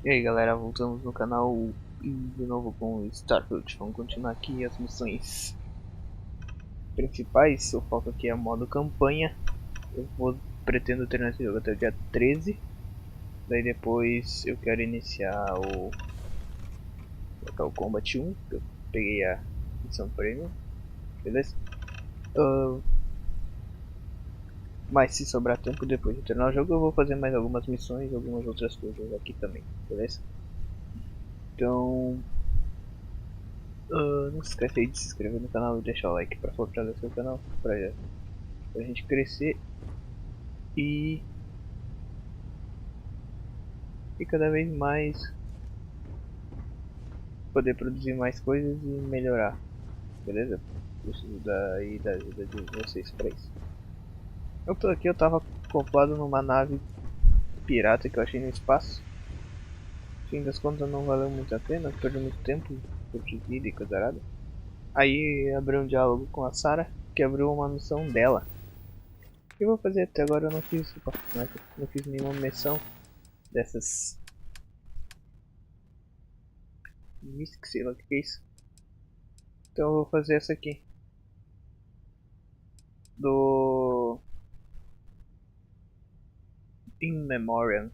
E aí galera, voltamos no canal e de novo com Starfield. Vamos continuar aqui as missões principais. O foco aqui é modo campanha. Pretendo terminar esse jogo até o dia 13. Daí depois eu quero iniciar o Combat 1, que eu peguei a missão Premium, beleza? Mas se sobrar tempo depois de terminar o jogo eu vou fazer mais algumas missões e algumas outras coisas aqui também, beleza? Então não se esquece aí de se inscrever no canal e deixar o like para fortalecer o canal, pra gente crescer e, e cada vez mais poder produzir mais coisas e melhorar, beleza? Preciso da ajuda de vocês para isso. Eu tô aqui, eu tava acoplado numa nave pirata que eu achei no espaço. No fim das contas não valeu muito a pena, perdi muito tempo, de vida e coisa arada. Aí abriu um diálogo com a Sarah, que abriu uma missão dela. O que eu vou fazer? Até agora eu não fiz, não fiz nenhuma missão dessas. Mystic, sei lá o que é isso. Então eu vou fazer essa aqui. Do In Memoriam.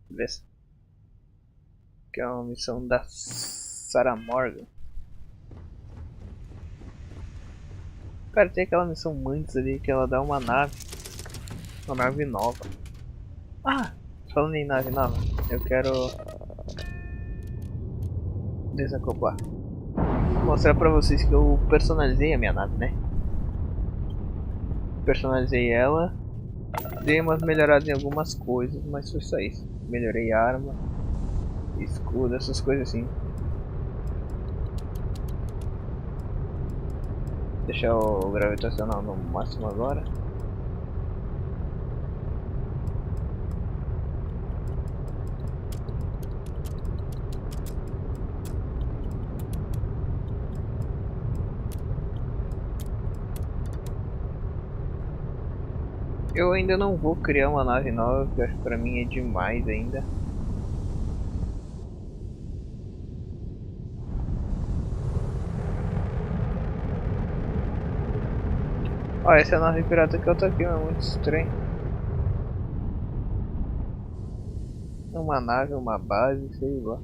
Beleza? Que é uma missão da Sarah Morgan. Cara, tem aquela missão antes ali que ela dá uma nave. Uma nave nova. Ah! Falando em nave nova, eu quero desacoplar. Vou mostrar pra vocês que eu personalizei a minha nave, né? Personalizei ela. Dei umas melhoradas em algumas coisas, mas foi só isso. Melhorei a arma, escudo, essas coisas assim. Deixar o gravitacional no máximo agora. Eu ainda não vou criar uma nave nova, porque eu acho que pra mim é demais ainda. Ó, essa é a nave pirata que eu tô aqui, é muito estranho. Uma nave, uma base, sei lá.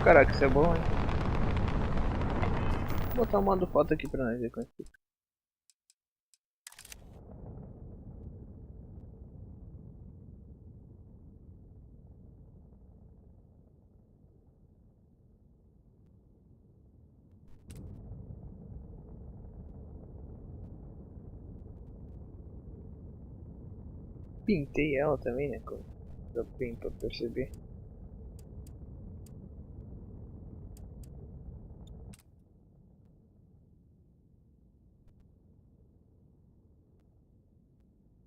Caraca, isso é bom, hein? Vou botar um modo foto aqui pra nós ver como é que fica. Pintei ela também, né? Como dá pra perceber.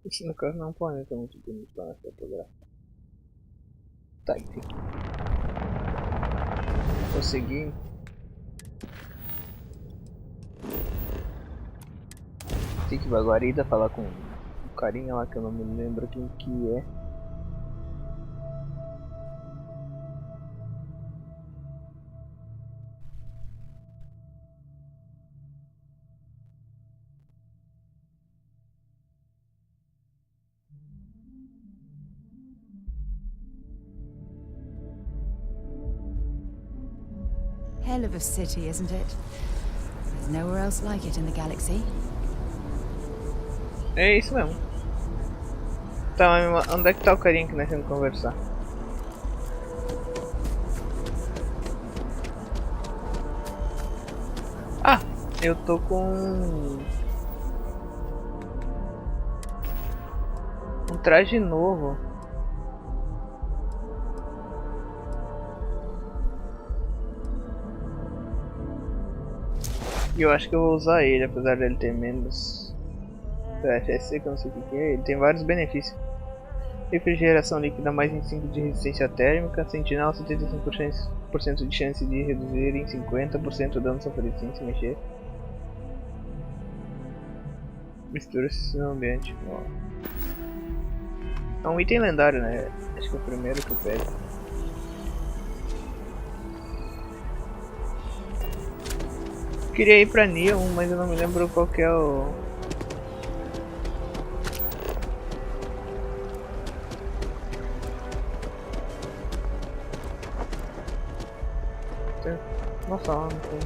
Isso no caso não é um planeta muito bonito lá na fotografia. Tá, enfim. Consegui. Tem que ir pra Guarida falar com o carinha lá que eu não me lembro quem que é. Hell of a city, isn't it? There's nowhere else like it in the galaxy. É isso mesmo. Tá, mas onde é que tá o carinha que nós temos que conversar? Ah, eu tô com um traje novo. E eu acho que eu vou usar ele, apesar dele ter menos FSC, que eu não sei o que é. Ele tem vários benefícios. Refrigeração líquida mais 25 de resistência térmica. Sentinela 75% de chance de reduzir em 50% o dano sofrido sem se mexer. Mistura-se no ambiente. Ó. É um item lendário, né? Acho que é o primeiro que eu pego. Queria ir pra Neon, mas eu não me lembro qual que é o... Nossa, lá não tem.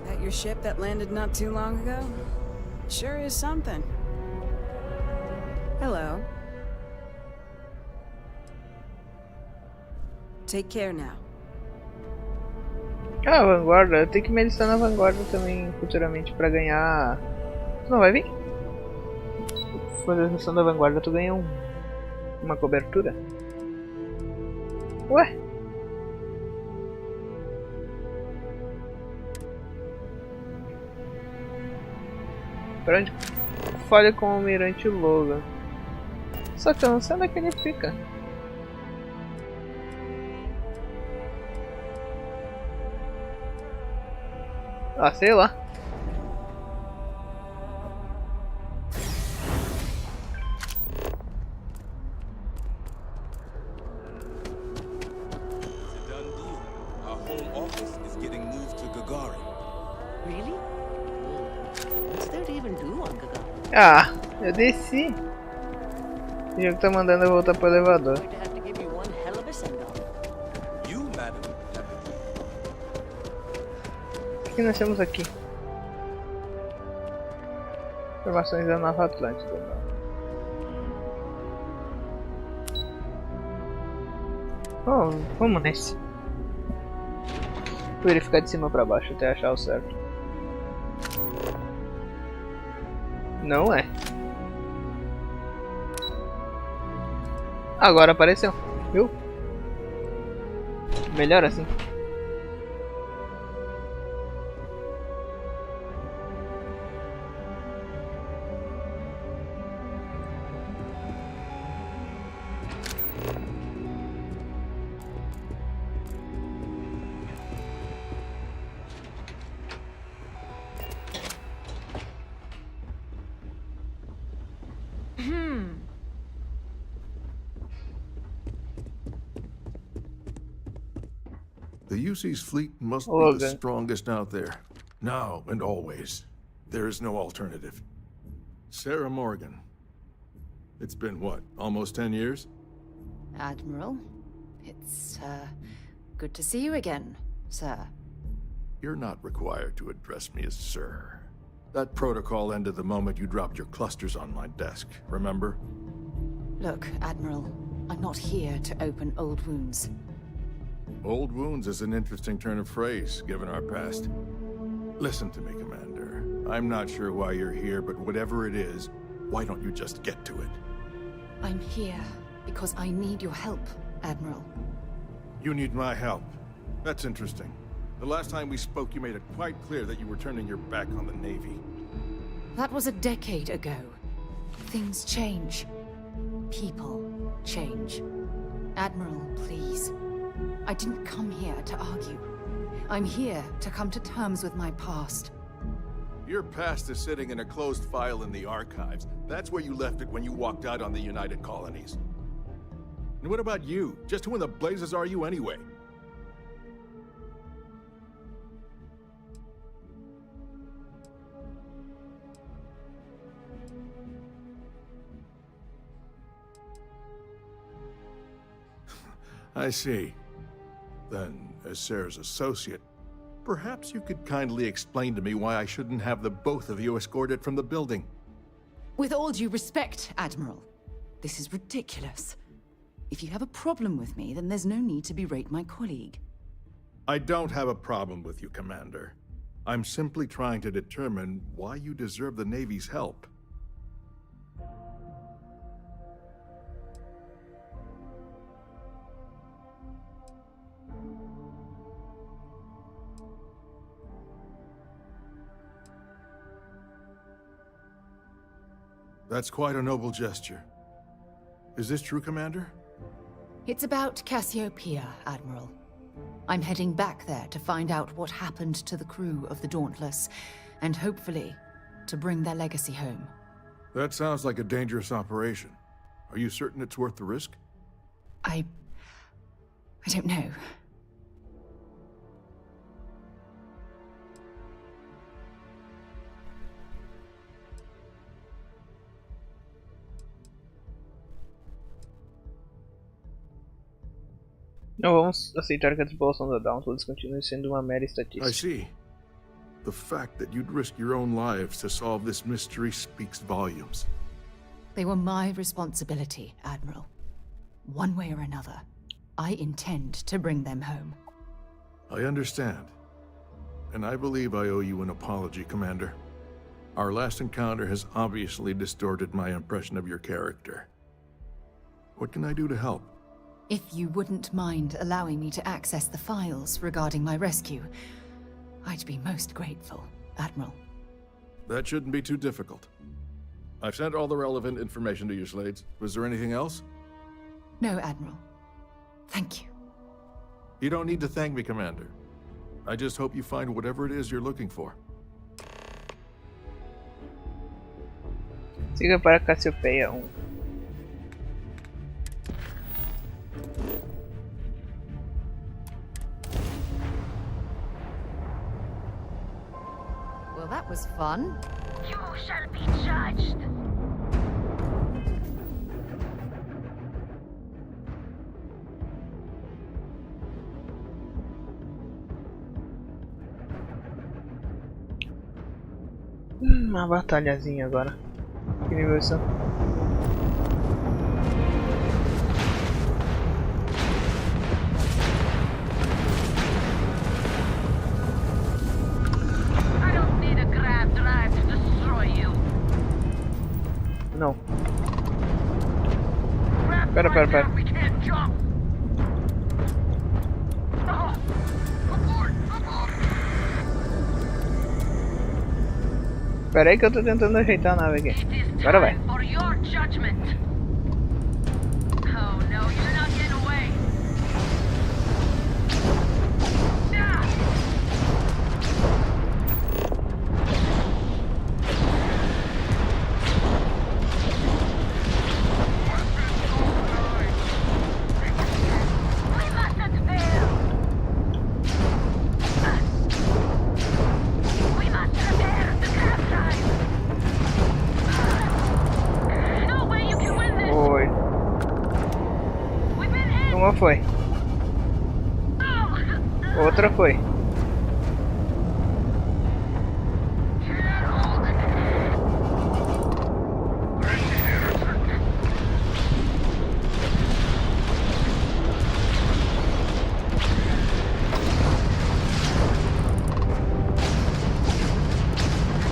That your ship that landed not too long ago? Sure is something. Hello. Take care now. Ah, vanguarda. Eu tenho que me alistar na vanguarda também futuramente pra ganhar... Tu não vai vir? Fazer a missão da vanguarda tu ganha uma cobertura. Ué? Pra onde? Fale com o almirante Logan. Só que eu não sei onde é que ele fica. Ah, sei lá. Ah, eu desci. O jogo tá mandando eu voltar pro elevador. O que nós temos aqui? Informações da Nova Atlântida. Oh, vamos nesse. Vou verificar de cima pra baixo até achar o certo. Não é. Agora apareceu, viu? Melhor assim. The UC's fleet must be Logan. the strongest out there. Now and always. There is no alternative. Sarah Morgan. It's been what, almost 10 years? Admiral, it's, good to see you again, sir. You're not required to address me as sir. That protocol ended the moment you dropped your clusters on my desk, remember? Look, Admiral, I'm not here to open old wounds. Old wounds is an interesting turn of phrase, given our past. Listen to me, Commander. I'm not sure why you're here, but whatever it is, why don't you just get to it? I'm here because I need your help, Admiral. You need my help. That's interesting. The last time we spoke, you made it quite clear that you were turning your back on the Navy. That was a decade ago. Things change. People change. Admiral, please. I didn't come here to argue. I'm here to come to terms with my past. Your past is sitting in a closed file in the archives. That's where you left it when you walked out on the United Colonies. And what about you? Just who in the blazes are you anyway? I see. Then, as Sarah's associate, perhaps you could kindly explain to me why I shouldn't have the both of you escorted from the building. With all due respect, Admiral, this is ridiculous. If you have a problem with me, then there's no need to berate my colleague. I don't have a problem with you, Commander. I'm simply trying to determine why you deserve the Navy's help. That's quite a noble gesture. Is this true, Commander? It's about Cassiopeia, Admiral. I'm heading back there to find out what happened to the crew of the Dauntless, and hopefully, to bring their legacy home. That sounds like a dangerous operation. Are you certain it's worth the risk? I don't know. Não vamos aceitar que a tripulação da Dauntless continue sendo uma mera I estatística. see. The fact that you'd risk your own lives to solve this mystery speaks volumes. They were my responsibility, Admiral. One way or another, I intend to bring them home. I understand. And I believe I owe you an apology, Commander. Our last encounter has obviously distorted my impression of your character. What can I do to help? If you wouldn't mind allowing me to access the files regarding my rescue, I'd be most grateful, Admiral. That shouldn't be too difficult. I've sent all the relevant information to you, Slades. Was there anything else? No, Admiral. Thank you. You don't need to thank me, Commander. I just hope you find whatever it is you're looking for. Siga para Cassiopeia 1. Well, that was fun. You shall be judged. Uma batalhazinha agora. Que nível são? I don't need a grab drive to destroy you. Não. Grab Pera, right pera. now, we can't jump. Oh, abort, abort. Pera aí que eu tô tentando ajeitar a nave aqui. It is Agora vai. time for your judgment. Oh no, you're not getting away. Yeah. We mustn't fail. We must repair the capsize. No way you can win this. Foi. We've been hit. Uma foi. Oh. Outra foi.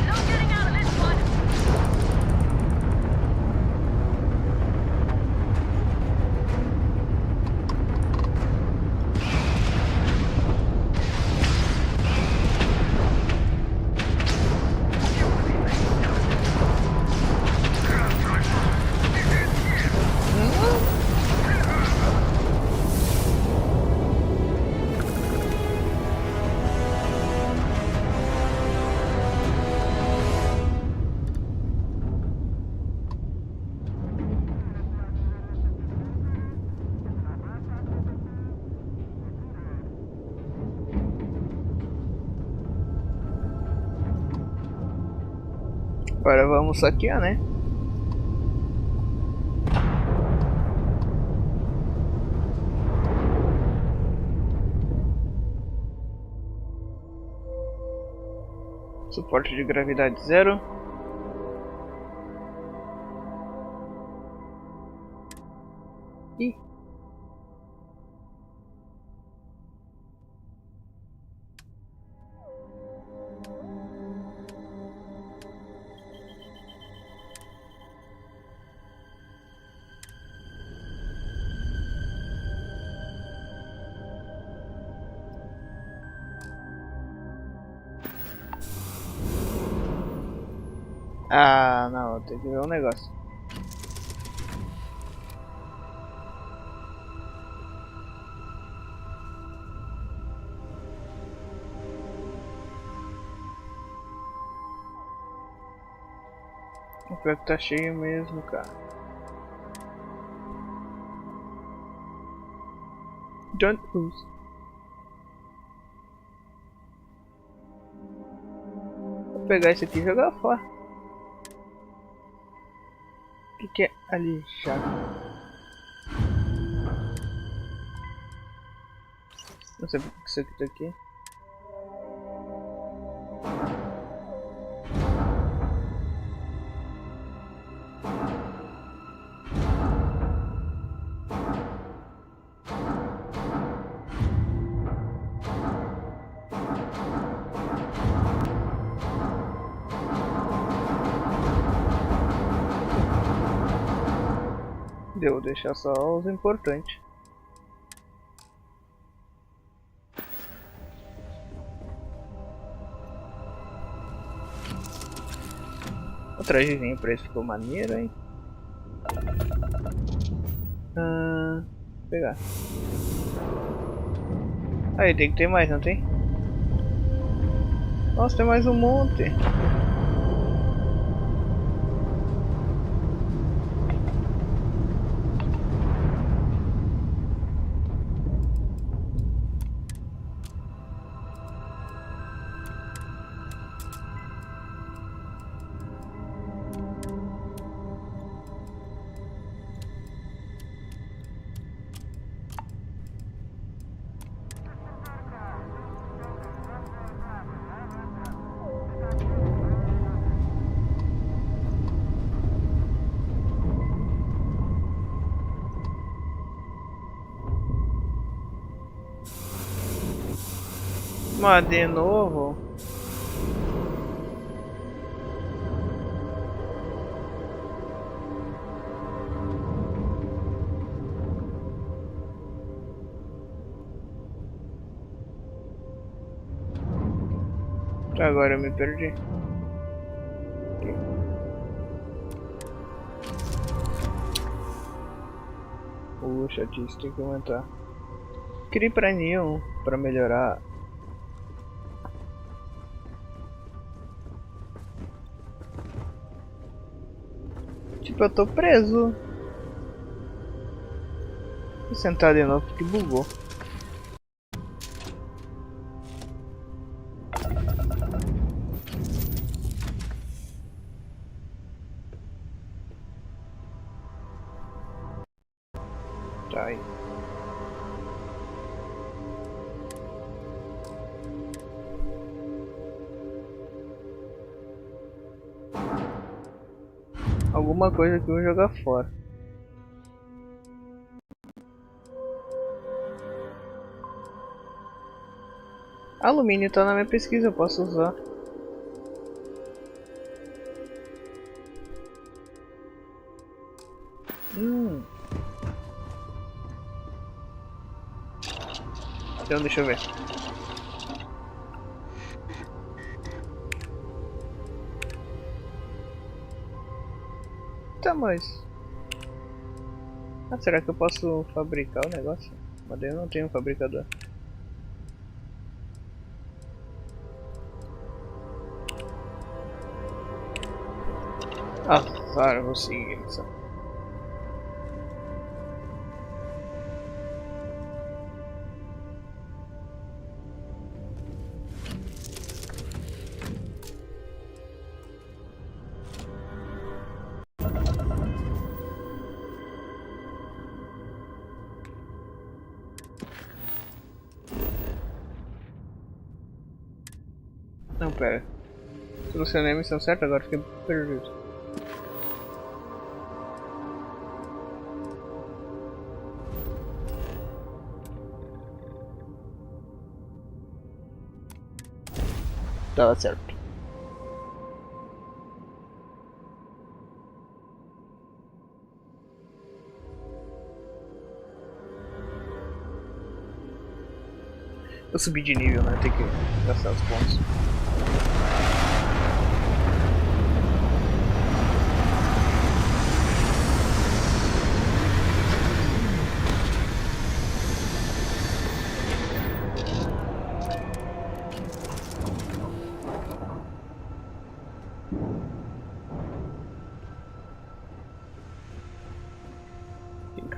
No getting out of this one. Agora vamos saquear, né? Suporte de gravidade 0. Ih. Ah, não, tem que ver um negócio. O pior que tá cheio mesmo, cara. Don't lose. Vou pegar isso aqui e jogar fora. O que é ali já? Não sei por que isso aqui tá aqui. Deu, deixar só os importantes. O trajezinho pra isso ficou maneiro, hein? Vou pegar. Aí, tem que ter mais, não tem? Nossa, tem mais um monte. Mas de novo. Agora eu me perdi. Aqui. Puxa, disso tem que aumentar. Crie pra nenhum pra melhorar. Tipo, eu tô preso. Vou sentar de novo porque bugou. Tá aí. Alguma coisa que eu vou jogar fora. Alumínio tá na minha pesquisa, eu posso usar. Então deixa eu ver. Tá, mas... Ah, será que eu posso fabricar o negócio? Mas eu não tenho um fabricador. Ah, claro, vou seguir isso. Não, pera. Solucionei a missão certa, agora fiquei perdido. Tava certo. Eu subi de nível, né? Tem que gastar os pontos.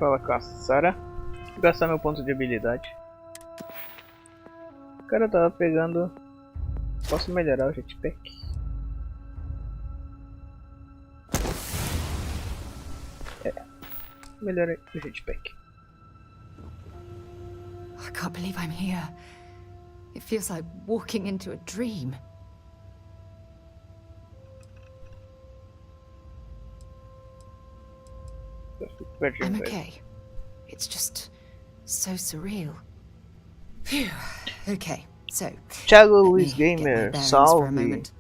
falar com a Sarah. Vou gastar meu ponto de habilidade. O cara tava pegando... Posso melhorar o jetpack? Melhorei o jetpack. I can't believe I'm here. It feels like walking into a dream. I'm okay. It's just so surreal. Phew. Okay, so Thiago let Luiz me get my Gamer, bearings for a salve. moment.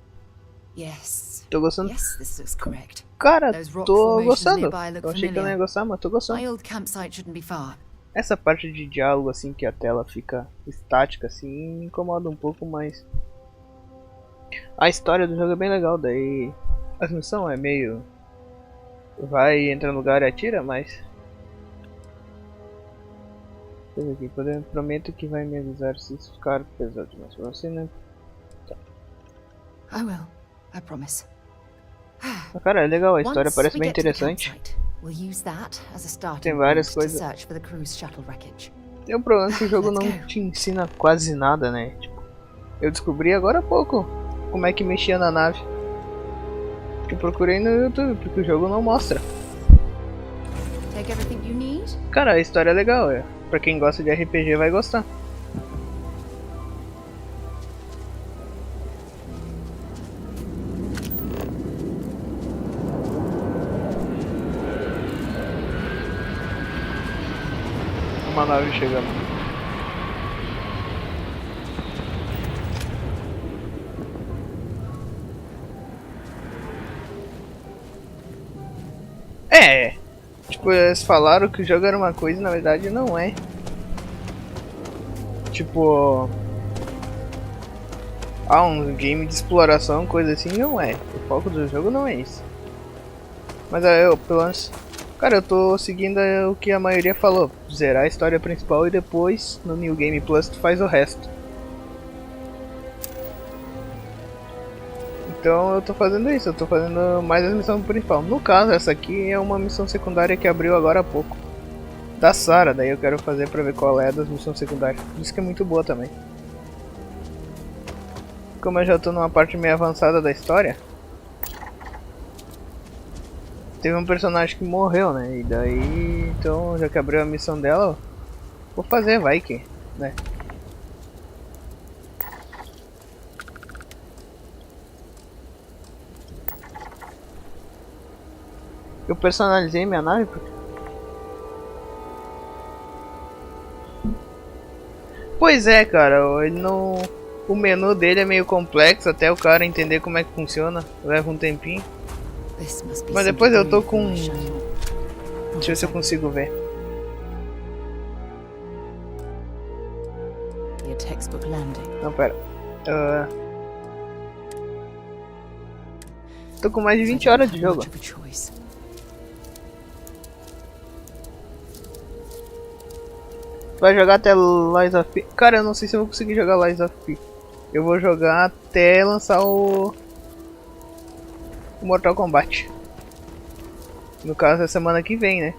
Yes. Tô gostando. Yes, this looks correct. Cara, Those rock tô formations gostando. nearby look Eu achei que eu não ia familiar. gostar, mas tô gostando. My old campsite shouldn't be far. Essa parte de diálogo assim que a tela fica estática assim me incomoda um pouco, mas a história do jogo é bem legal. Daí a missão é meio vai, entra no lugar e atira, mas aqui, prometo que vai me avisar se isso ficar pesado demais pra você, né? Tá. I will. I promise. Cara, é legal, a história Once parece we bem get to the interessante. campsite, we'll use that as a starting Tem várias point coisas. to search for the cruise shuttle wreckage. Tem um problema que o jogo Let's não go. te ensina quase nada, né? Tipo, eu descobri agora há pouco como é que mexia na nave. Que eu procurei no YouTube, porque o jogo não mostra. Take everything you need? Cara, a história é legal, é. Pra quem gosta de RPG vai gostar. Uma nave chegando. Tipo, eles falaram que o jogo era uma coisa e na verdade não é. Tipo... um game de exploração, coisa assim, não é. O foco do jogo não é isso. Mas eu, pelo menos... Cara, eu tô seguindo o que a maioria falou. Zerar a história principal e depois, no New Game Plus, tu faz o resto. Então eu tô fazendo isso, eu tô fazendo mais a missão principal. No caso, essa aqui é uma missão secundária que abriu agora há pouco. Da Sarah, daí eu quero fazer pra ver qual é das missões secundárias. Isso que é muito boa também. Como eu já tô numa parte meio avançada da história, teve um personagem que morreu, né? E daí, então, já que abriu a missão dela, vou fazer, vai que, né? Eu personalizei minha nave porque... Pois é, cara, ele não... O menu dele é meio complexo até o cara entender como é que funciona, leva um tempinho. Mas depois eu tô com... Deixa eu ver se eu consigo ver. Não, pera. Tô com mais de 20 horas de jogo. Vai jogar até Lies of P. Cara, eu não sei se eu vou conseguir jogar Lies of P. Eu vou jogar até lançar o Mortal Kombat. No caso, é semana que vem, né?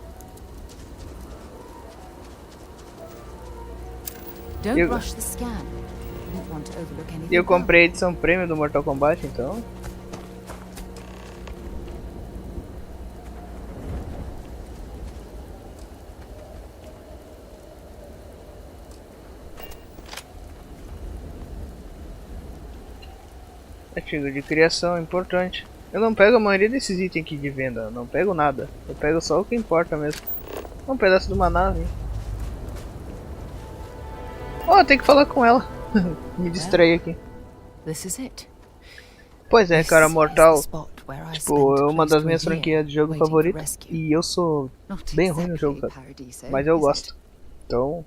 Eu comprei a edição premium do Mortal Kombat, então... Artigo de criação, importante. Eu não pego a maioria desses itens aqui de venda, eu não pego nada. Eu pego só o que importa mesmo. Um pedaço de uma nave. Oh, tem que falar com ela. Me distraí aqui. Pois é, cara, Mortal, tipo, é uma das minhas franquias de jogo favoritas. E eu sou bem ruim no jogo, cara. Mas eu gosto. Então...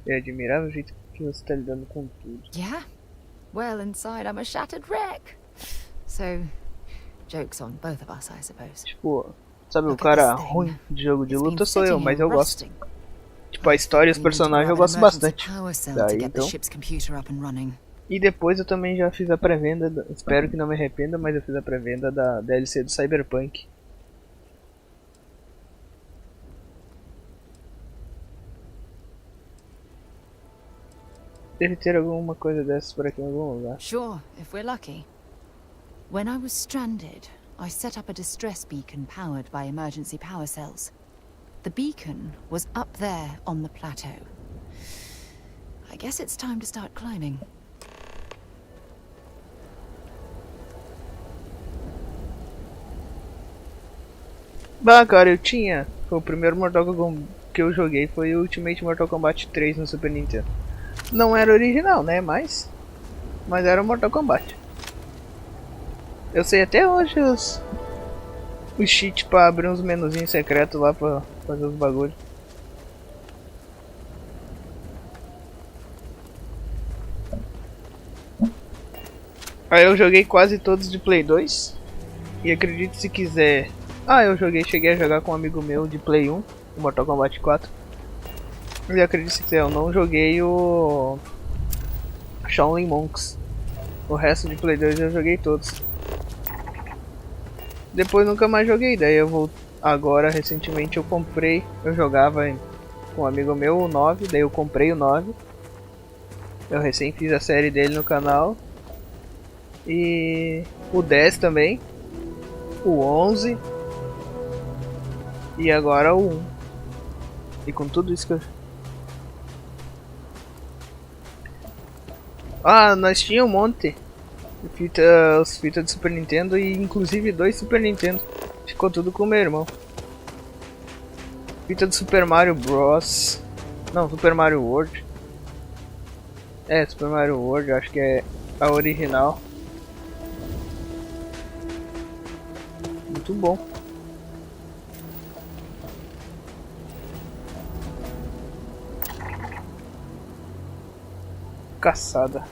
É admirável o jeito que você tá lidando com tudo. Yeah. Well, inside I'm a shattered wreck. So, jokes on both of us, I suppose. Tipo, sabe, o cara ruim de jogo de luta sou eu, mas eu gosto. Tipo, a história e os personagens eu gosto bastante. Daí, então... E depois eu também já fiz a pré-venda, espero que não me arrependa, mas eu fiz a pré-venda da DLC do Cyberpunk. Deve ter alguma coisa dessas por aqui em algum lugar. Sure, if we're lucky. When I was stranded, I set up a distress beacon powered by emergency power cells. The beacon was up there on the plateau. I guess it's time to start climbing. Bah, cara, eu tinha. Foi o primeiro Mortal Kombat que eu joguei, foi o Ultimate Mortal Kombat 3 no Super Nintendo. Não era original, né? Mas era o Mortal Kombat. Eu sei até hoje os cheats pra abrir uns menuzinhos secretos lá pra fazer os bagulhos. Aí eu joguei quase todos de Play 2. E acredite se quiser. Eu cheguei a jogar com um amigo meu de Play 1, o Mortal Kombat 4. E acredite se quiser, eu não joguei o Shaolin Monks. O resto de Play 2 eu joguei todos. Depois nunca mais joguei, daí eu vou. Agora recentemente eu comprei, eu jogava com um amigo meu o 9, daí eu comprei o 9. Eu recém fiz a série dele no canal. E o 10 também. O 11. E agora o 1. E com tudo isso que eu... nós tínhamos um monte. Os fitas de Super Nintendo e inclusive 2 Super Nintendo. Ficou tudo com o meu irmão. Fita do Super Mario Bros. Não, Super Mario World. Super Mario World, acho que é a original. Muito bom. Caçada.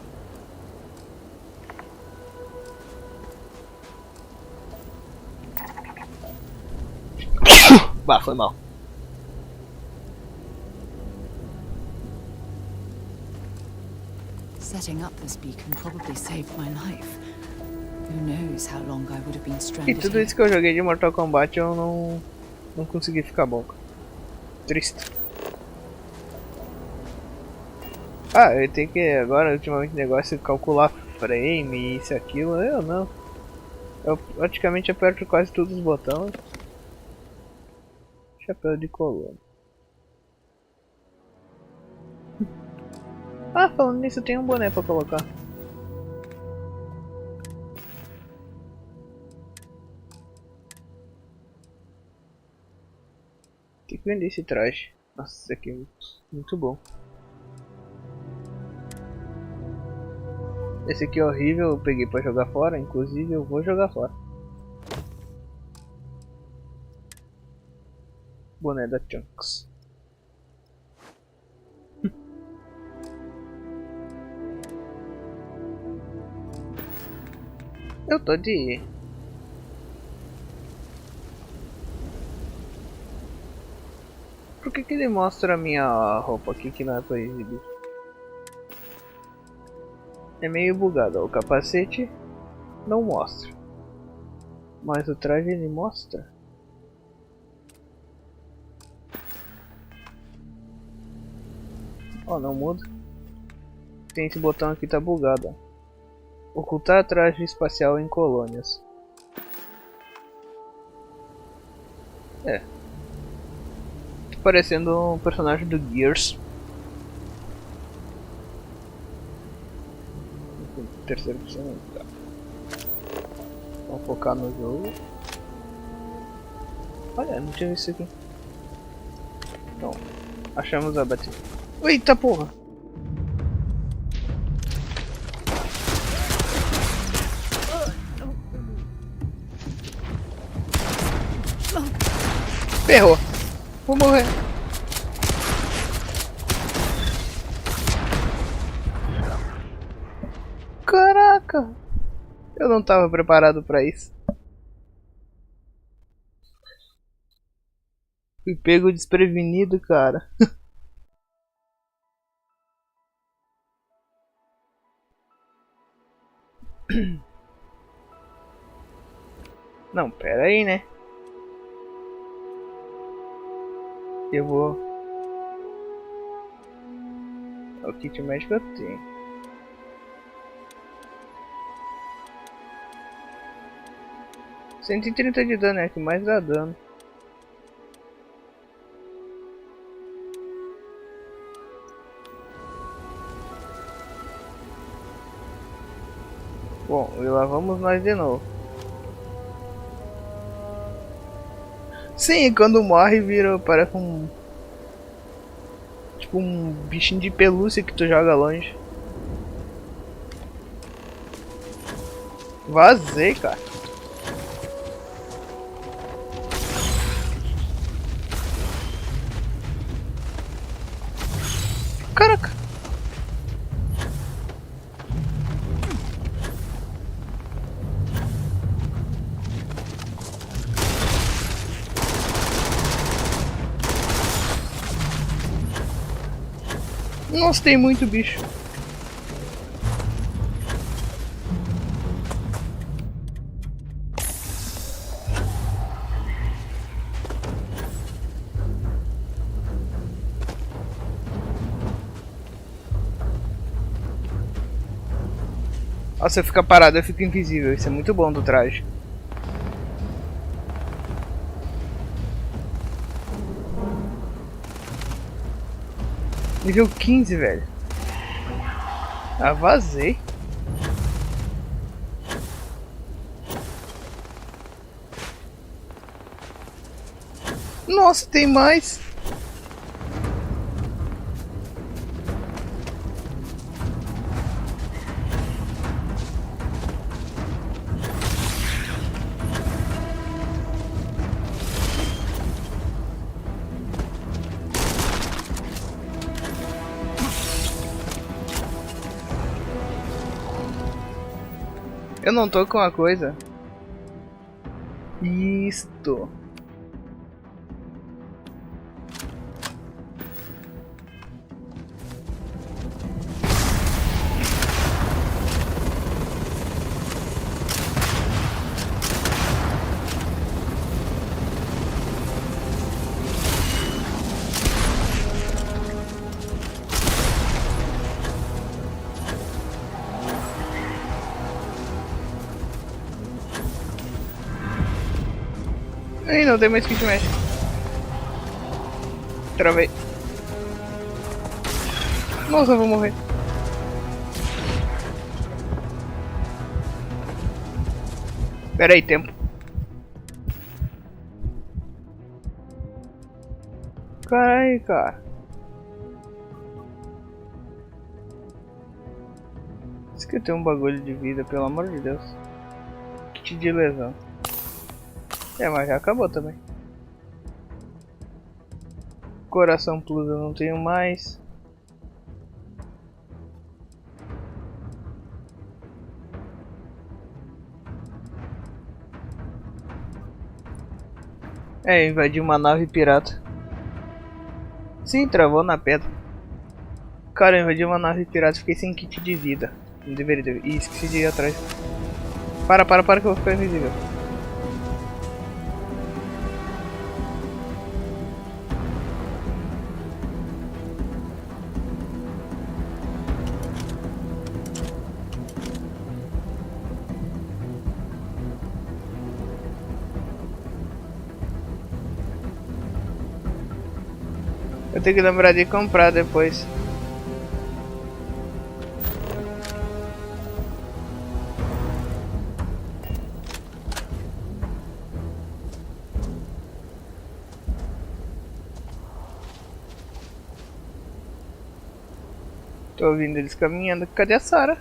Bah, foi mal. Setting up this beacon probably saved my life. Who knows how long I would have been E stranded tudo here. isso que eu joguei de Mortal Kombat eu não consegui ficar bom. Triste. Eu tenho que agora ultimamente negócio de calcular frame, isso e aquilo, eu não. Eu praticamente aperto quase todos os botões. Chapéu de coluna. Falando nisso, tem um boné pra colocar. Tem que vender esse traje. Nossa, esse aqui é muito bom. Esse aqui é horrível, eu peguei pra jogar fora, inclusive eu vou jogar fora. Boné da Chunks. Eu tô de... Por que ele mostra a minha roupa aqui que não é pra exibir? É meio bugado, ó. O capacete não mostra. Mas o traje ele mostra. Não muda. Tem esse botão aqui, tá bugado, ó. Ocultar traje espacial em colônias. Tá parecendo um personagem do Gears. Terceira opção, tá. Vamos focar no jogo. Olha, não tinha visto isso aqui. Então, achamos a bateria. Eita porra! Ferrou! Vou morrer! Caraca! Eu não tava preparado pra isso. Fui pego desprevenido, cara. Não, pera aí, né? Eu vou... O kit médico eu tenho. $130 de dano é que mais dá dano. Bom, e lá vamos nós de novo. Sim, quando morre vira, parece um... Tipo um bichinho de pelúcia que tu joga longe. Vazei, cara. Caraca. Nossa, tem muito bicho. Nossa, eu fico parado, eu fico invisível. Isso é muito bom do traje. Nível 15, velho. Ah, vazei. Nossa, tem mais. Eu não tô com uma coisa. Isto. Ih, não tem mais kit mexe. Travei. Nossa, eu vou morrer. Pera aí, tempo. Carai, cara. Isso aqui tem um bagulho de vida, pelo amor de Deus. Kit de lesão. É, mas já acabou também. Coração plus eu não tenho mais. É, invadi uma nave pirata. Sim, travou na pedra. Cara, eu invadi uma nave pirata, fiquei sem kit de vida. Não deveria ter. Ih, esqueci de ir atrás. Para que eu vou ficar invisível. Eu tenho que lembrar de comprar depois. Tô ouvindo eles caminhando. Cadê a Sarah?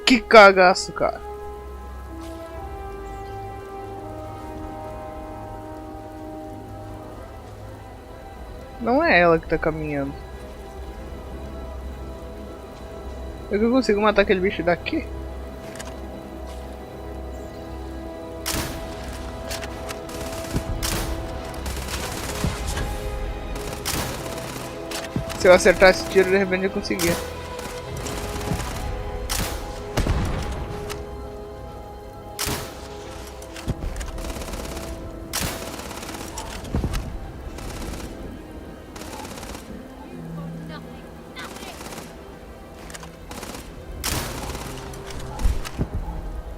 Que cagaço, cara. Não é ela que tá caminhando. Eu consigo matar aquele bicho daqui? Se eu acertasse o tiro, de repente eu conseguia.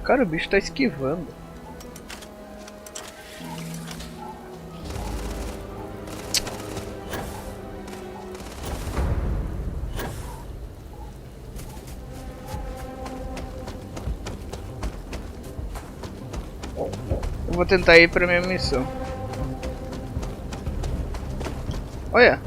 Cara, o bicho tá esquivando. Eu vou tentar ir pra minha missão. Olha.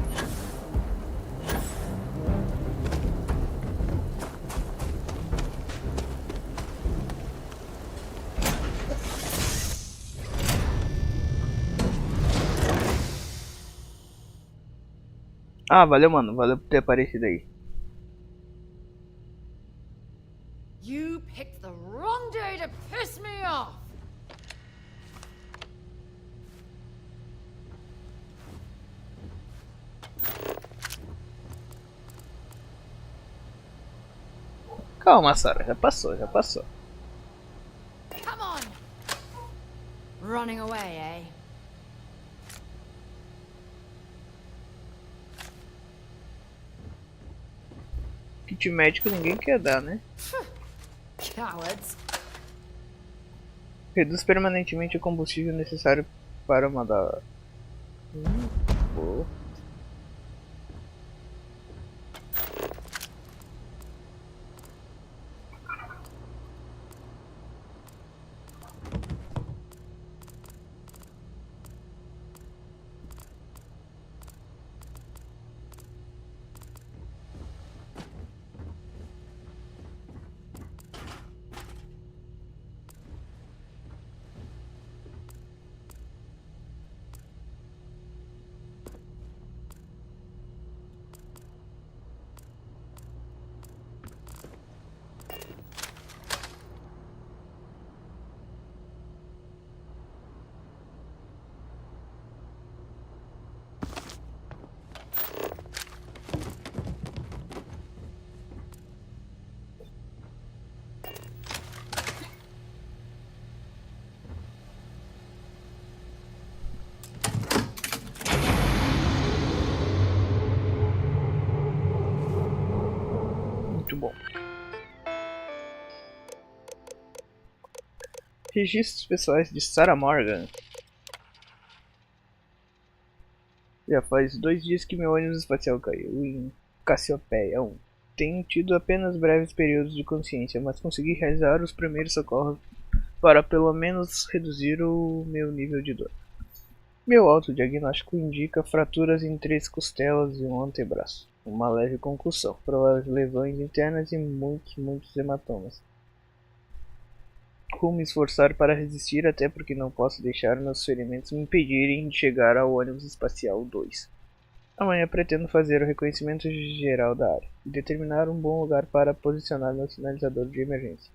Ah, valeu, mano. Valeu por ter aparecido aí. You picked the wrong day to piss me off. Calma, Sarah. Já passou, já passou. Come on. Running away, eh? Kit médico ninguém quer dar, né? Cowards. Reduz permanentemente o combustível necessário para uma da... Boa. Muito bom. Registros pessoais de Sarah Morgan. Já faz 2 dias que meu ônibus espacial caiu em Cassiopeia 1. Tenho tido apenas breves períodos de consciência, mas consegui realizar os primeiros socorros para pelo menos reduzir o meu nível de dor. Meu autodiagnóstico indica fraturas em 3 costelas e um antebraço, uma leve concussão, prováveis lesões internas e muitos hematomas. Vou me esforçar para resistir, até porque não posso deixar meus ferimentos me impedirem de chegar ao ônibus espacial 2. Amanhã pretendo fazer o reconhecimento geral da área e determinar um bom lugar para posicionar meu sinalizador de emergência.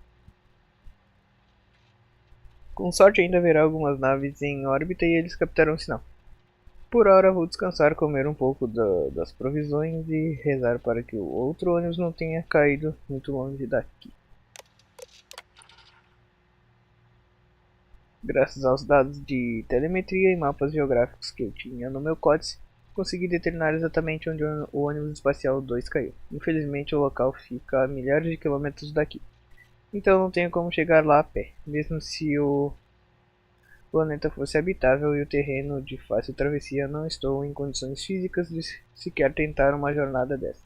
Com sorte ainda haverá algumas naves em órbita e eles captarão o sinal. Por hora vou descansar, comer um pouco das provisões e rezar para que o outro ônibus não tenha caído muito longe daqui. Graças aos dados de telemetria e mapas geográficos que eu tinha no meu códice, consegui determinar exatamente onde o ônibus espacial 2 caiu. Infelizmente o local fica a milhares de quilômetros daqui, então não tenho como chegar lá a pé, mesmo se o planeta fosse habitável e o terreno de fácil travessia. Não estou em condições físicas de sequer tentar uma jornada dessa.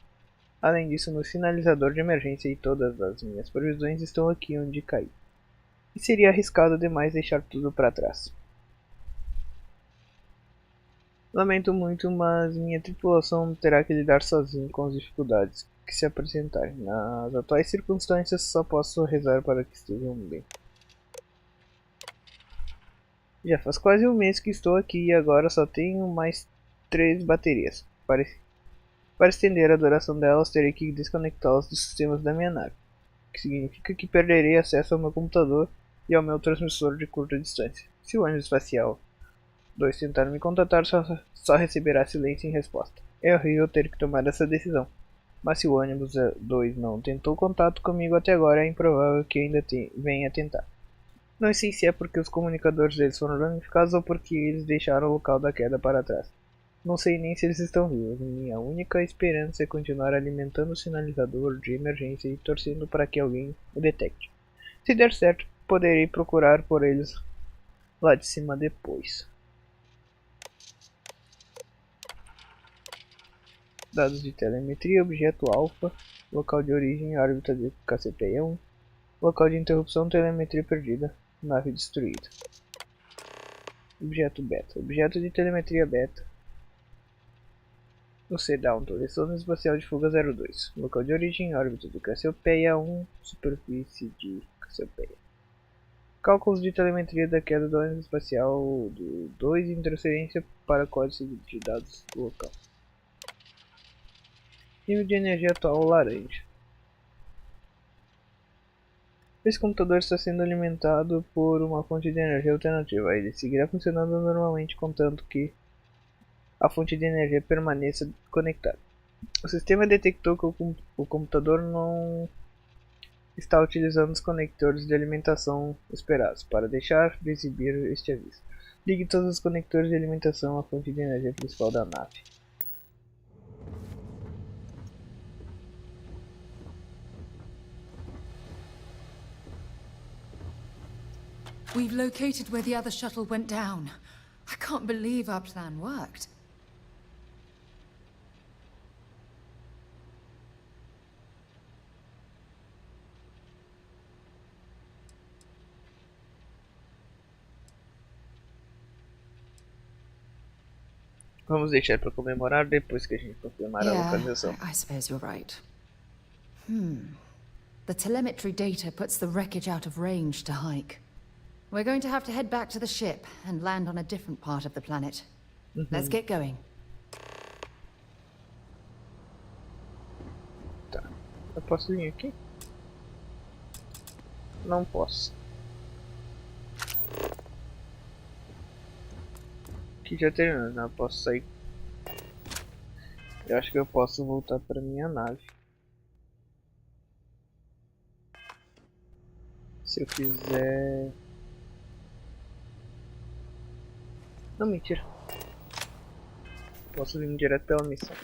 Além disso, meu sinalizador de emergência e todas as minhas provisões estão aqui onde caí. E seria arriscado demais deixar tudo para trás. Lamento muito, mas minha tripulação terá que lidar sozinho com as dificuldades que se apresentarem. Nas atuais circunstâncias, só posso rezar para que estejam bem. Já faz quase 1 mês que estou aqui e agora só tenho mais 3 baterias. Para estender a duração delas, terei que desconectá-las dos sistemas da minha nave, o que significa que perderei acesso ao meu computador e ao meu transmissor de curta distância. Se o ônibus espacial 2 tentar me contatar, só receberá silêncio em resposta. É horrível ter que tomar essa decisão. Mas se o ônibus 2 não tentou contato comigo até agora, é improvável que ainda venha tentar. Não sei se é porque os comunicadores deles foram danificados ou porque eles deixaram o local da queda para trás. Não sei nem se eles estão vivos. Minha única esperança é continuar alimentando o sinalizador de emergência e torcendo para que alguém o detecte. Se der certo, poderei procurar por eles lá de cima depois. Dados de telemetria, objeto alfa, local de origem, órbita de KCP-1, local de interrupção, telemetria perdida, nave destruída. Objeto beta, objeto de telemetria beta. O C-Down, Sonda Espacial de Fuga 02, local de origem, órbita de Cassiopeia 1, superfície de Cassiopeia. Cálculos de telemetria da queda do ônibus espacial do 2 e transferência para código de dados local. Nível de energia atual laranja. Esse computador está sendo alimentado por uma fonte de energia alternativa. Ele seguirá funcionando normalmente contanto que a fonte de energia permaneça conectada. O sistema detectou que o computador não está utilizando os conectores de alimentação esperados. Para deixar de exibir este aviso, ligue todos os conectores de alimentação à fonte de energia principal da nave. We've located where the other shuttle went down. I can't believe our plan worked. Vamos deixar para comemorar depois que a gente confirmar a localização. I suppose you're right. The telemetry data puts the wreckage out of range to hike. We're going to have to head back to the ship and land on a different part of the planet. Let's get going. Tá. Eu posso vir aqui? Não posso. Aqui já terminou, não posso sair. Eu acho que eu posso voltar para minha nave. Se eu quiser... Não, mentira. Posso vir direto pela missão.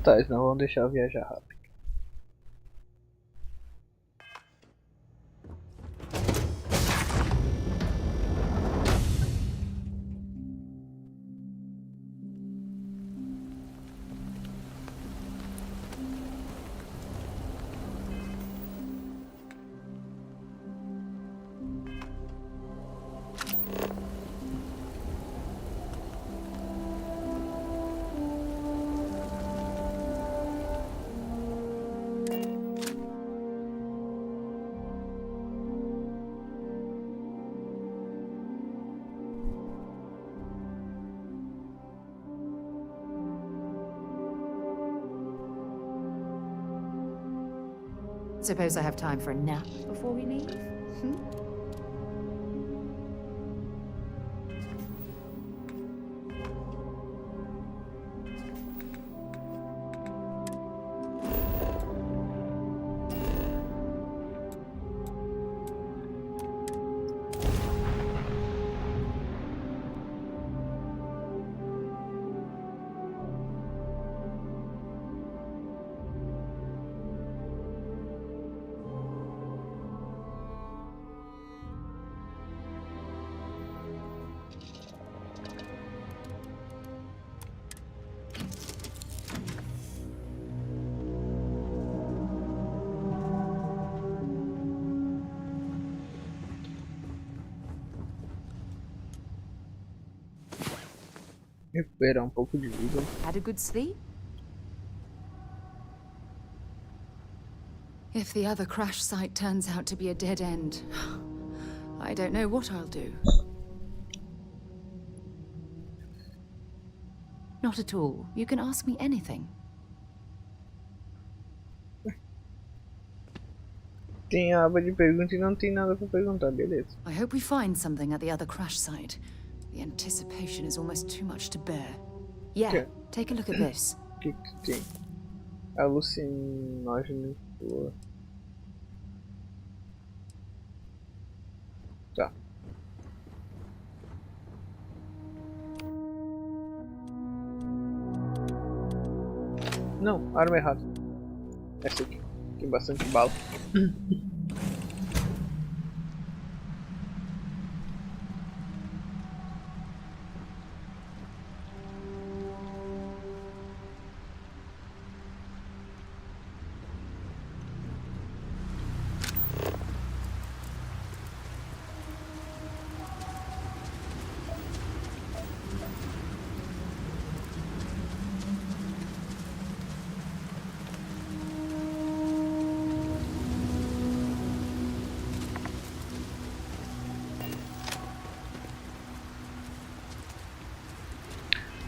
Tá, eles não vão deixar eu viajar rápido. Suppose I have time for a nap before we leave? Recuperar um pouco de vida. Had a good sleep? If the other crash site turns out to be a dead end, I don't know what I'll do. Not at all. You can ask me anything. Tem a aba de pergunta e não tem nada pra perguntar, beleza. I hope we find something at the other crash site. The anticipation is almost too much to bear. Yeah, Okay. take a look at this. O que que tem? Alucinógeno. Boa. Tá. Não, arma errada. Essa aqui. Tem bastante bala.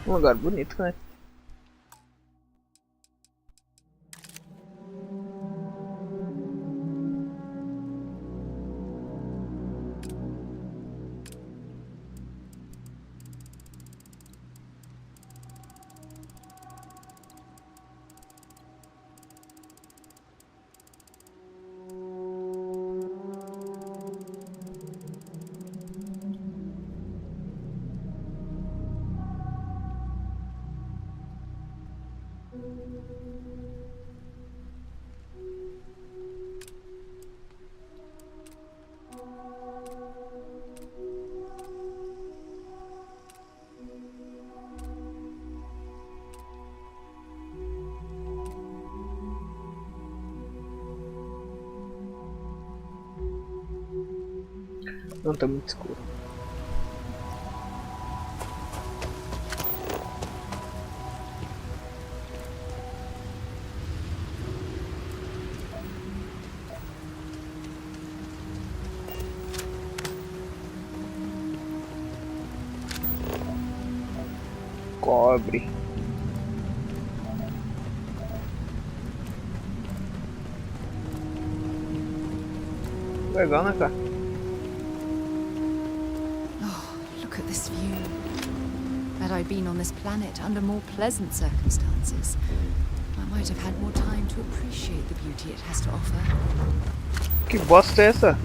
Um lugar bonito, né? Não tá muito escuro. Cobre. Legal, né, cara? Look at this view. Had I been on this planet under more pleasant circumstances, I might have had more time to appreciate the beauty it has to offer. Que bosta é essa?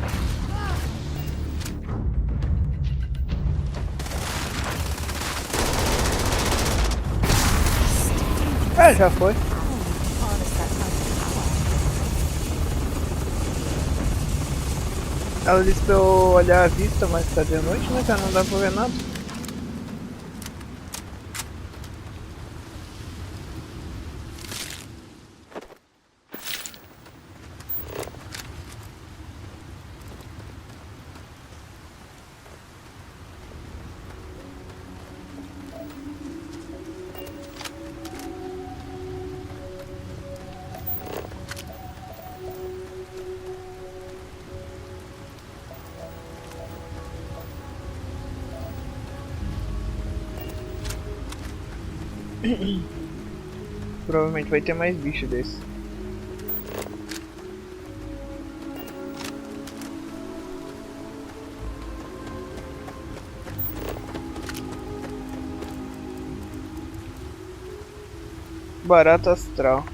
É, já foi. Ela disse pra eu olhar a vista, mas tá de noite, né, cara? Não dá pra ver nada. Provavelmente vai ter mais bicho desse. Barata astral.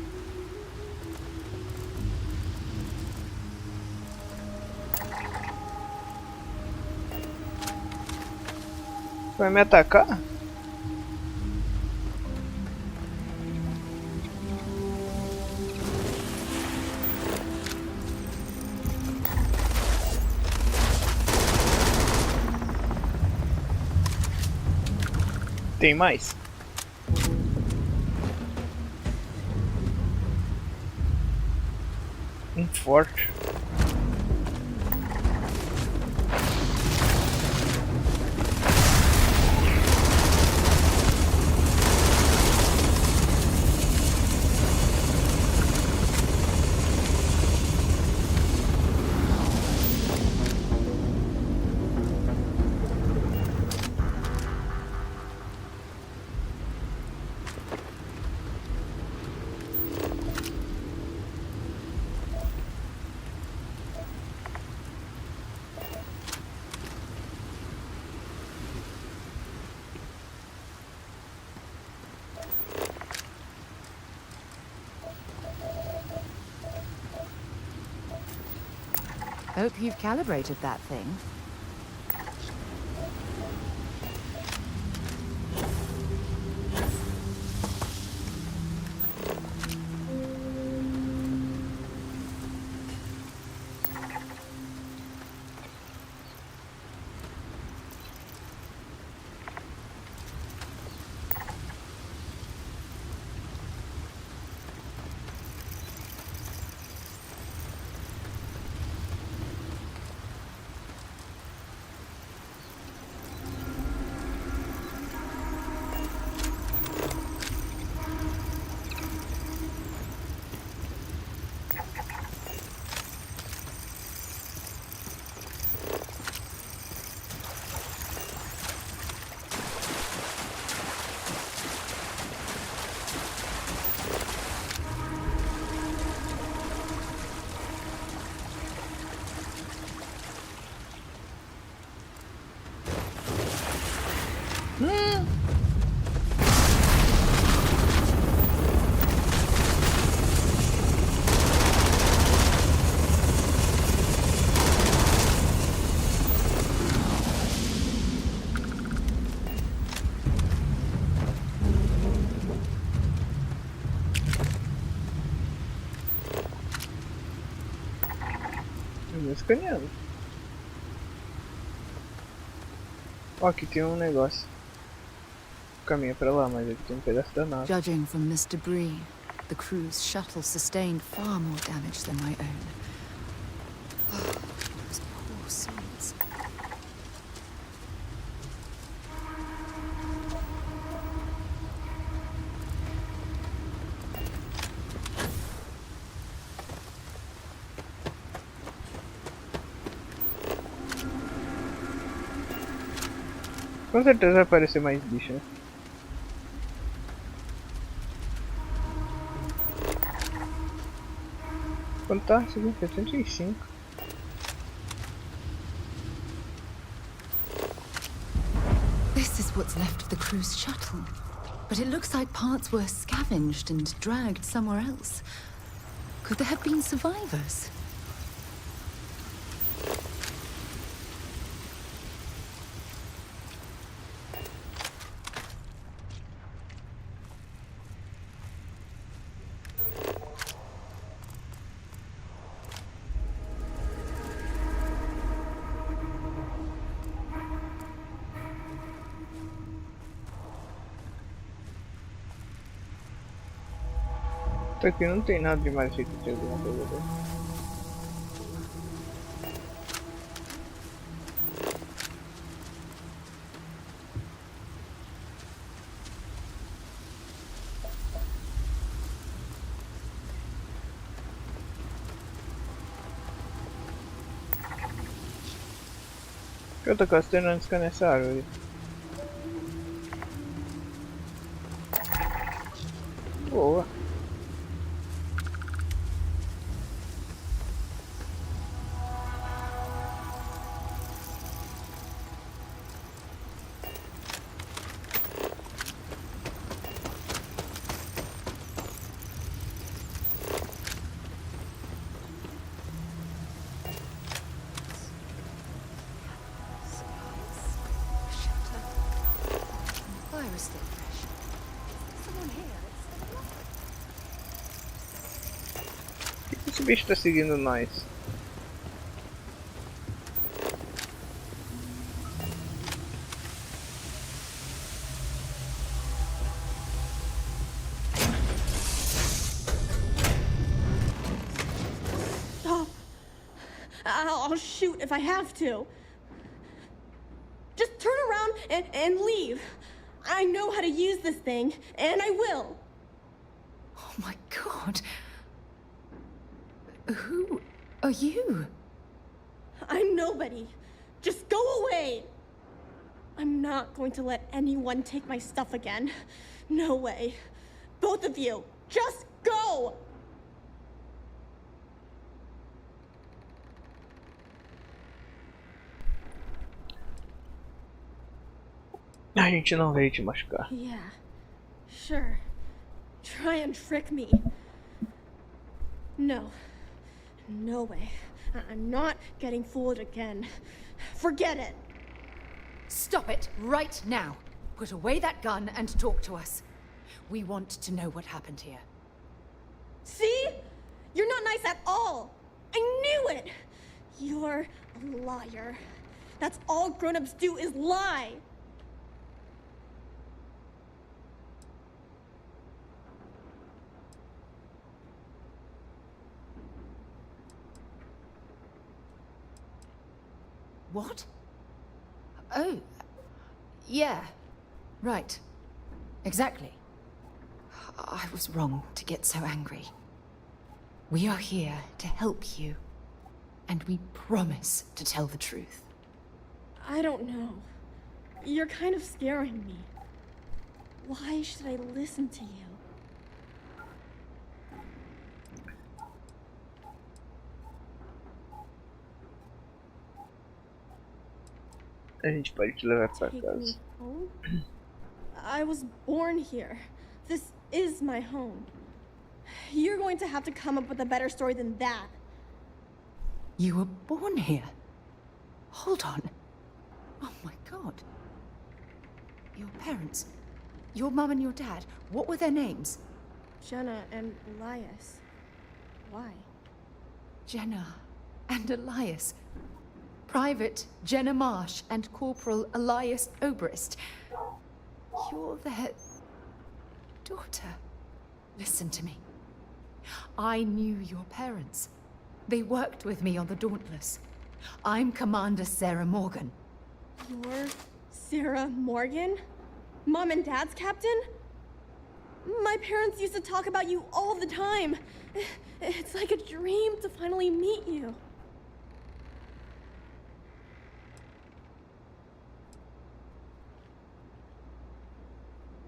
Vai me atacar? Tem mais? Um forte. Hope you've calibrated that thing. Escaneando. Ó, aqui tem um negócio. Caminha pra lá, mas aqui tem um pedaço da nave. Judging from this debris, the crew's shuttle sustained far more damage than my own. Those poor souls. Com certeza vai aparecer mais bicho, né? Quanto tá? 75. This is what's left of the crew's shuttle. But it looks like parts were scavenged and dragged somewhere else. Could there have been survivors? Isso aqui não tem nada demais, achei que tem alguma coisa ali. Eu tô quase terminando de escanear essa árvore. Boa. Esse bicho tá seguindo nós. Stop. I'll shoot if I have to. Just turn around and leave. I know how to use this thing, and I will. Oh my god. Who are you? I'm nobody. Just go away. I'm not going to let anyone take my stuff again. No way. Both of you, just go! A gente não veio te machucar. Yeah, sure. Try and trick me. No. No way. I'm not getting fooled again. Forget it. Stop it right now. Put away that gun and talk to us. We want to know what happened here. See? You're not nice at all. I knew it. You're a liar. That's all grown-ups do is lie. What? Oh, yeah, right. Exactly. I was wrong to get so angry. We are here to help you, and we promise to tell the truth. I don't know. You're kind of scaring me. Why should I listen to you? A gente pode te levar pra Take casa. me home? I was born here. This is my home. You're going to have to come up with a better story than that. You were born here? Hold on. Oh my god. Your parents, your mum and your dad, what were their names? Jenna and Elias. Why? Jenna and Elias. Private Jenna Marsh and Corporal Elias Obrist. You're their daughter. Listen to me. I knew your parents. They worked with me on the Dauntless. I'm Commander Sarah Morgan. You're Sarah Morgan? Mom and Dad's captain? My parents used to talk about you all the time. It's like a dream to finally meet you.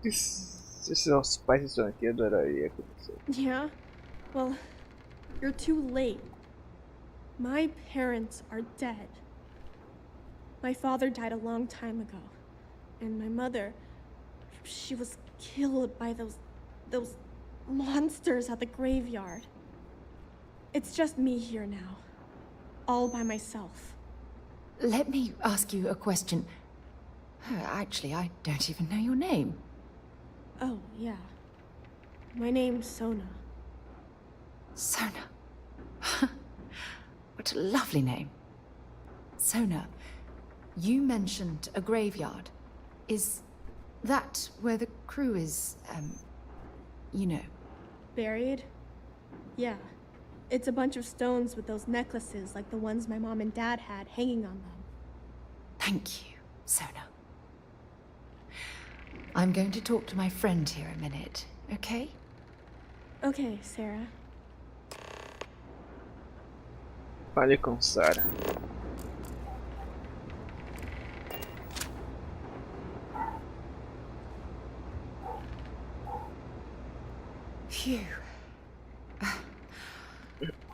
Se seus pais estão aqui, eu adoraria conhecer. Yeah? Well, you're too late. My parents are dead. My father died a long time ago. And my mother, she was killed by those monsters at the graveyard. It's just me here now. All by myself. Let me ask you a question. Actually, I don't even know your name. Oh, yeah. My name's Sona. Sona. What a lovely name. Sona, you mentioned a graveyard. Is that where the crew is, you know? Buried? Yeah. It's a bunch of stones with those necklaces like the ones my mom and dad had hanging on them. Thank you, Sona. I'm going to talk to my friend here a minute, okay? Okay, Sarah. Fale com Sarah. Phew.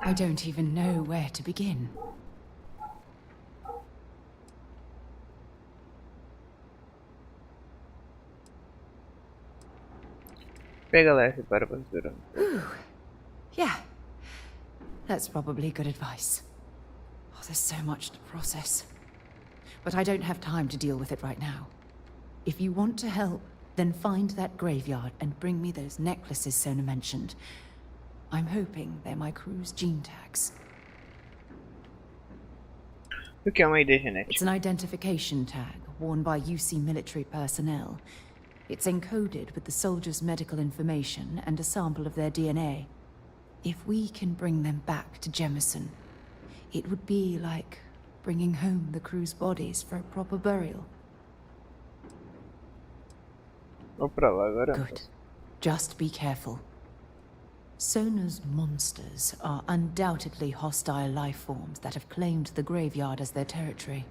I don't even know where to begin. Pega leve para aventura. Ooh. Yeah. That's probably good advice. Oh, there's so much to process. But I don't have time to deal with it right now. If you want to help, then find that graveyard and bring me those necklaces Sona mentioned. I'm hoping they're my crew's gene tags. O que é uma ID It's genética? an identification tag worn by UC military personnel. It's encoded with the soldiers' medical information and a sample of their DNA. If we can bring them back to Jemison, it would be like bringing home the crew's bodies for a proper burial. Vou pra lá agora. Good. Just be careful. Sona's monsters are undoubtedly hostile life forms that have claimed the graveyard as their territory.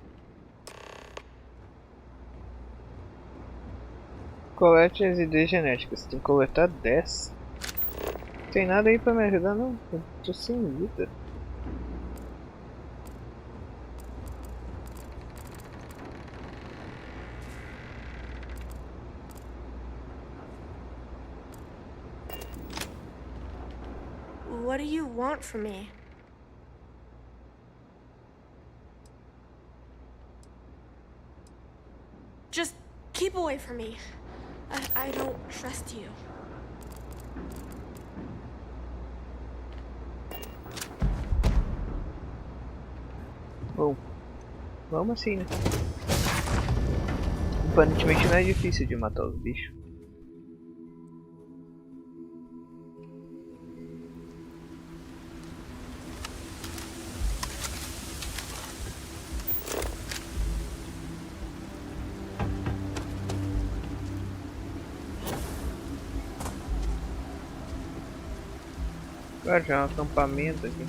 Colete as IDs genéticas. Tem que coletar 10. Não tem nada aí pra me ajudar não. Eu tô sem vida. What do you want from me? Keep away from me. I don't trust you. Bom, vamos assim, né? Aparentemente não é difícil de matar os bichos. Agora já é um acampamento aqui.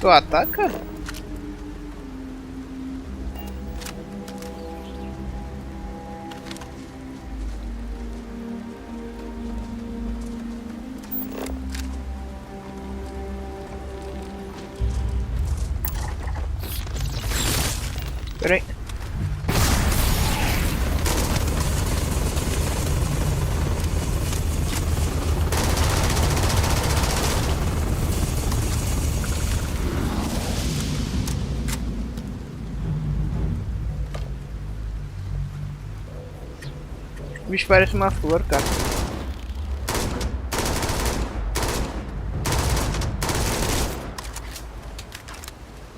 Tu ataca? Peraí. O bicho parece uma flor, cara.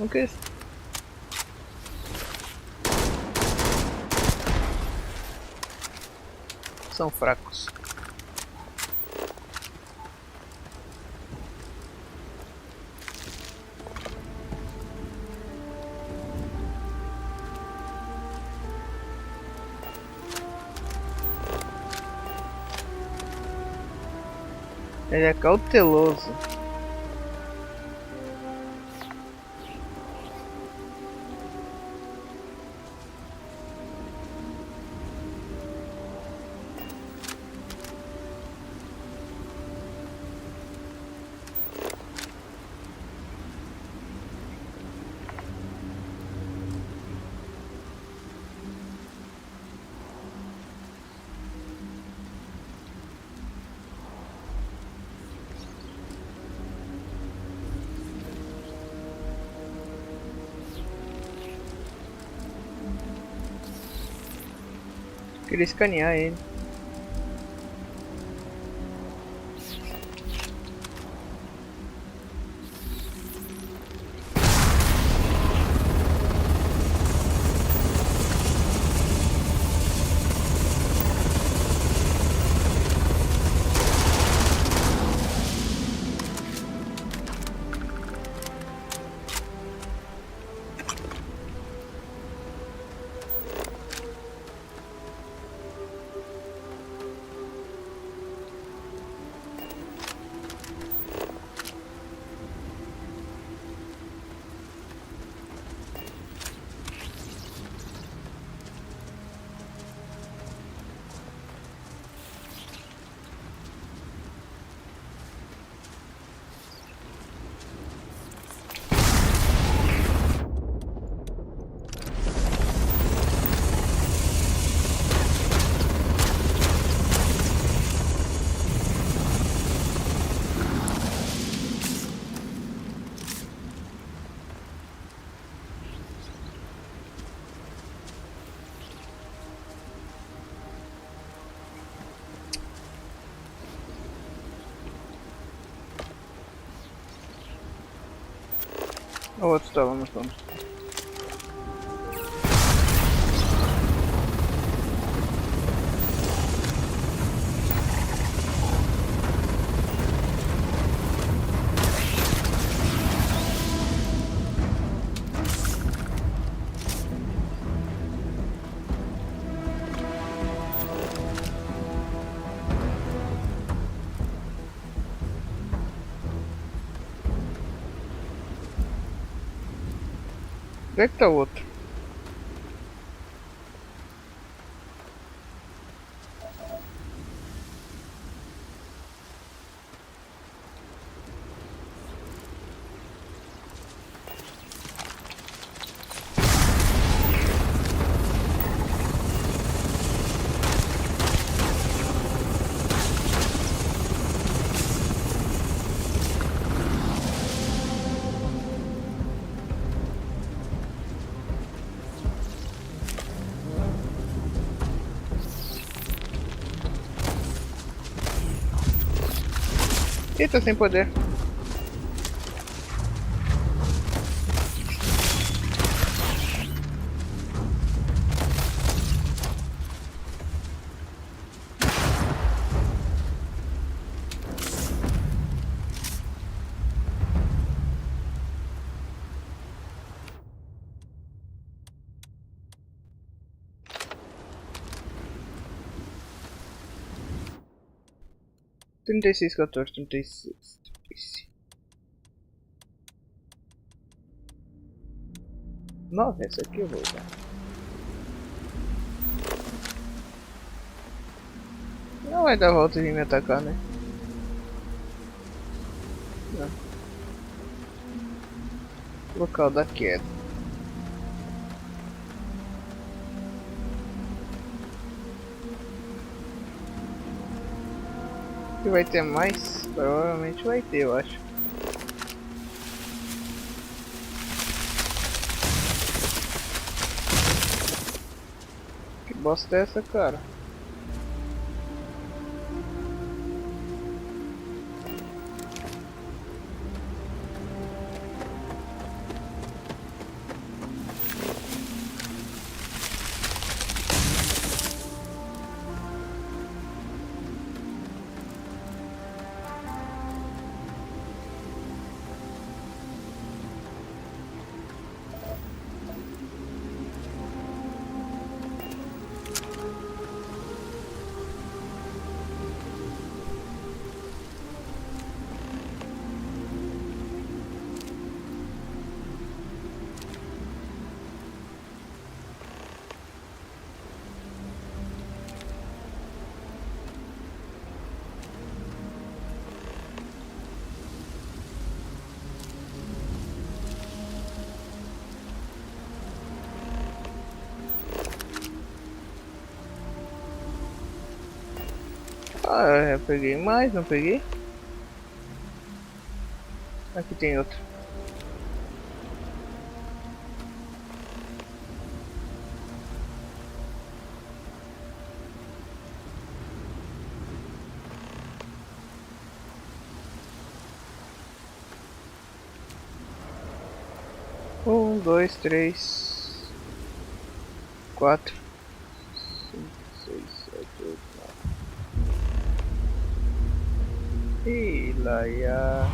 O que é isso? São fracos. Ele é cauteloso. Queria escanear ele. O outro tá, vamos. Onde é que tá o outro? Eita, sem poder. Trinta e seis, 14, 36. Nossa, essa aqui eu vou usar. Não vai dar volta e vir me atacar, né? Não. Local da queda. E vai ter mais? Provavelmente vai ter, eu acho. Que bosta é essa, cara? Ah, eu peguei mais, não peguei? Aqui tem outro. Um, dois, três, quatro, cinco, seis, sete, oito, nove. E lá ia.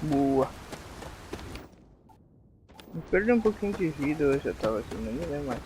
Boa. Eu perdi um pouquinho de vida, eu já tava aqui, não me lembro mais.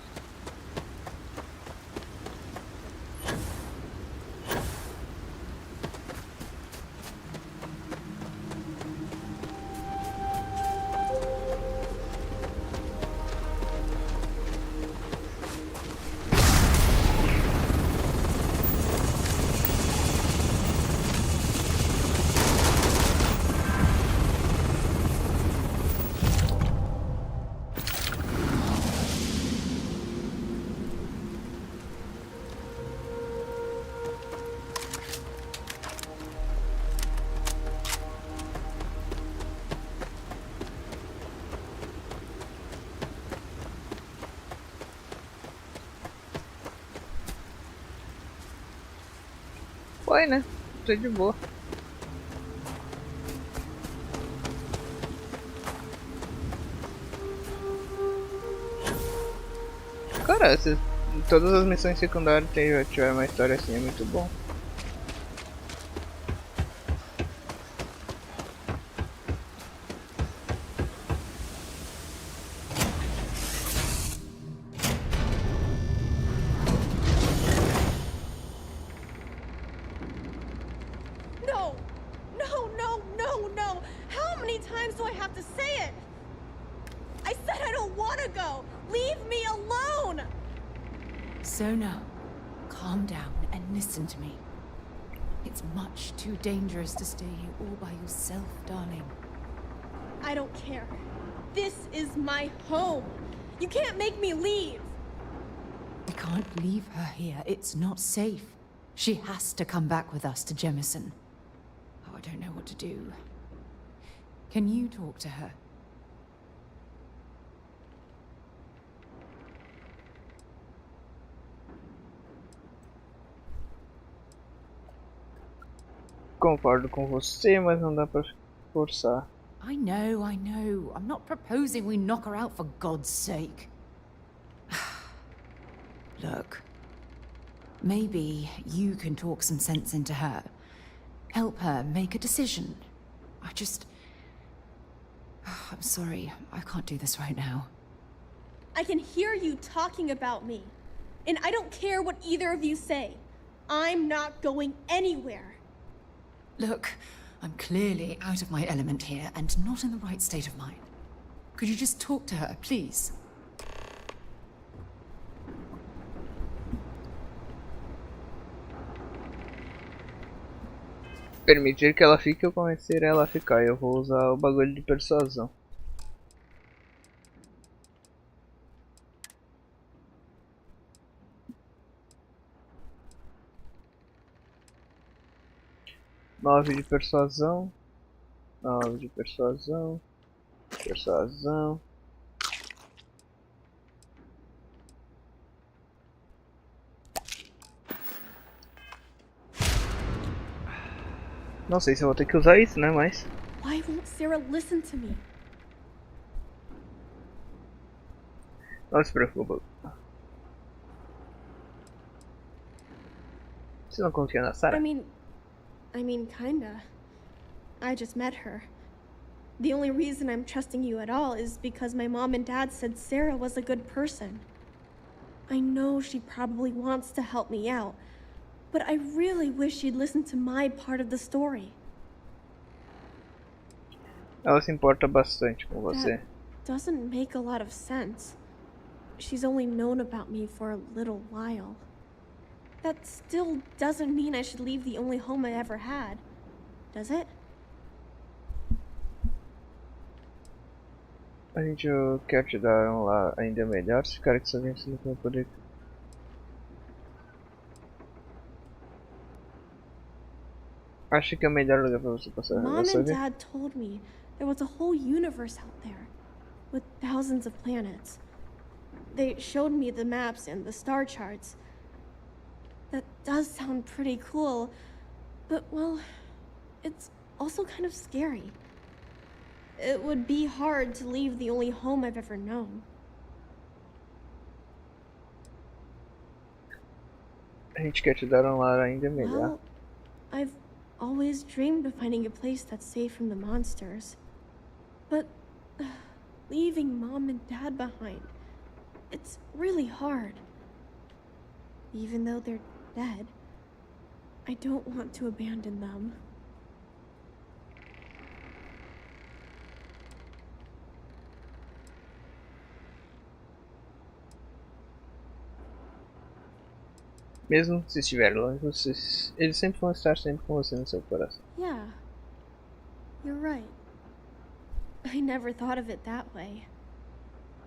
Foi, né? Tô de boa. Cara, todas as missões secundárias tiveram uma história assim, é muito bom. No! No, no, no, no! How many times do I have to say it? I said I don't want to go! Leave me alone! So now, calm down and listen to me. It's much too dangerous to stay here all by yourself, darling. I don't care. This is my home. You can't make me leave. We can't leave her here. It's not safe. She has to come back with us to Jemison. Oh, I don't know what to do. Can you talk to her? Concordo com você, mas não dá pra forçar. I know, I know. I'm not proposing we knock her out for God's sake. Look, maybe you can talk some sense into her. Help her make a decision. I'm sorry, I can't do this right now. I can hear you talking about me. And I don't care what either of you say. I'm not going anywhere. Look, I'm clearly out of my element here and not in the right state of mind. Could you just talk to her, please? Permitir que ela fique ou convencer ela a ficar. Eu vou usar o bagulho de persuasão. Nove de persuasão. 9 de persuasão. Persuasão. Não sei se eu vou ter que usar isso, né? Mas Why won't Sarah listen to me? não se preocupa. Você não confia na Sarah? I mean, kinda. I just met her. The only reason I'm trusting you at all is because my mom and dad said Sarah was a good person. I know she probably wants to help me out, but I really wish she'd listen to my part of the story. Ela se importa bastante com você. That doesn't make a lot of sense. She's only known about me for a little while. That still doesn't mean I should leave the only home I ever had, does it? A gente quer te dar um lá ainda melhor. Se cara que só vem ensinando como poder. Acho que é o melhor lugar pra você passar. Mom Você and vê? Dad told me there was a whole universe out there, with thousands of planets. They showed me the maps and the star charts. That does sound pretty cool, but well, it's also kind of scary. It would be hard to leave the only home I've ever known. A gente quer te dar um lar ainda melhor. Well, I've always dreamed of finding a place that's safe from the monsters. But leaving Mom and Dad behind, it's really hard. Even though they're dead, I don't want to abandon them. Mesmo se estiver longe, eles sempre vão estar sempre com você no seu coração. Yeah, you're right. I never thought of it that way.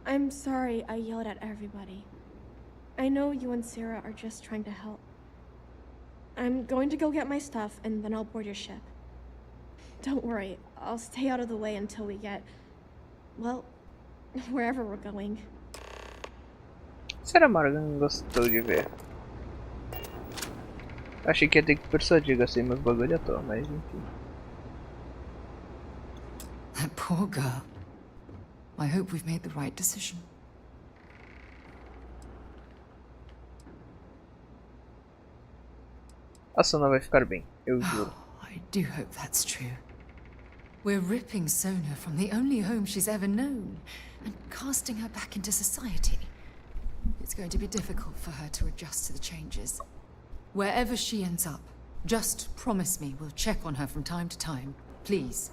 I'm sorry I yelled at everybody. I know you and Sarah are just trying to help. I'm going to go get my stuff and then I'll board your ship. Don't worry, I'll stay out of the way until we get, well, wherever we're going. Sarah Morgan gostou de ver. Achei que ia ter que persuadir, gastei meus bagulho à toa, mas enfim. That poor girl. I hope we've made the right decision. A Sona vai ficar bem, eu juro. Oh, I do hope that's true. We're ripping Sona from the only home she's ever known and casting her back into society. It's going to be difficult for her to adjust to the changes. Wherever she ends up, just promise me we'll check on her from time to time, please.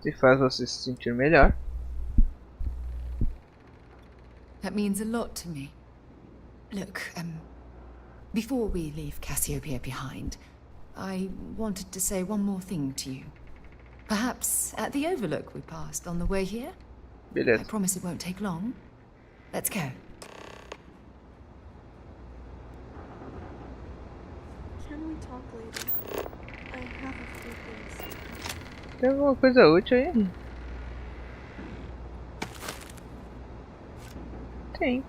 Se faz você se sentir melhor. That means a lot to me. Look, before we leave Cassiopeia behind, I wanted to say one more thing to you. Perhaps at the overlook we passed on the way here? I Beleza. promise it won't take long. Let's go. Can we talk later? I have a few things. Tem alguma coisa útil aí? Tem.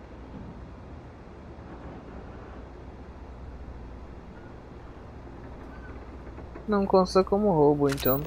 Não consta como roubo, então.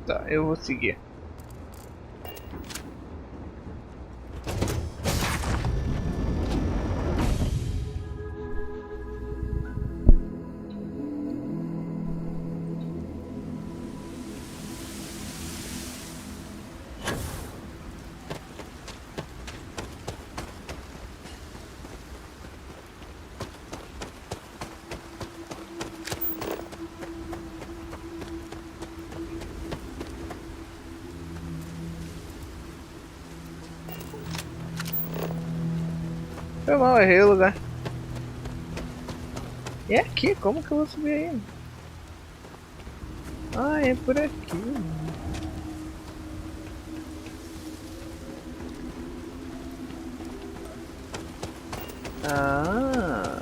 Tá, eu vou seguir. Foi mal, errei o lugar. É aqui, como que eu vou subir aí? Ah, é por aqui. Ah.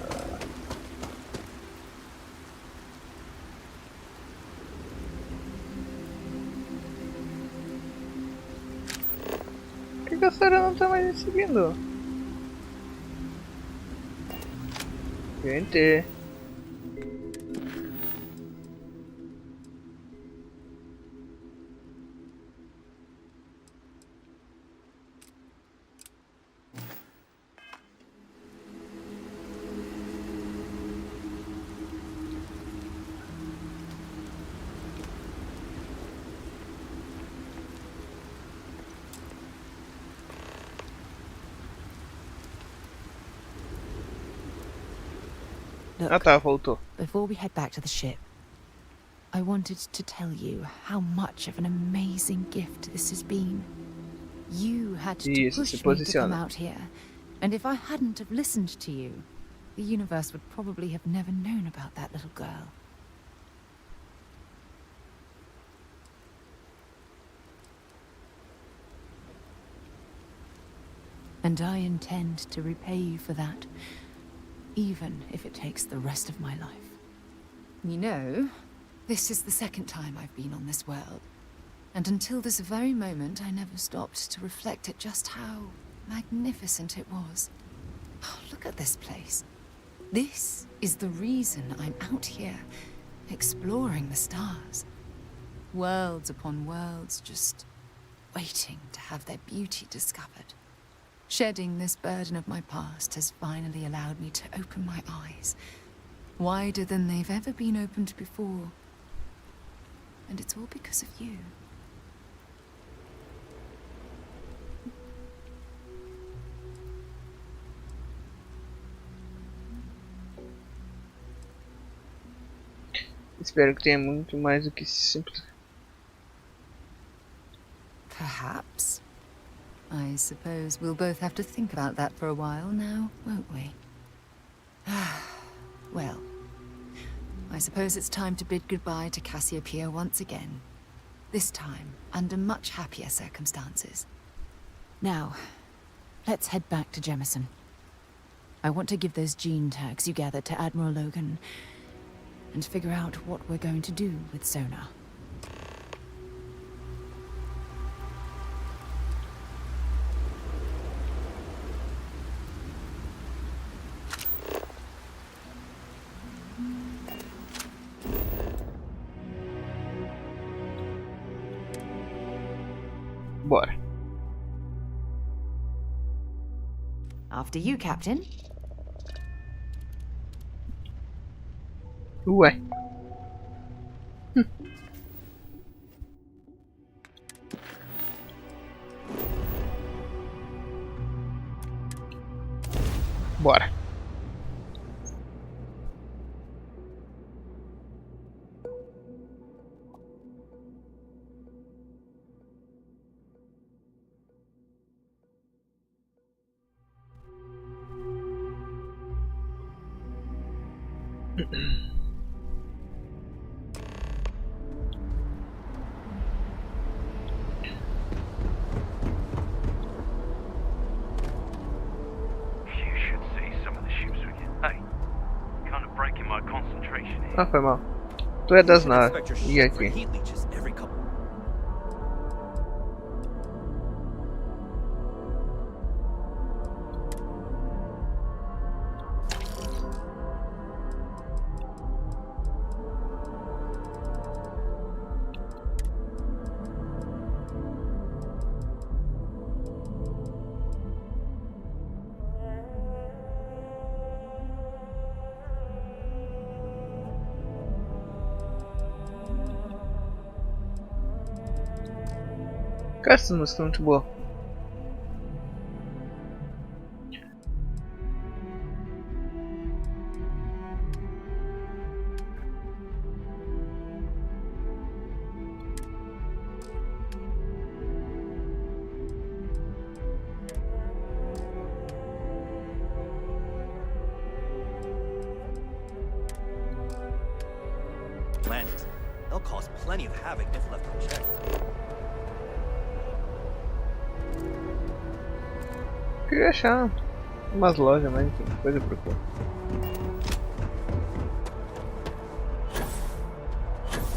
Por que a Sarah não tá mais me seguindo? Gente. Look, Ah tá, voltou. before we head back to the ship, I wanted to tell you how much of an amazing gift this has been. You had to Isso, se push me to come posiciona. out here, and if I hadn't have listened to you, the universe would probably have never known about that little girl. And I intend to repay you for that, even if it takes the rest of my life. You know, this is the second time I've been on this world, and until this very moment I never stopped to reflect at just how magnificent it was. Oh, look at this place. This is the reason I'm out here, exploring the stars. Worlds upon worlds just waiting to have their beauty discovered. Shedding this burden of my past has finally allowed me to open my eyes, wider than they've ever been opened before. And it's all because of you. Espero que tenha muito mais do que simples. Perhaps. I suppose we'll both have to think about that for a while now, won't we? Well, I suppose it's time to bid goodbye to Cassiopeia once again. This time, under much happier circumstances. Now, let's head back to Jemison. I want to give those gene tags you gathered to Admiral Logan and figure out what we're going to do with Sona. Bora. After you, Captain. Ué. Bora. Ah, foi mal. Tu é das naves. E aqui? Cara, essa música é muito boa. Landings. They'll cause plenty of havoc if left unchecked. Queria achar umas lojas, mas enfim, depois eu procuro.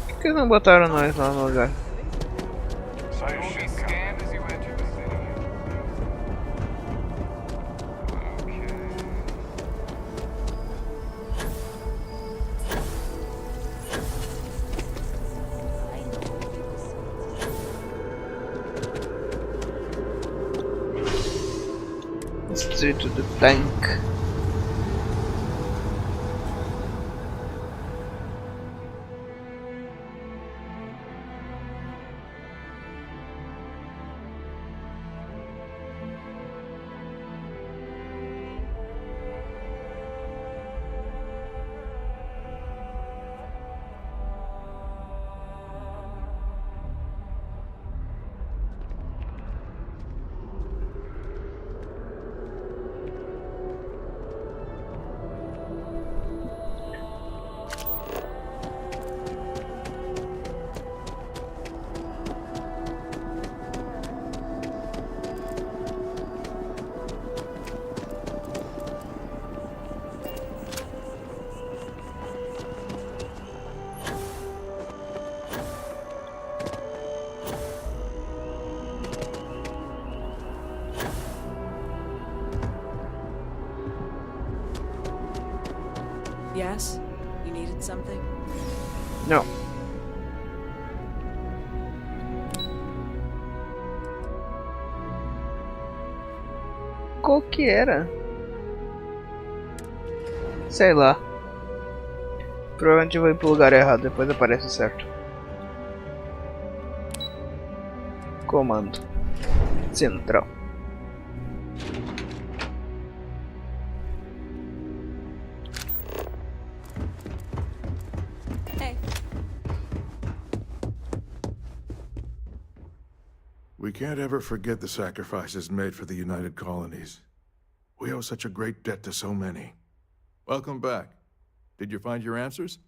Por que eles não botaram nós lá no lugar? Distrito do Tanque. Yes? You needed something? Não. Qual que era? Sei lá. Provavelmente eu vou ir pro lugar errado, depois aparece certo. Comando Central. Hey, We can't ever forget the sacrifices made for the United Colonies. We owe such a great debt to so many. Welcome back. Did you find your answers?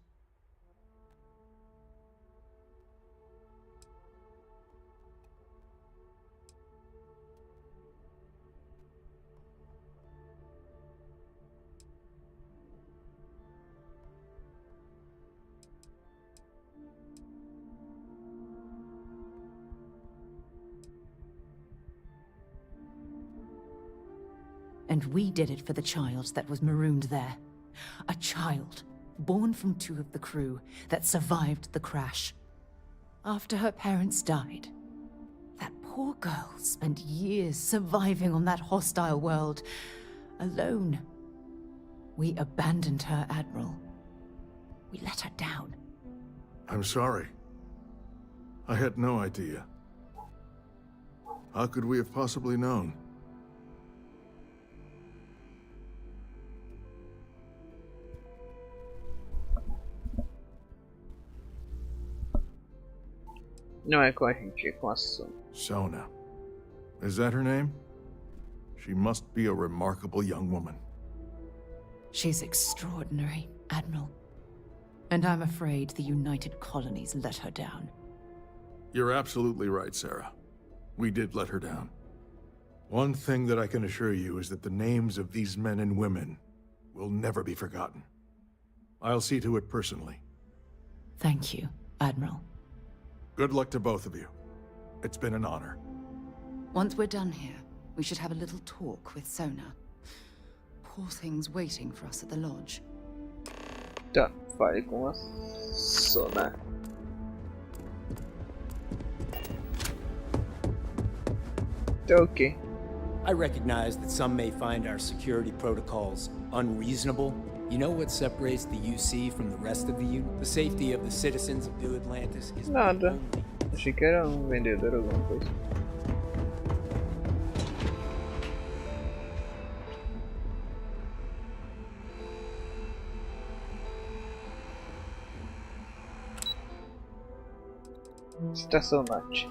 And we did it for the child that was marooned there. A child, born from 2 of the crew, that survived the crash. After her parents died, that poor girl spent years surviving on that hostile world, alone. We abandoned her, Admiral. We let her down. I'm sorry. I had no idea. How could we have possibly known? Não é com a gente, é com a Sona. Sona. Is that her name? She must be a remarkable young woman. She's extraordinary, Admiral. And I'm afraid the United Colonies let her down. You're absolutely right, Sarah. We did let her down. One thing that I can assure you is that the names of these men and women will never be forgotten. I'll see to it personally. Thank you, Admiral. Good luck to both of you. It's been an honor. Once we're done here, we should have a little talk with Sona. Poor thing's waiting for us at the lodge. Tá, fale com a Sona. Tá ok. I recognize that some may find our security protocols unreasonable. You know what separates the UC from the rest of the unit? The safety of the citizens of New Atlantis is Nada. only. Achei que era vendedor ou alguma coisa. Estação Norte.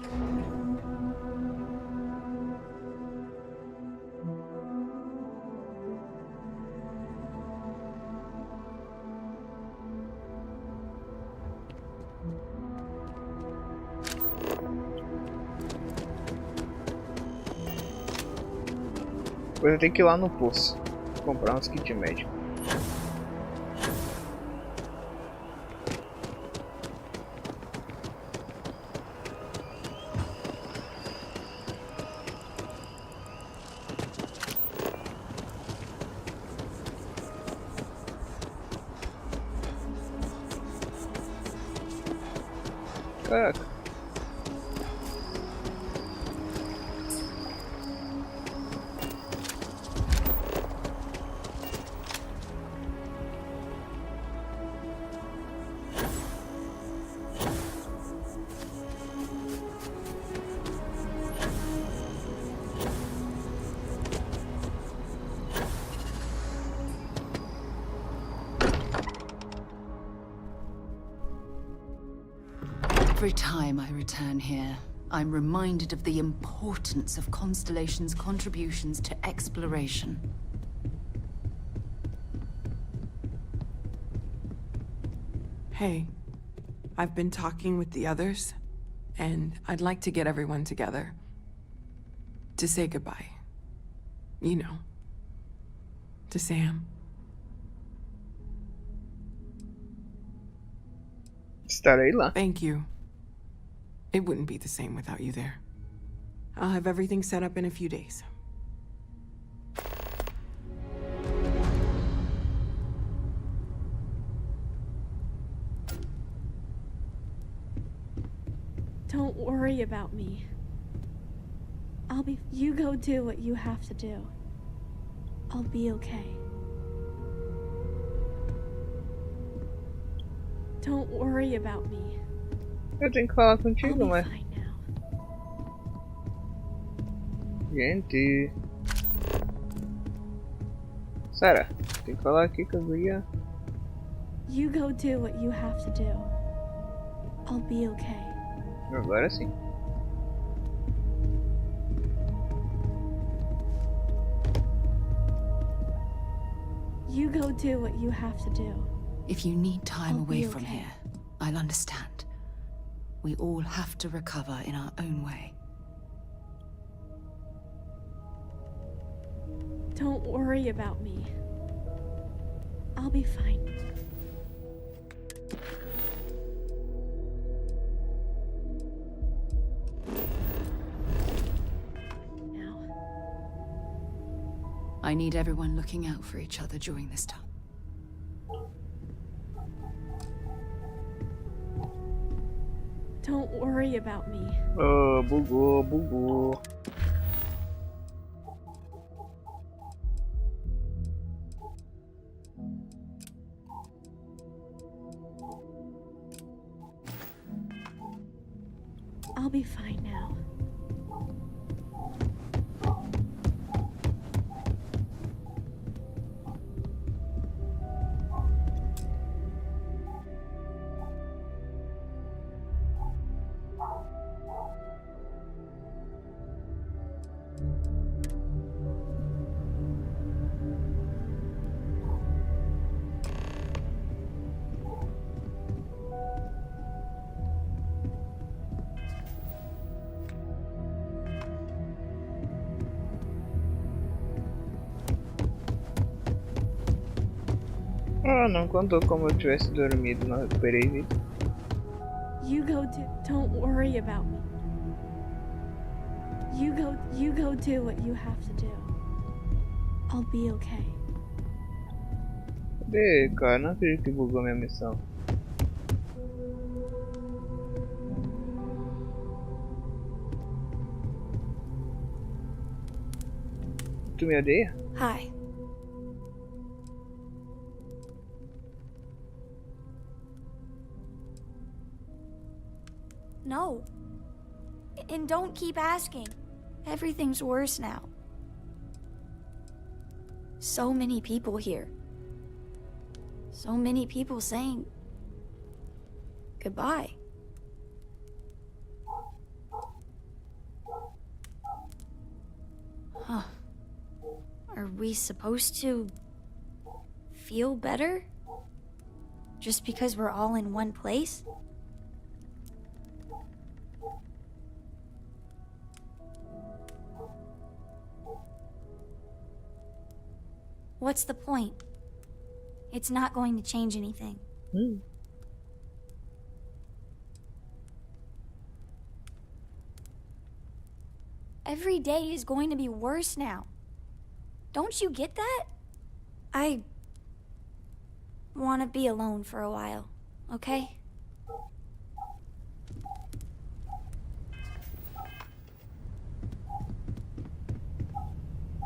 Depois eu tenho que ir lá no poço comprar uns kits médicos. Caraca. Every time I return here, I'm reminded of the importance of Constellation's contributions to exploration. Hey, I've been talking with the others, and I'd like to get everyone together. To say goodbye. You know. To Sam. Estarei lá. Thank you. It wouldn't be the same without you there. I'll have everything set up in a few days. Don't worry about me. You go do what you have to do. I'll be okay. Don't worry about me. Eu tenho que falar I'll contigo, be mas... fine now. Gente... Sarah, tem que falar aqui com a guria. You go do what you have to do. I'll be okay. Agora sim. You go do what you have to do. If you need time I'll away be from okay. here, I'll understand. We all have to recover in our own way. Don't worry about me. I'll be fine. Now. I need everyone looking out for each other during this time. Don't worry about me. Oh, bugou. I'll be fine now. Ah, não contou como eu tivesse dormido, não recuperei vida. You go do. Don't worry about me. You go do what you have to do. I'll be okay. Cadê, cara? Não acredito que bugou minha missão. Tu me odeia? Hi. No. And don't keep asking. Everything's worse now. So many people here. So many people saying goodbye. Huh. Are we supposed to feel better? Just because we're all in one place? What's the point? It's not going to change anything. Every day is going to be worse now. Don't you get that? I want to be alone for a while, okay?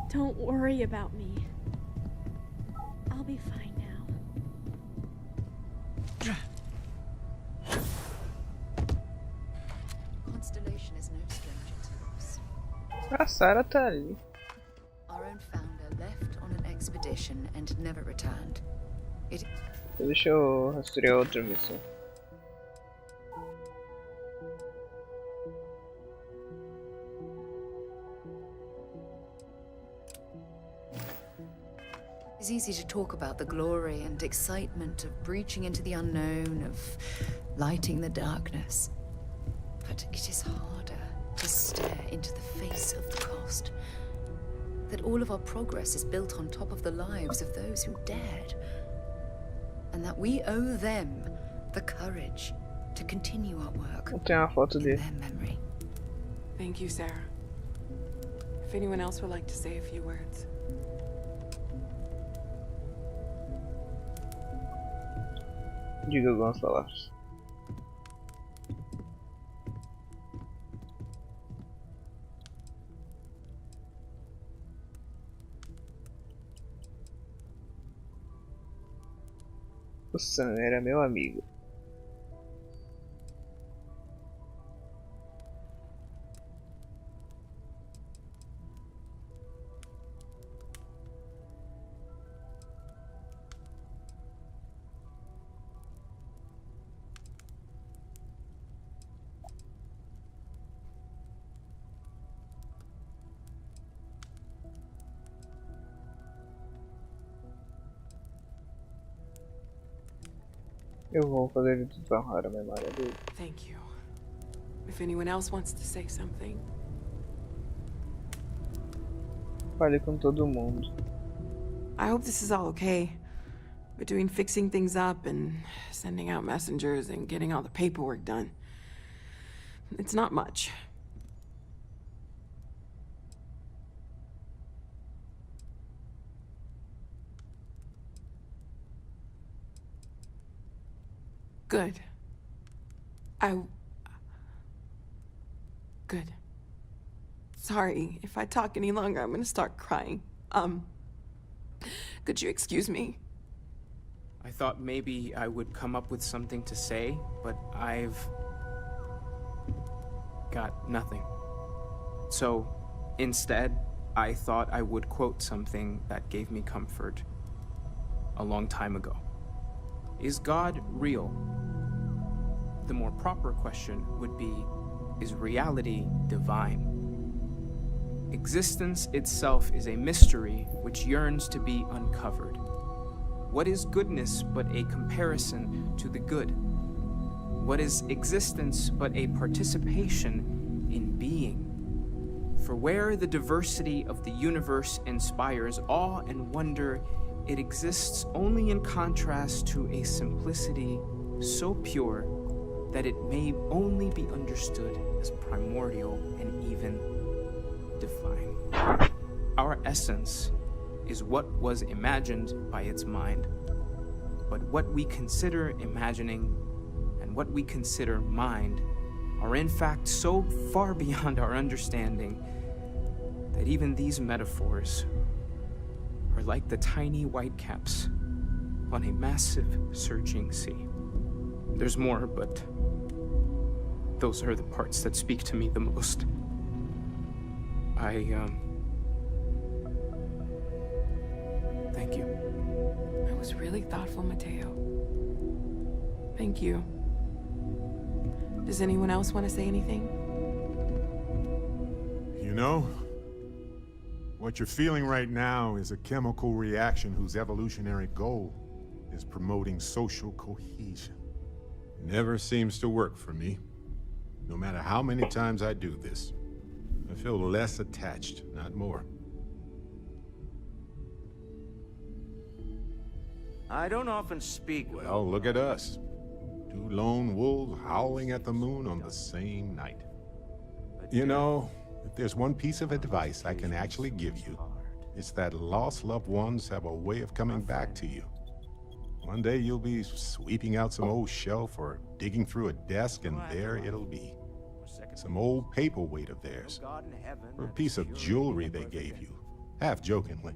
Don't worry about me. I'll be fine now. Constellation is no stranger to us. A Sarah tá ali. Our own founder left on an expedition and never returned. Deixa eu rastrear outra missão. It's easy to talk about the glory and excitement of breaching into the unknown, of lighting the darkness. But it is harder to stare into the face of the cost. That all of our progress is built on top of the lives of those who dared. And that we owe them the courage to continue our work Eu tenho uma foto in dele. their memory. Thank you, Sarah. If anyone else would like to say a few words. Diga algumas palavras. O Sam era meu amigo. Eu vou fazer ele desarmar a memória dele. Thank you. If anyone else wants to say something. Falei com todo mundo. I hope this is all okay. Between fixing things up and sending out messengers and getting all the paperwork done. It's not much. Good. Good. Sorry, if I talk any longer, I'm gonna start crying. Could you excuse me? I thought maybe I would come up with something to say, but I've got nothing. So, instead, I thought I would quote something that gave me comfort a long time ago. Is God real? The more proper question would be, is reality divine? Existence itself is a mystery which yearns to be uncovered. What is goodness but a comparison to the good? What is existence but a participation in being? For where the diversity of the universe inspires awe and wonder, it exists only in contrast to a simplicity so pure that it may only be understood as primordial and even divine. Our essence is what was imagined by its mind, but what we consider imagining and what we consider mind are in fact so far beyond our understanding that even these metaphors are like the tiny whitecaps on a massive surging sea. There's more, but those are the parts that speak to me the most. Thank you. That was really thoughtful, Mateo. Thank you. Does anyone else want to say anything? You know, what you're feeling right now is a chemical reaction whose evolutionary goal is promoting social cohesion. Never seems to work for me. No matter how many times I do this, I feel less attached, not more. I don't often speak. Well, look at us. Two lone wolves howling at the moon on the same night. You know, if there's one piece of advice I can actually give you, it's that lost loved ones have a way of coming back to you. One day you'll be sweeping out some old shelf or digging through a desk, and there it'll be. Some old paperweight of theirs, or a piece of jewelry they gave you, half jokingly.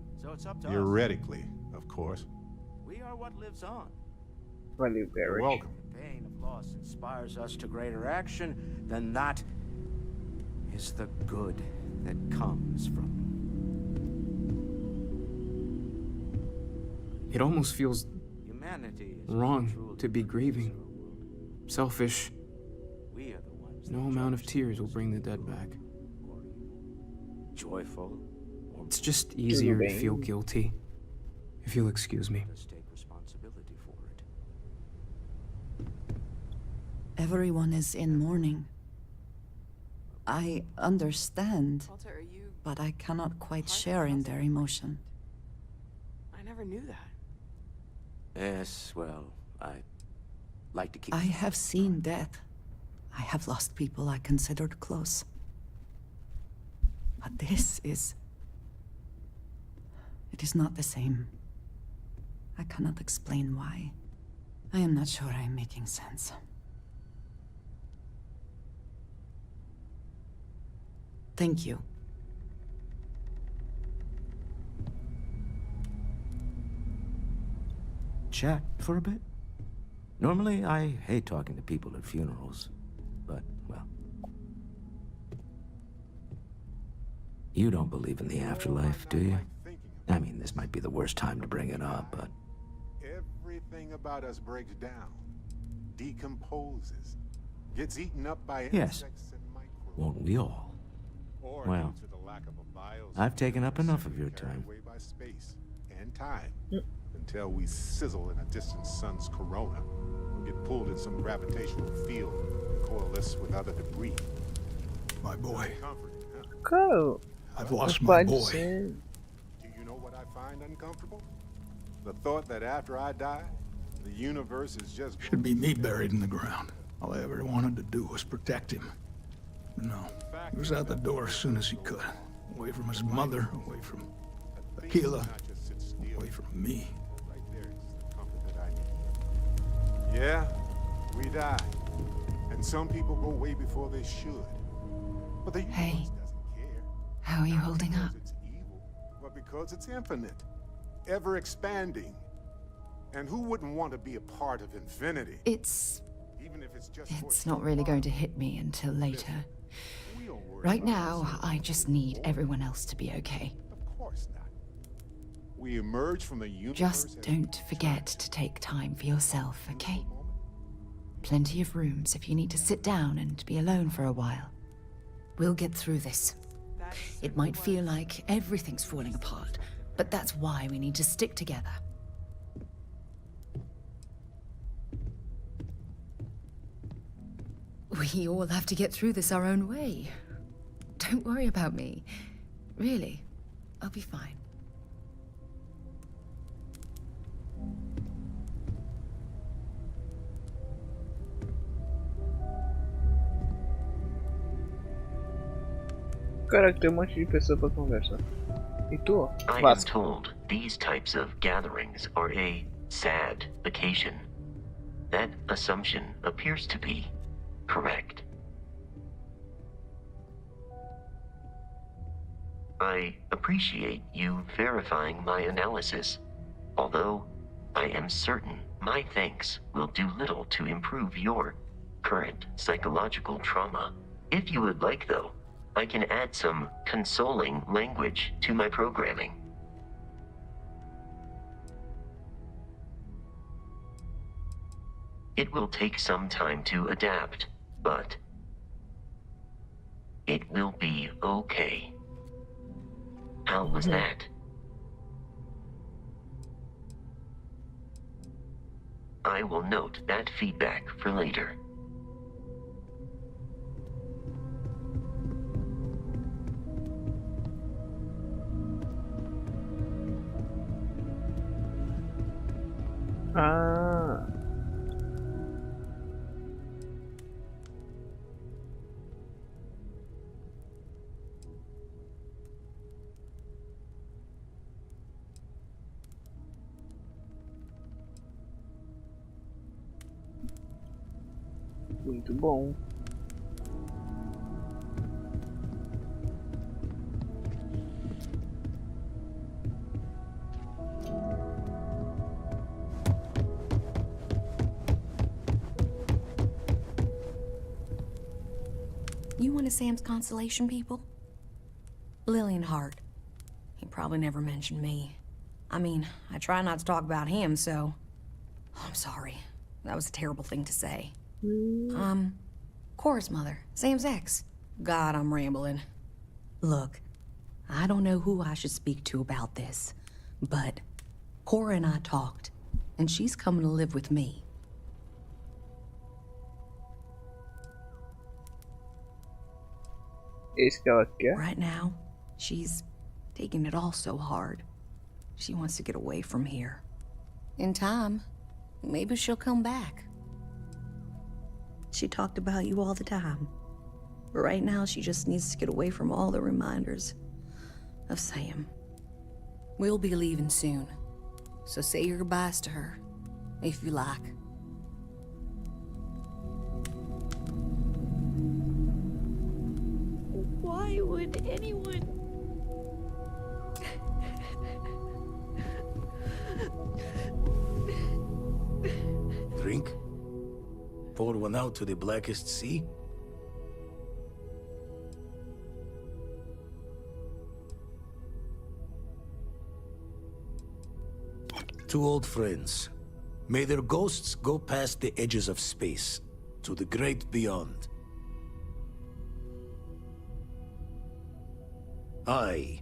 Theoretically, of course. We are what lives on. Valeu, You're Barry. welcome. The pain of loss inspires us to greater action, then that is the good that comes from. It almost feels Humanity is wrong to be grieving. Selfish. We are the ones No amount of tears will bring the dead back. joyful. It's just easier to feel guilty, if you'll excuse me. Take responsibility for it. Everyone is in mourning. I understand, Walter, are you but I cannot quite part of share the in house their of emotion. I never knew that. Yes, well, I like to keep... I have seen death. I have lost people I considered close. But this is... It is not the same. I cannot explain why. I am not sure I am making sense. Thank you. Chat for a bit? Normally, I hate talking to people at funerals, but, well... You don't believe in the afterlife, do you? I mean, this might be the worst time to bring it up, but... Everything about us breaks down, decomposes, gets eaten up by Yes. insects and microbes. Won't we all? Or Well, due to the lack of a I've taken up enough of your carried time. away by space and time until we sizzle in a distant sun's corona. get pulled in some gravitational field and coalesce with other debris. My boy. Cara, I've lost não my pode boy. ser. Do you know what I find uncomfortable? The thought that after I die, the universe is just... Should be me buried in the ground. All I ever wanted to do was protect him. But no, he was out the door as soon as he could. Away from his mother, away from Aquila, away from me. Right there is the comfort that I need. Yeah, we die. And some people go way before they should. But the universe doesn't care. How are you holding up? It's evil, but because it's infinite, ever expanding. And who wouldn't want to be a part of infinity? It's It's not really going to hit me until later. Right now, I just need everyone else to be okay. Of course not. We emerge from the universe. Just don't forget to take time for yourself, okay? Plenty of rooms if you need to sit down and be alone for a while. We'll get through this. It might feel like everything's falling apart, but that's why we need to stick together. We all have to get through this our own way. Don't worry about me. Really, I'll be fine. Cara, tem um monte de pessoa pra conversar. E tu? I am told these types of gatherings are a sad occasion. That assumption appears to be correct. I appreciate you verifying my analysis, although I am certain my thanks will do little to improve your current psychological trauma. If you would like, though, I can add some consoling language to my programming. It will take some time to adapt, but it will be okay. How was that? I will note that feedback for later. Ah. Muito bom. You one of Sam's constellation people? Lillian Hart. He probably never mentioned me. I mean, I try not to talk about him, so... I'm sorry. That was a terrible thing to say. Cora's mother, Sam's ex. God, I'm rambling. Look, I don't know who I should speak to about this, but Cora and I talked, and she's coming to live with me. Esse que ela quer? Right now, she's taking it all so hard. She wants to get away from here. In time, maybe she'll come back. She talked about you all the time. But right now, she just needs to get away from all the reminders of Sam. We'll be leaving soon, so say your goodbyes to her, if you like. Why would anyone... Drink? Pour one out to the blackest sea? Two old friends. May their ghosts go past the edges of space, to the great beyond. I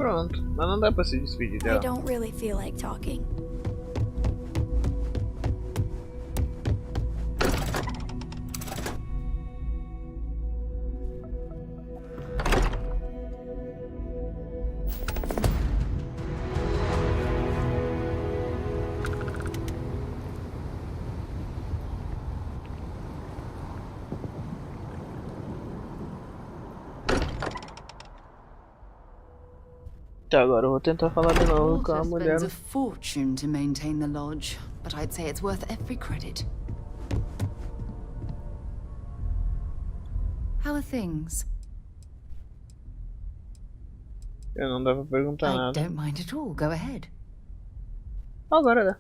Pronto, mas não dá pra se despedir I dela. don't really feel like talking. Tá, agora eu vou tentar falar de novo com a Walter mulher. spends a fortune to maintain the lodge, but I'd say it's worth every credit. How are things? Eu não dá pra perguntar I nada. don't mind at all. Go ahead. Agora dá.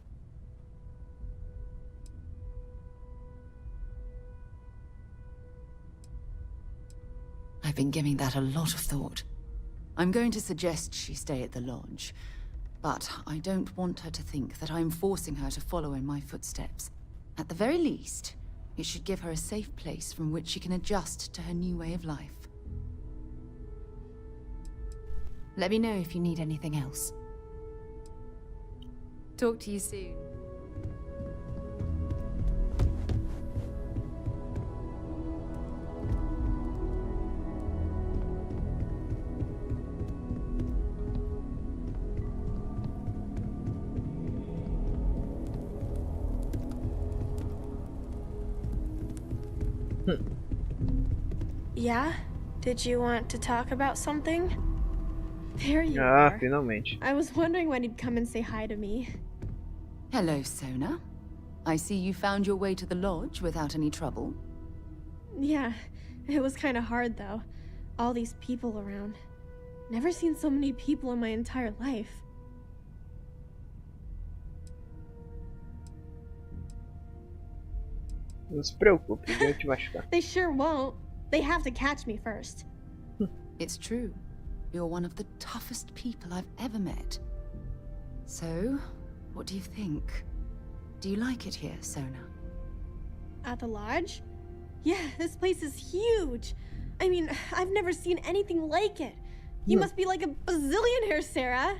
I've been giving that a lot of thought. I'm going to suggest she stay at the lodge, but I don't want her to think that I'm forcing her to follow in my footsteps. At the very least, it should give her a safe place from which she can adjust to her new way of life. Let me know if you need anything else. Talk to you soon. Yeah? Did you want to talk about something? There you Ah, are. finalmente. I was wondering when he'd come and say hi to me. Hello, Sona. I see you found your way to the lodge without any trouble. Yeah, it was kind of hard though. All these people around. Never seen so many people in my entire life. Não se preocupe, eu te machucar. They sure won't. They have to catch me first. It's true. You're one of the toughest people I've ever met. So, what do you think? Do you like it here, Sona? At the lodge? Yeah, this place is huge. I mean, I've never seen anything like it. You must be like a bazillionaire, Sarah.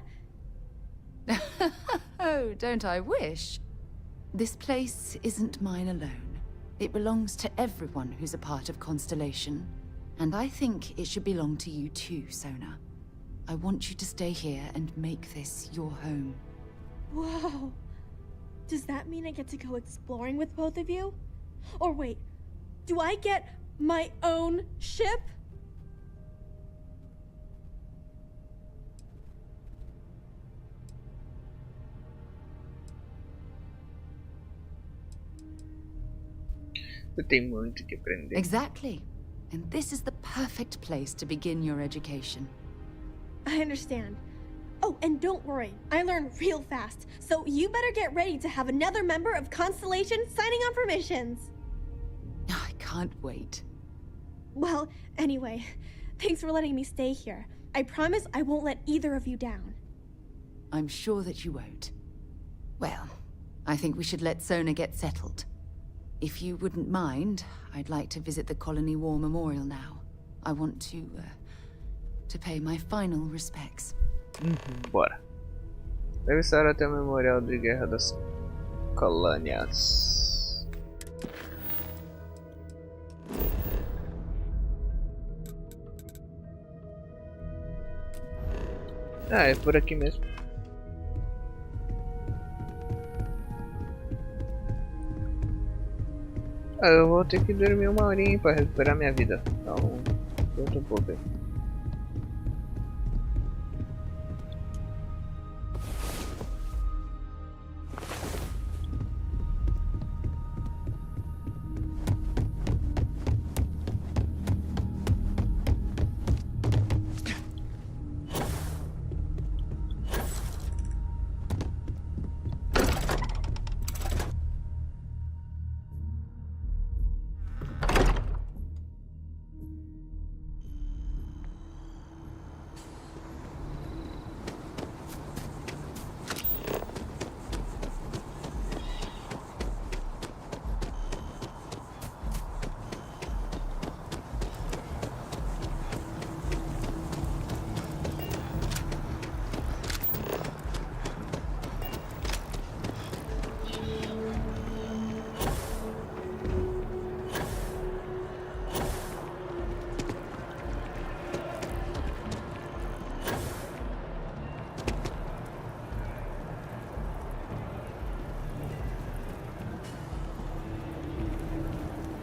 Oh, don't I wish? This place isn't mine alone. It belongs to everyone who's a part of Constellation. And I think it should belong to you too, Sona. I want you to stay here and make this your home. Whoa. Does that mean I get to go exploring with both of you? Or wait, do I get my own ship? Você tem muito que aprender. Exactly. And this is the perfect place to begin your education. I understand. Oh, and don't worry, I learn real fast, so you better get ready to have another member of Constellation signing on for missions. I can't wait. Well, anyway, thanks for letting me stay here. I promise I won't let either of you down. I'm sure that you won't. Well, I think we should let Sona get settled. If you wouldn't mind, I'd like to visit the Colony War Memorial now. I want to pay my final respects. Bora. Deve estar até o Memorial de Guerra das Colônias. Ah, é por aqui mesmo. Ah, eu vou ter que dormir uma horinha para recuperar minha vida. Então, conta um pouco aí.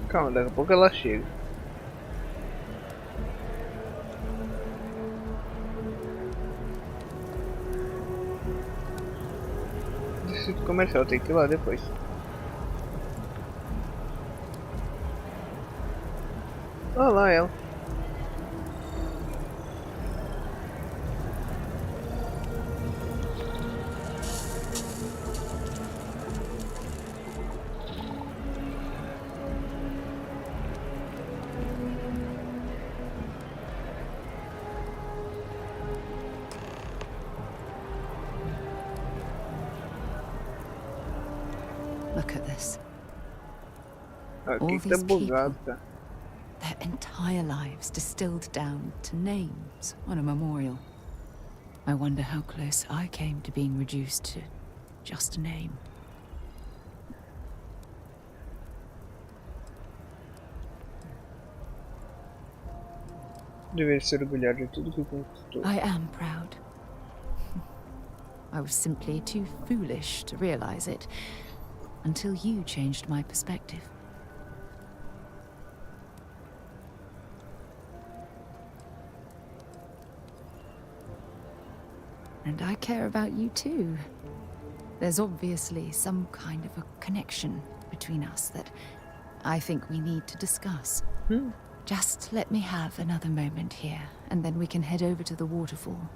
Calma, daqui a pouco ela chega. Distrito comercial, tem que ir lá depois. Olha lá ela. Look at this. Aqui que tá bugado, cara. Their entire lives distilled down to names on a memorial. I wonder how close I came to being reduced to just a name. Deveria ser orgulhado de tudo que conquistou. I am proud. I was simply too foolish to realize it until you changed my perspective. And I care about you too. There's obviously some kind of a connection between us that I think we need to discuss. Just let me have another moment here, and then we can head over to the waterfall,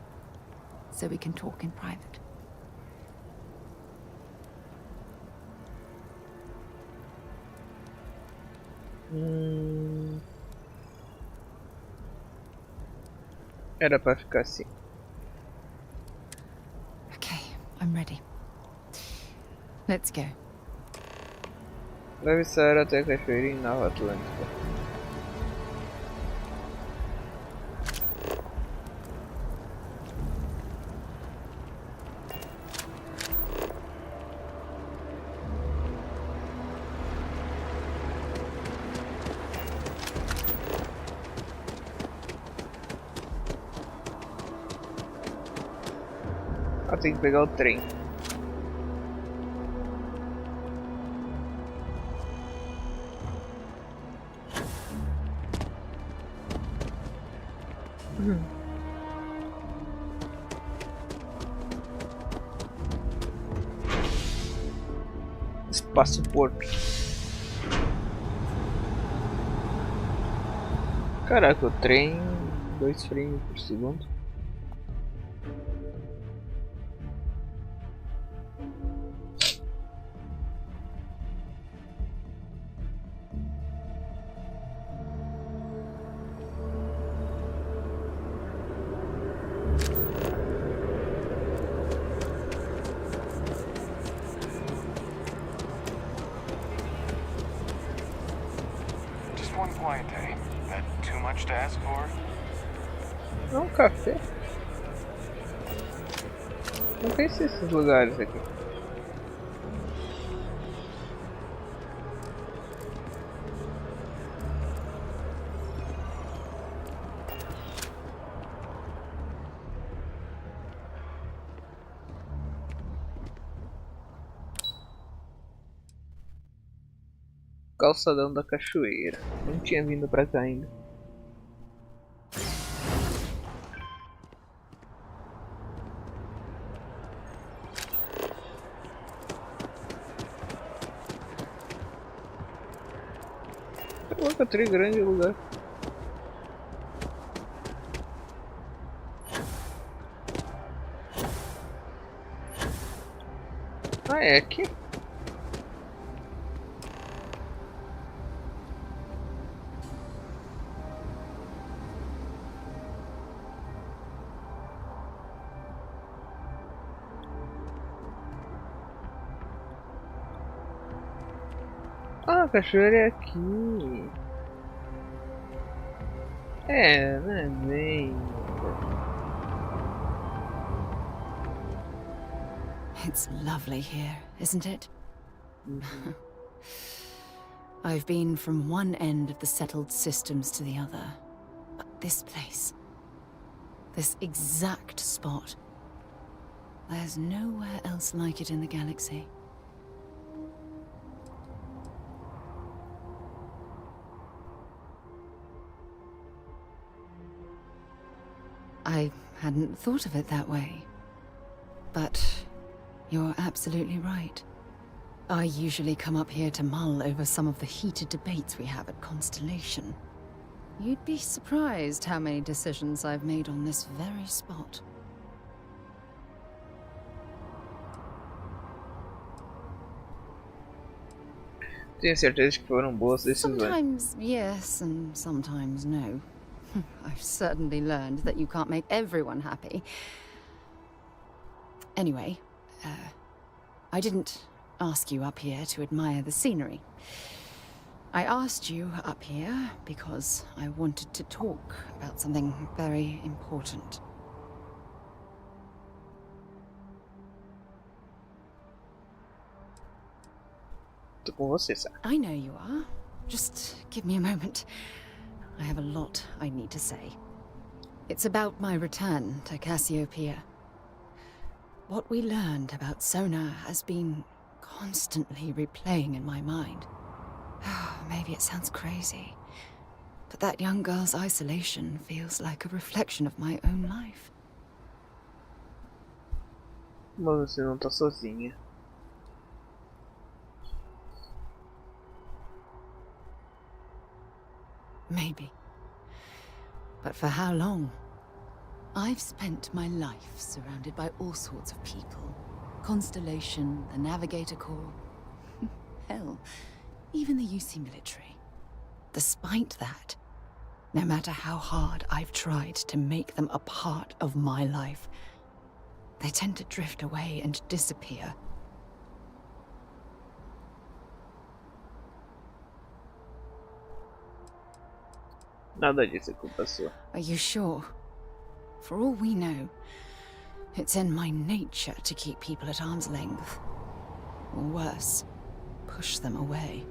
so we can talk in private. Era pra ficar assim. Okay, I'm ready. Let's go. Deve sair até a cachoeira em Nova Atlântica. Ah, tem que pegar o trem. Espaço Porto. Caraca, o trem 2 frames por segundo. One quiet day. That too much to ask for? É um café. Não conheci esses lugares aqui. Calçadão da Cachoeira. Não tinha vindo pra cá ainda. Caraca, trem grande o lugar. Ah, é aqui? Ah, a cachoeira é aqui. É, não é bem. It's lovely here, isn't it? I've been from one end of the settled systems to the other. But this place, this exact spot, there's nowhere else like it in the galaxy. hadn't thought of it that way. But you're absolutely right. I usually come up here to mull over some of the heated debates we have at Constellation. You'd be surprised how many decisions I've made on this very spot. Tenho certeza que foram boas decisões. Sometimes yes and sometimes no. I've certainly learned that you can't make everyone happy. Anyway, I didn't ask you up here to admire the scenery. I asked you up here because I wanted to talk about something very important. Tô com você, Sarah. I know you are. Just give me a moment. I have a lot I need to say. It's about my return to Cassiopeia. What we learned about Sona has been constantly replaying in my mind. Maybe it sounds crazy, but that young girl's isolation feels like a reflection of my own life. Mas você não tá sozinha. Maybe. But for how long? I've spent my life surrounded by all sorts of people. Constellation, the Navigator Corps. Hell, even the UC military. Despite that, no matter how hard I've tried to make them a part of my life, they tend to drift away and disappear. Nada disso é culpa sua. Are you sure? For all we know, it's in my nature to keep people at arm's length. Or worse, push them away.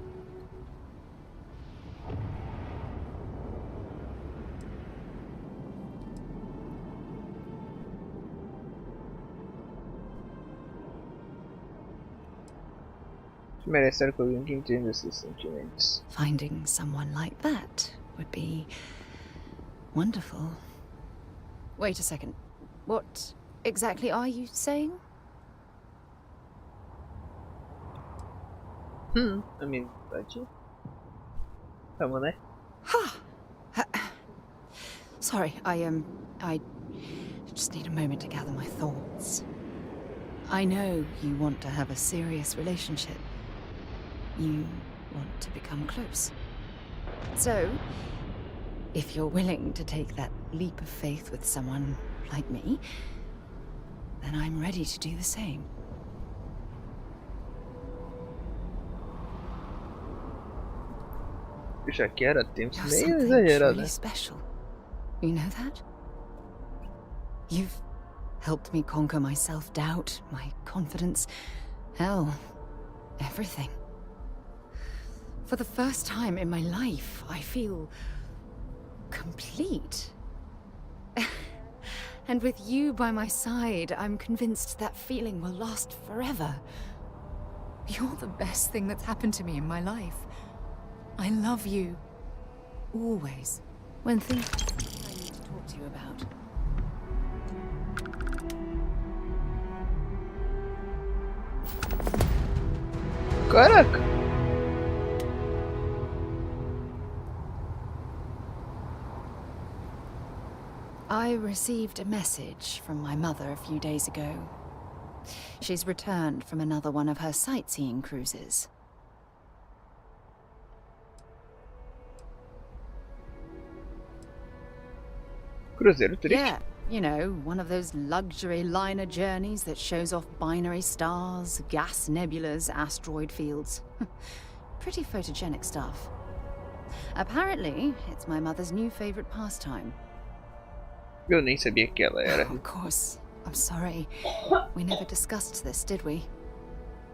Merece estar com alguém que entenda esses sentimentos. Finding someone like that would be wonderful. Wait a second. What exactly are you saying? I mean, pode. Vamos, né? Sorry, I just need a moment to gather my thoughts. I know you want to have a serious relationship. You want to become close. So, if you're willing to take that leap of faith with someone like me, then I'm ready to do the same. Já que era tempo You're meio something exagerado, truly né? special. You know that? You've helped me conquer my self-doubt, my confidence, hell, everything. For the first time in my life, I feel complete. And with you by my side, I'm convinced that feeling will last forever. You're the best thing that's happened to me in my life. I love you. Always. When things I need to talk to you about. Caraca! I received a message from my mother a few days ago. She's returned from another one of her sightseeing cruises. Cruzeiro turístico? Yeah, you know, one of those luxury liner journeys that shows off binary stars, gas nebulas, asteroid fields. Pretty photogenic stuff. Apparently, it's my mother's new favorite pastime. Eu nem sabia que ela era. Of course. I'm sorry. We never discussed this, did we?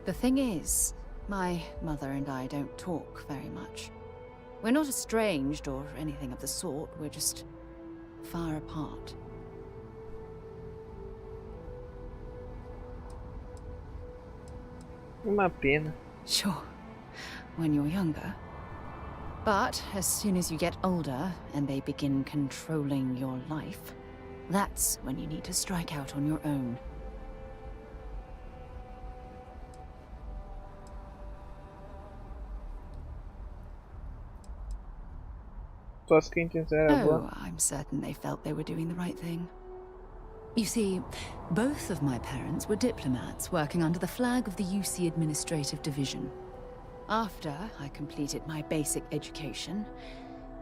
The thing is, my mother and I don't talk very much. We're not estranged or anything of the sort. We're just far apart. Uma pena. Sure, when you're younger. But as soon as you get older and they begin controlling your life, That's when you need to strike out on your own. Oh, I'm certain they felt they were doing the right thing. You see, both of my parents were diplomats working under the flag of the UC Administrative Division. After I completed my basic education,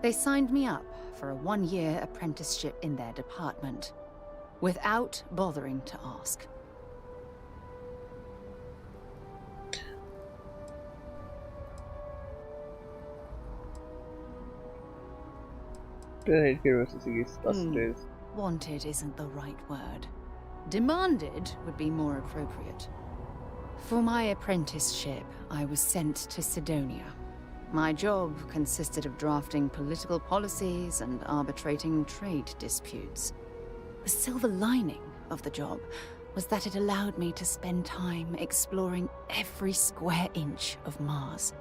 they signed me up for a one-year apprenticeship in their department, without bothering to ask. Wanted isn't the right word. Demanded would be more appropriate. For my apprenticeship, I was sent to Sidonia. My job consisted of drafting political policies and arbitrating trade disputes. The silver lining of the job was that it allowed me to spend time exploring every square inch of Mars.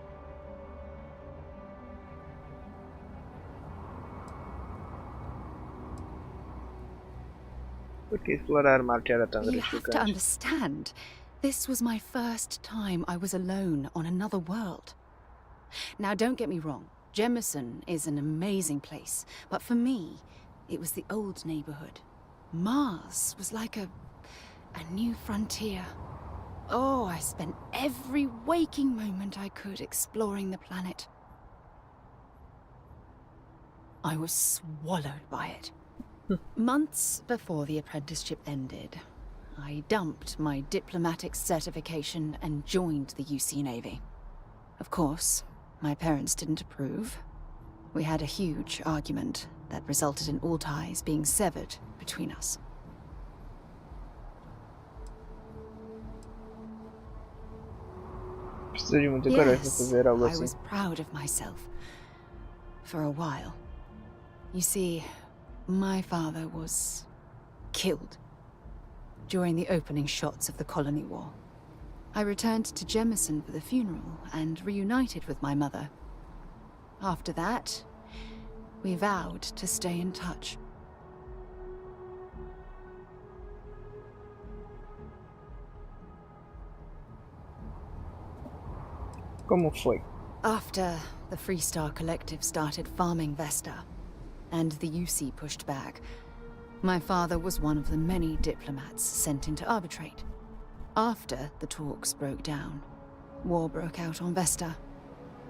You have to understand, this was my first time I was alone on another world. Now, don't get me wrong, Jemison is an amazing place, but for me, it was the old neighborhood. Mars was like a new frontier. Oh, I spent every waking moment I could exploring the planet. I was swallowed by it. Months before the apprenticeship ended, I dumped my diplomatic certification and joined the UC Navy. Of course, my parents didn't approve. We had a huge argument that resulted in all ties being severed between us. Yes, I was proud of myself. For a while. You see, my father was killed during the opening shots of the Colony War. I returned to Jemison for the funeral and reunited with my mother. After that, we vowed to stay in touch. Como foi? After the Freestar Collective started farming Vesta, and the UC pushed back, my father was one of the many diplomats sent in to arbitrate. After the talks broke down, war broke out on Vesta,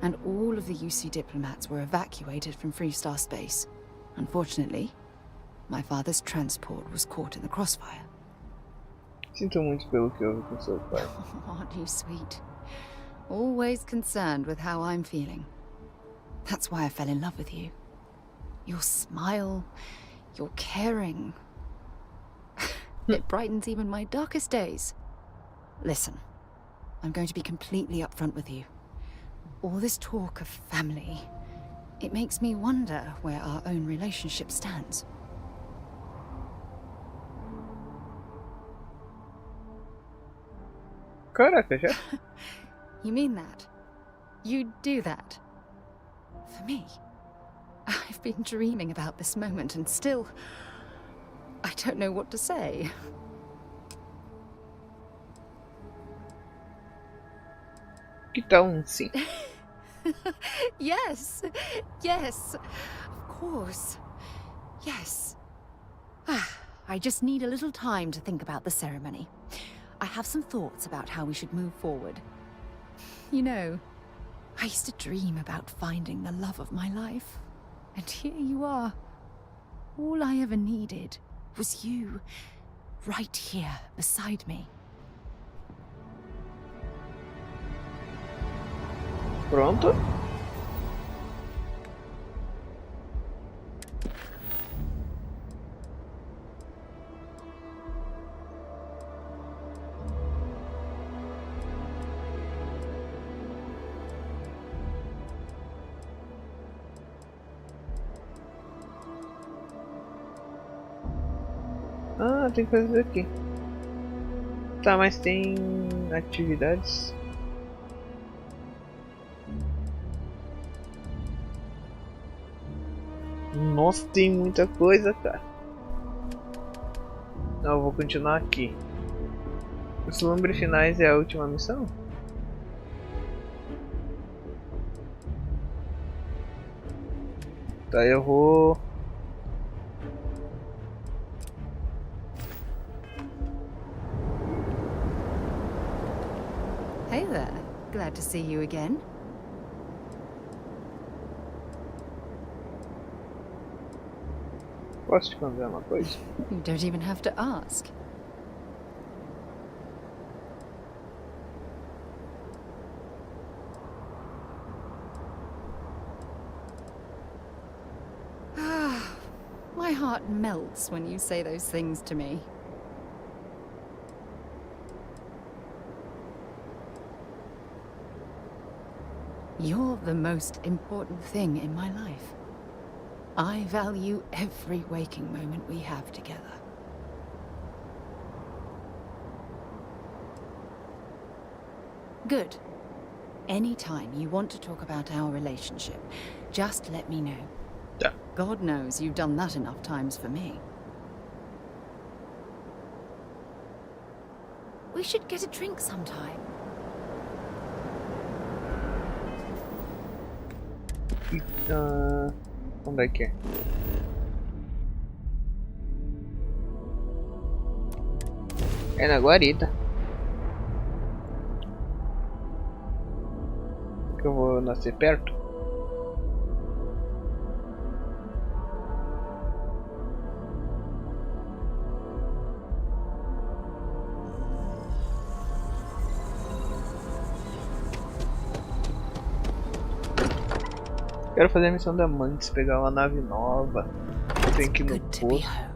and all of the UC diplomats were evacuated from Freestar space. Unfortunately, my father's transport was caught in the crossfire. Sinto muito pelo que houve com seu pai. Aren't you sweet? Always concerned with how I'm feeling. That's why I fell in love with you. Your smile, your caring. It brightens even my darkest days. Listen, I'm going to be completely upfront with you. All this talk of family, it makes me wonder where our own relationship stands. Caraca, já? You mean that? You'd do that? For me? I've been dreaming about this moment and still, I don't know what to say. Que tal sim? Yes, yes, of course, yes. I just need a little time to think about the ceremony. I have some thoughts about how we should move forward. You know, I used to dream about finding the love of my life. And here you are. All I ever needed was you, right here beside me. Pronto? Ah, tem coisas aqui. Tá, mas tem atividades. Nossa, tem muita coisa, cara. Não, eu vou continuar aqui. Os lumbres finais é a última missão? Tá, eu vou... Hey there. Glad to see you again. Posso te contar uma coisa? You don't even have to ask. My heart melts when you say those things to me. You're the most important thing in my life. I value every waking moment we have together. Good. Anytime you want to talk about our relationship, just let me know. Yeah. God knows you've done that enough times for me. We should get a drink sometime. Onde é que é? É na guarita. Que eu vou nascer perto. Quero fazer a missão da Mantis, pegar uma nave nova. Tem que ir no posto.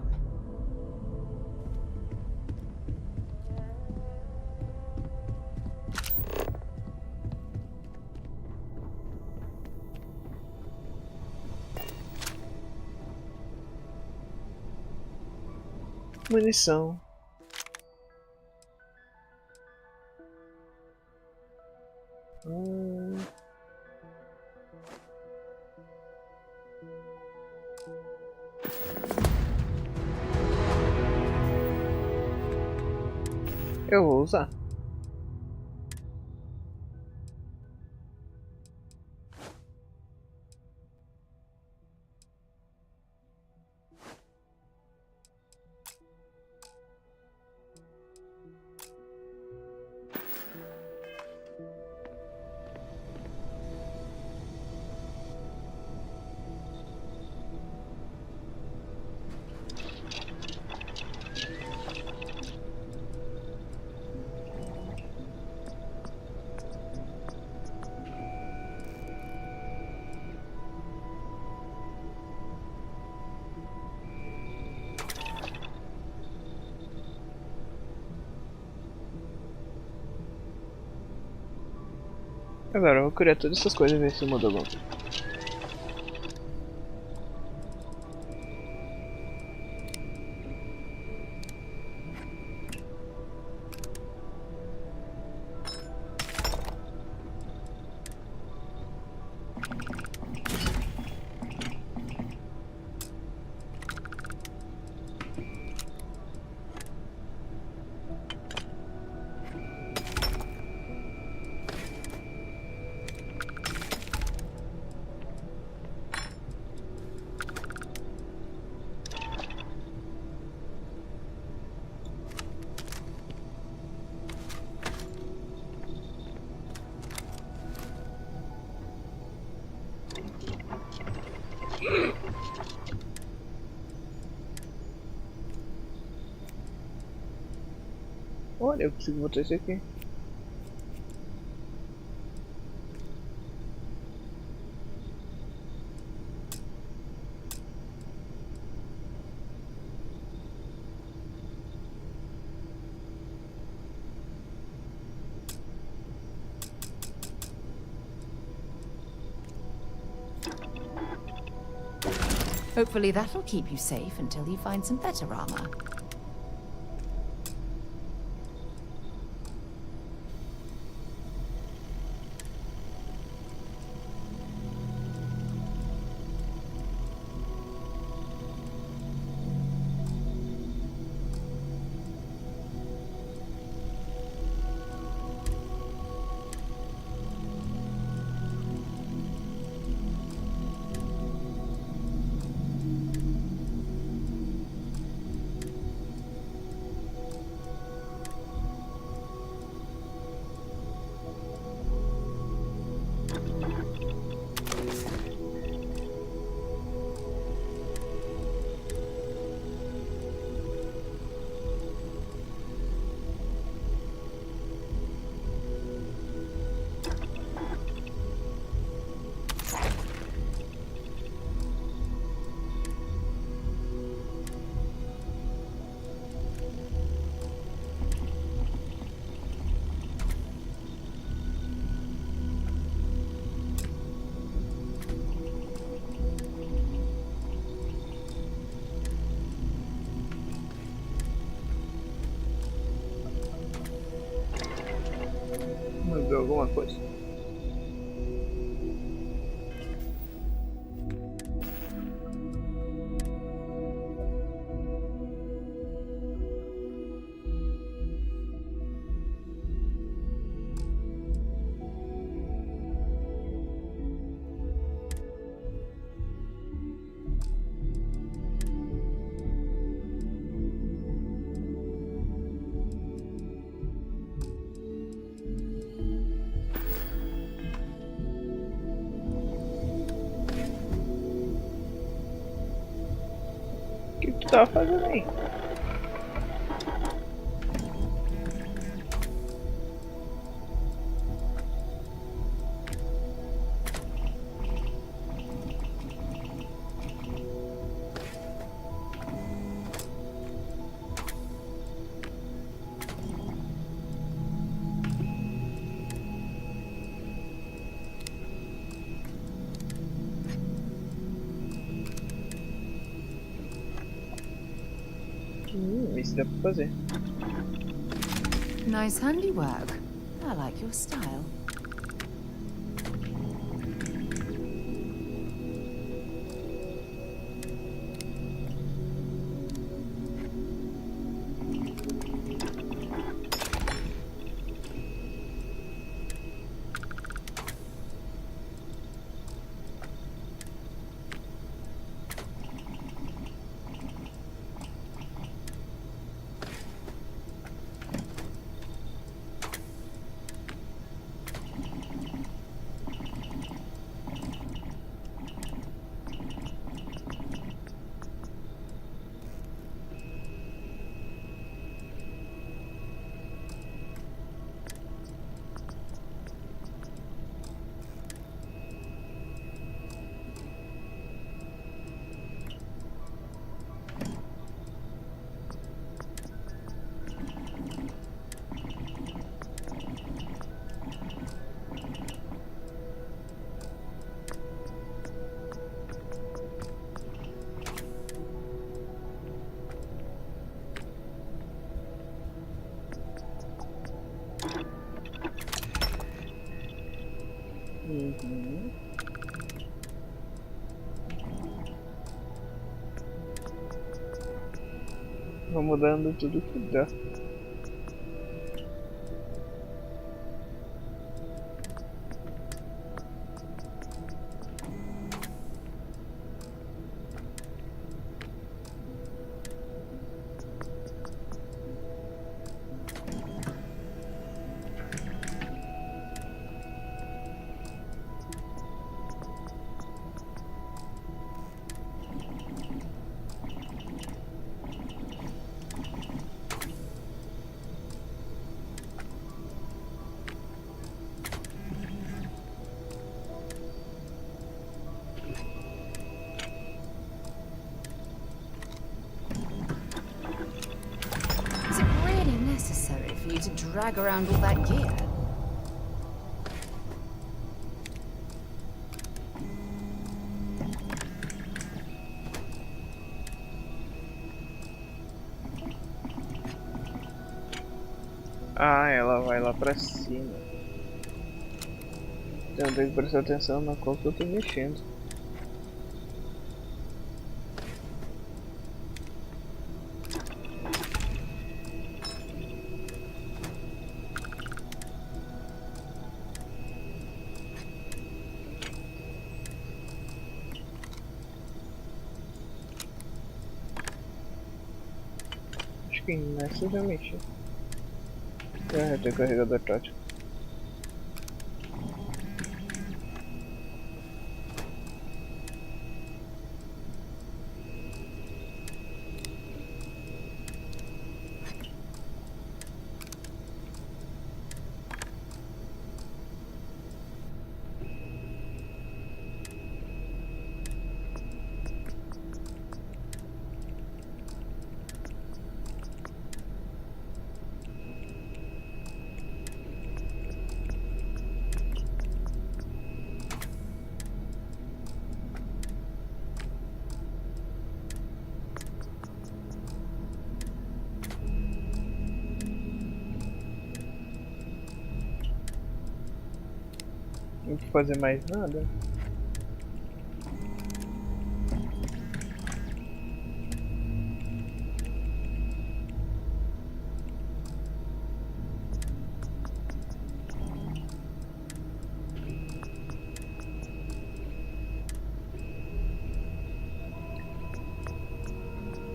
Munição. Eu vou usar. Agora eu vou criar todas essas coisas e ver se mudou alguma coisa. Olha, eu consigo botar isso aqui. Hopefully that'll keep you safe until you find some better armor. coisa. O que tu tava fazendo aí? Isso dá pra fazer. Nice handiwork. I like your style. Vou mudando tudo que dá. For you to drag around all that gear. Ah, ela vai lá pra cima. Então eu tenho que prestar atenção na qual que eu tô mexendo. Acho que nessa eu já mexi. Já tem carregador tático. que fazer mais nada.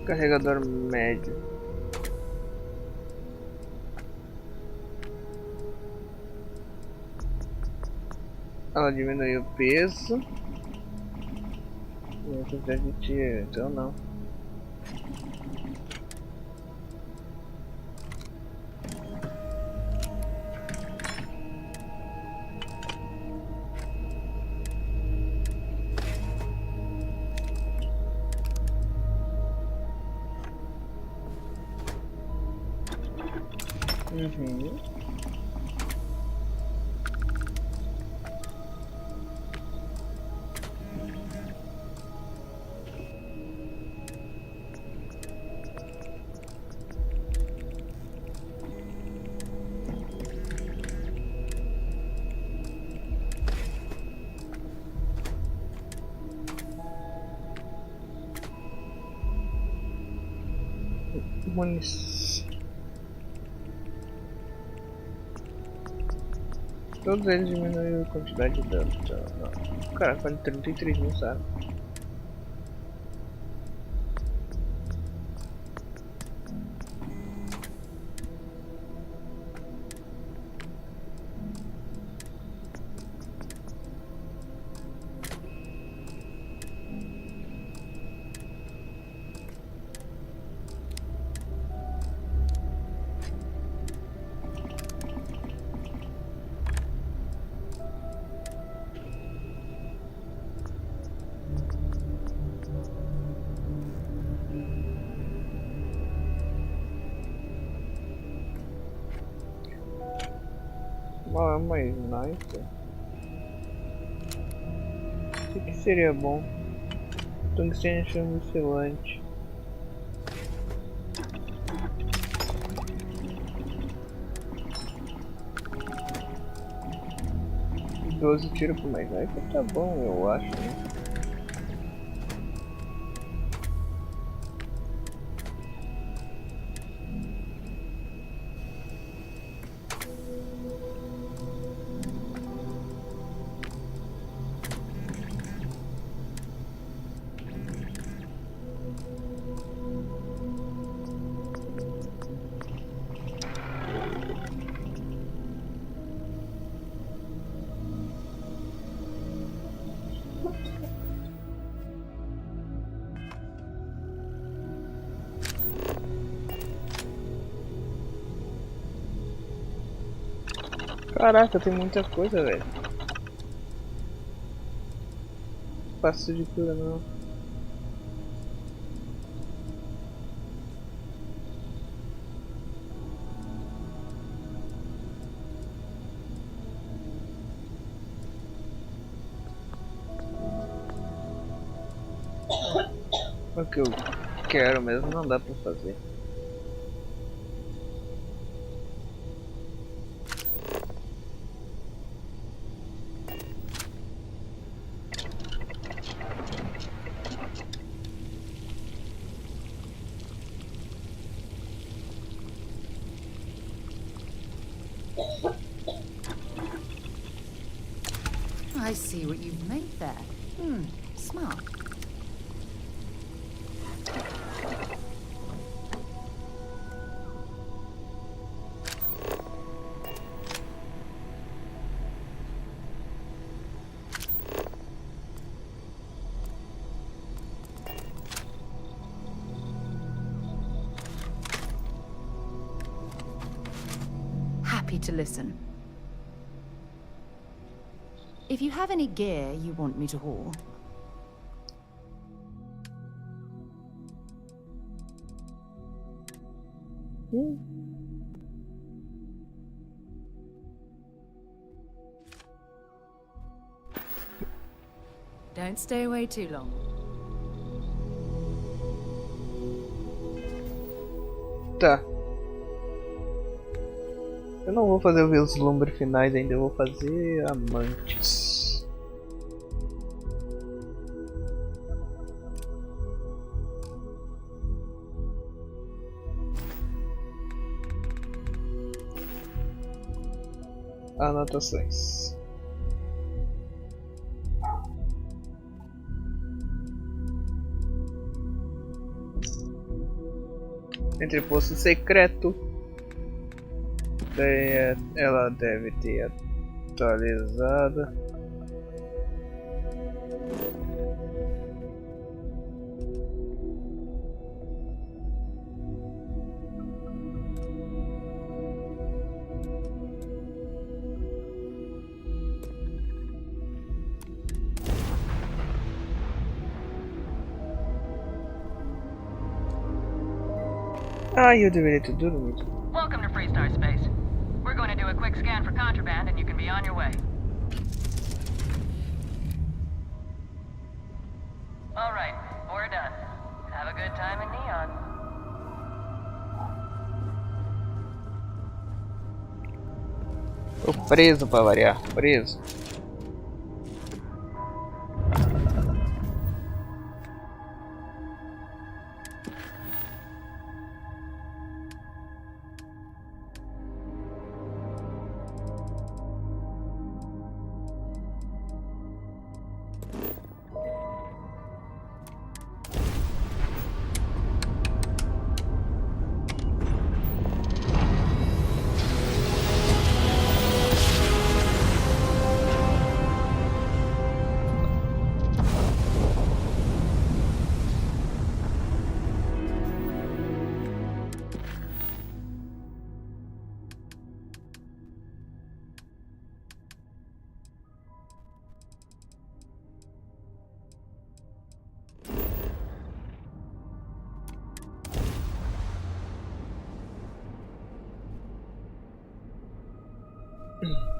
Carregador médio. Ela diminuiu o peso e a quantidade de tiro, então não. Uhum. Munição. Todos eles diminuem a quantidade de dano. Então, cara, vale 33 mil, sabe? Uma arma sniper. O que seria bom? Tungstênio chama excelente. E 12 tiros por mais sniper tá bom, eu acho, né? Caraca, tem muita coisa, velho. Passo de cura não. O que eu quero mesmo não dá pra fazer. I see what you've made there. Smart. Happy to listen. If you have any gear you want me to haul. Don't stay away too long. Tá. Eu não vou fazer o vislumbre finais ainda, eu vou fazer amantes. Anotações. Entreposto secreto. Daí ela deve ter atualizado. Eu deveria ter dormido. Welcome to Freestar Space. We're going to do a quick scan for contraband and you can be on your way. Alright, we're done. Have a good time in Neon. Tô preso pra variar, preso.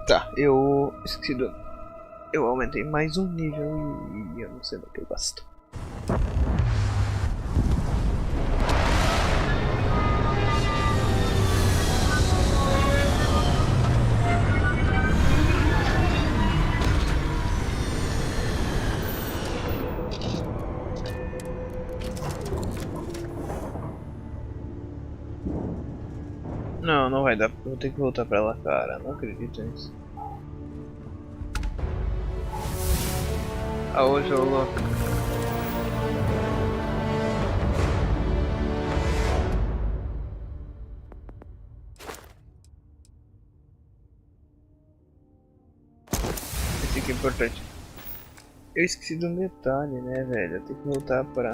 Tá, eu esqueci do... Eu aumentei mais um nível e eu não sei do que eu gasto. Não, não vai dar, porque eu vou ter que voltar pra lá, cara. Não acredito nisso. Hoje eu louco. Esse aqui é importante. Eu esqueci de um detalhe, né, velho? Eu tenho que voltar pra...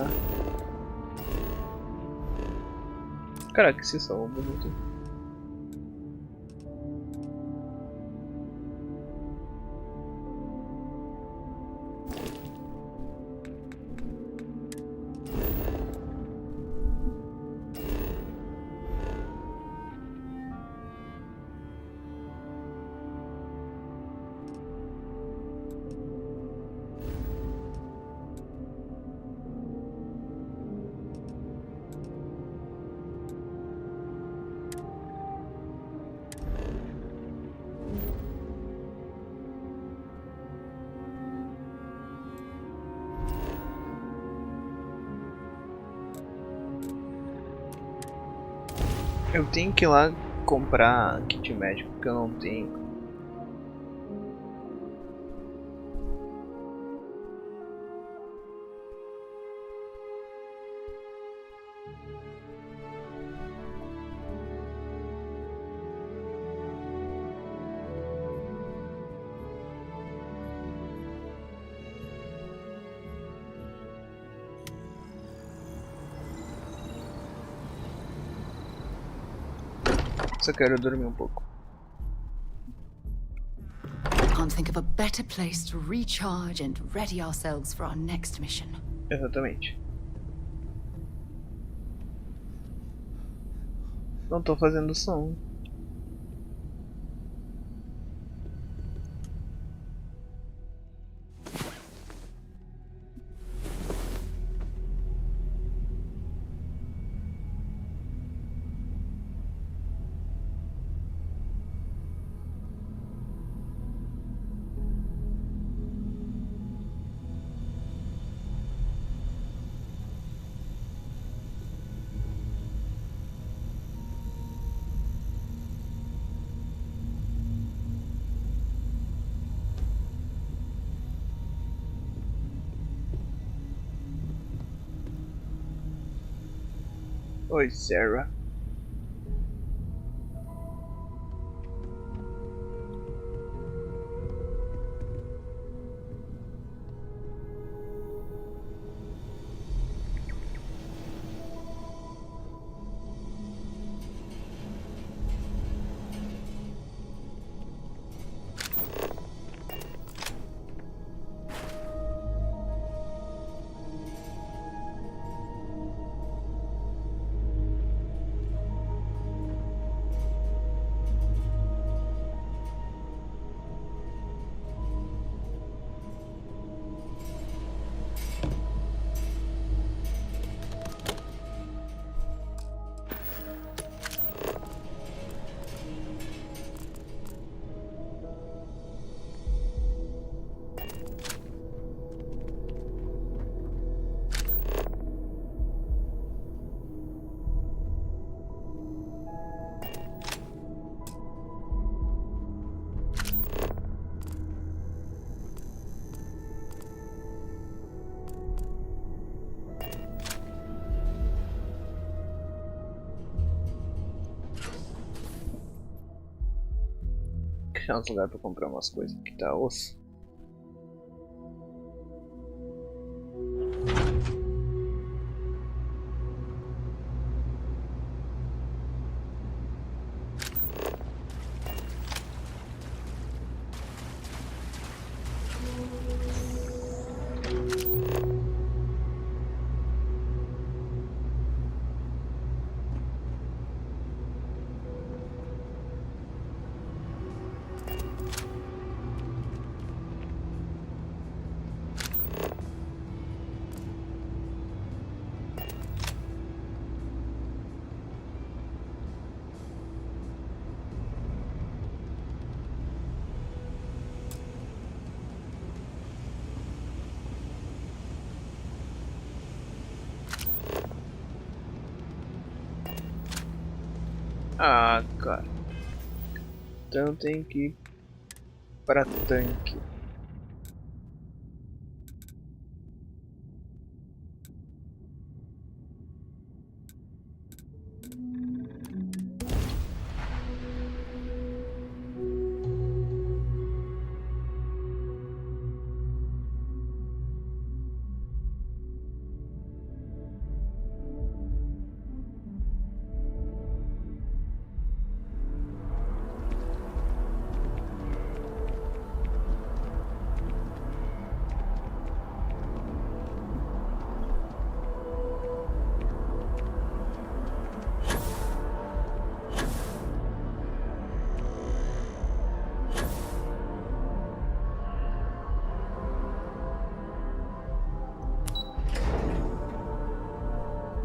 Caraca, esse salvo bonito. Eu tenho que ir lá comprar kit médico porque eu não tenho. Só quero dormir um pouco. Can't think of a better place to recharge and ready ourselves for our next mission. Exatamente. Não tô fazendo som. Oi, Sarah. Achar uns lugares pra comprar umas coisas que tá osso. Ah, cara. Então tem que ir pra tanque.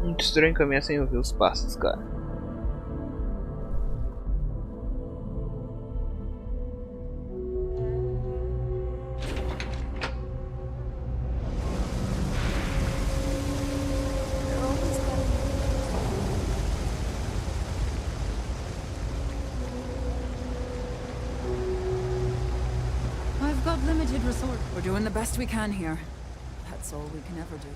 Muito estranho caminhar sem ouvir os passos, cara. I've got limited resource. We're doing the best we can here. That's all we can ever do.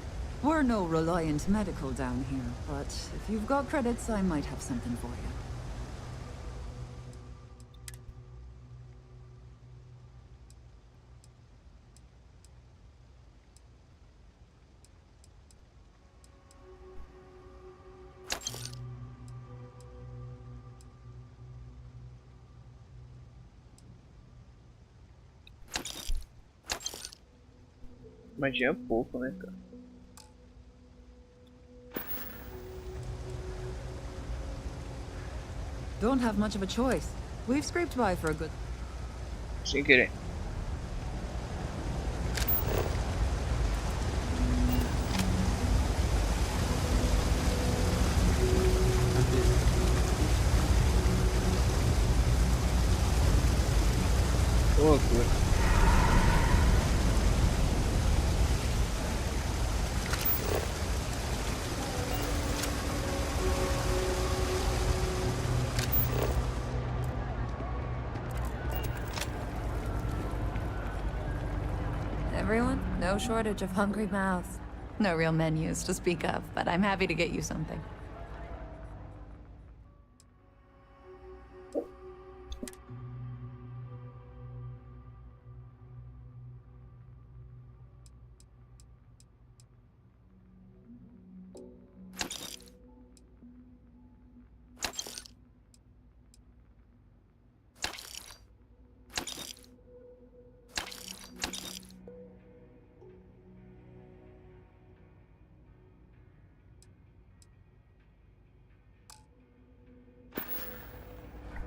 We're no reliant medical down here, but if you've got credits, I might have something for you. Magia é pouco, né, cara? Don't have much of a choice. We've scraped by for a good... Sem querer. Que loucura. Everyone? No shortage of hungry mouths. No real menus to speak of, but I'm happy to get you something.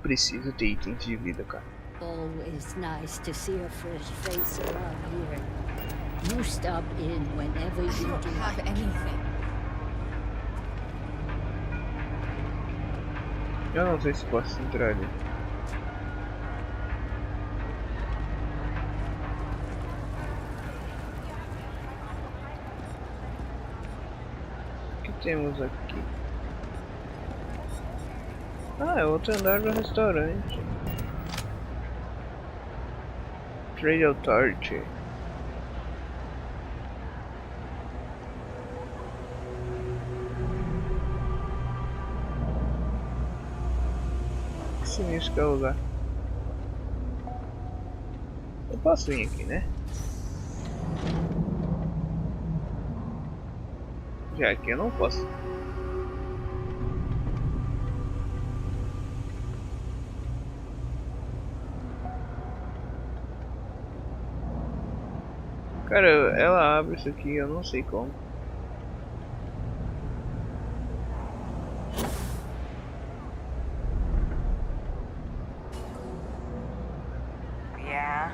preciso ter itens de vida, cara. Always nice to see a fresh face around here. You stop in whenever you don't have anything. Eu não sei se posso entrar ali. O que temos aqui? Ah, é outro andar do restaurante. Trade Authority. Que sinistro que é o lugar. Eu posso vir aqui, né? Já aqui eu não posso. Cara, ela abre isso aqui, eu não sei como. Yeah.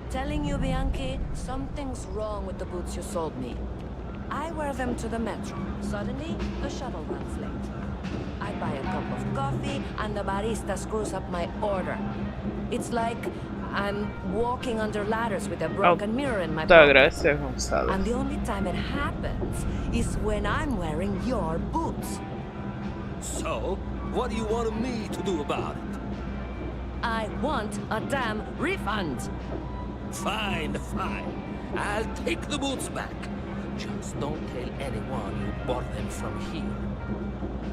Telling you, Bianchi, something's wrong with the boots you sold me. I wear them to the metro. Suddenly, the shuttle runs late. I buy a cup of coffee, and the barista screws up my order. It's like I'm walking under ladders with a broken mirror in my pocket. And the only time it happens is when I'm wearing your boots. So, what do you want me to do about it? I want a damn refund. Fine, fine. I'll take the boots back. Just don't tell anyone you bought them from here.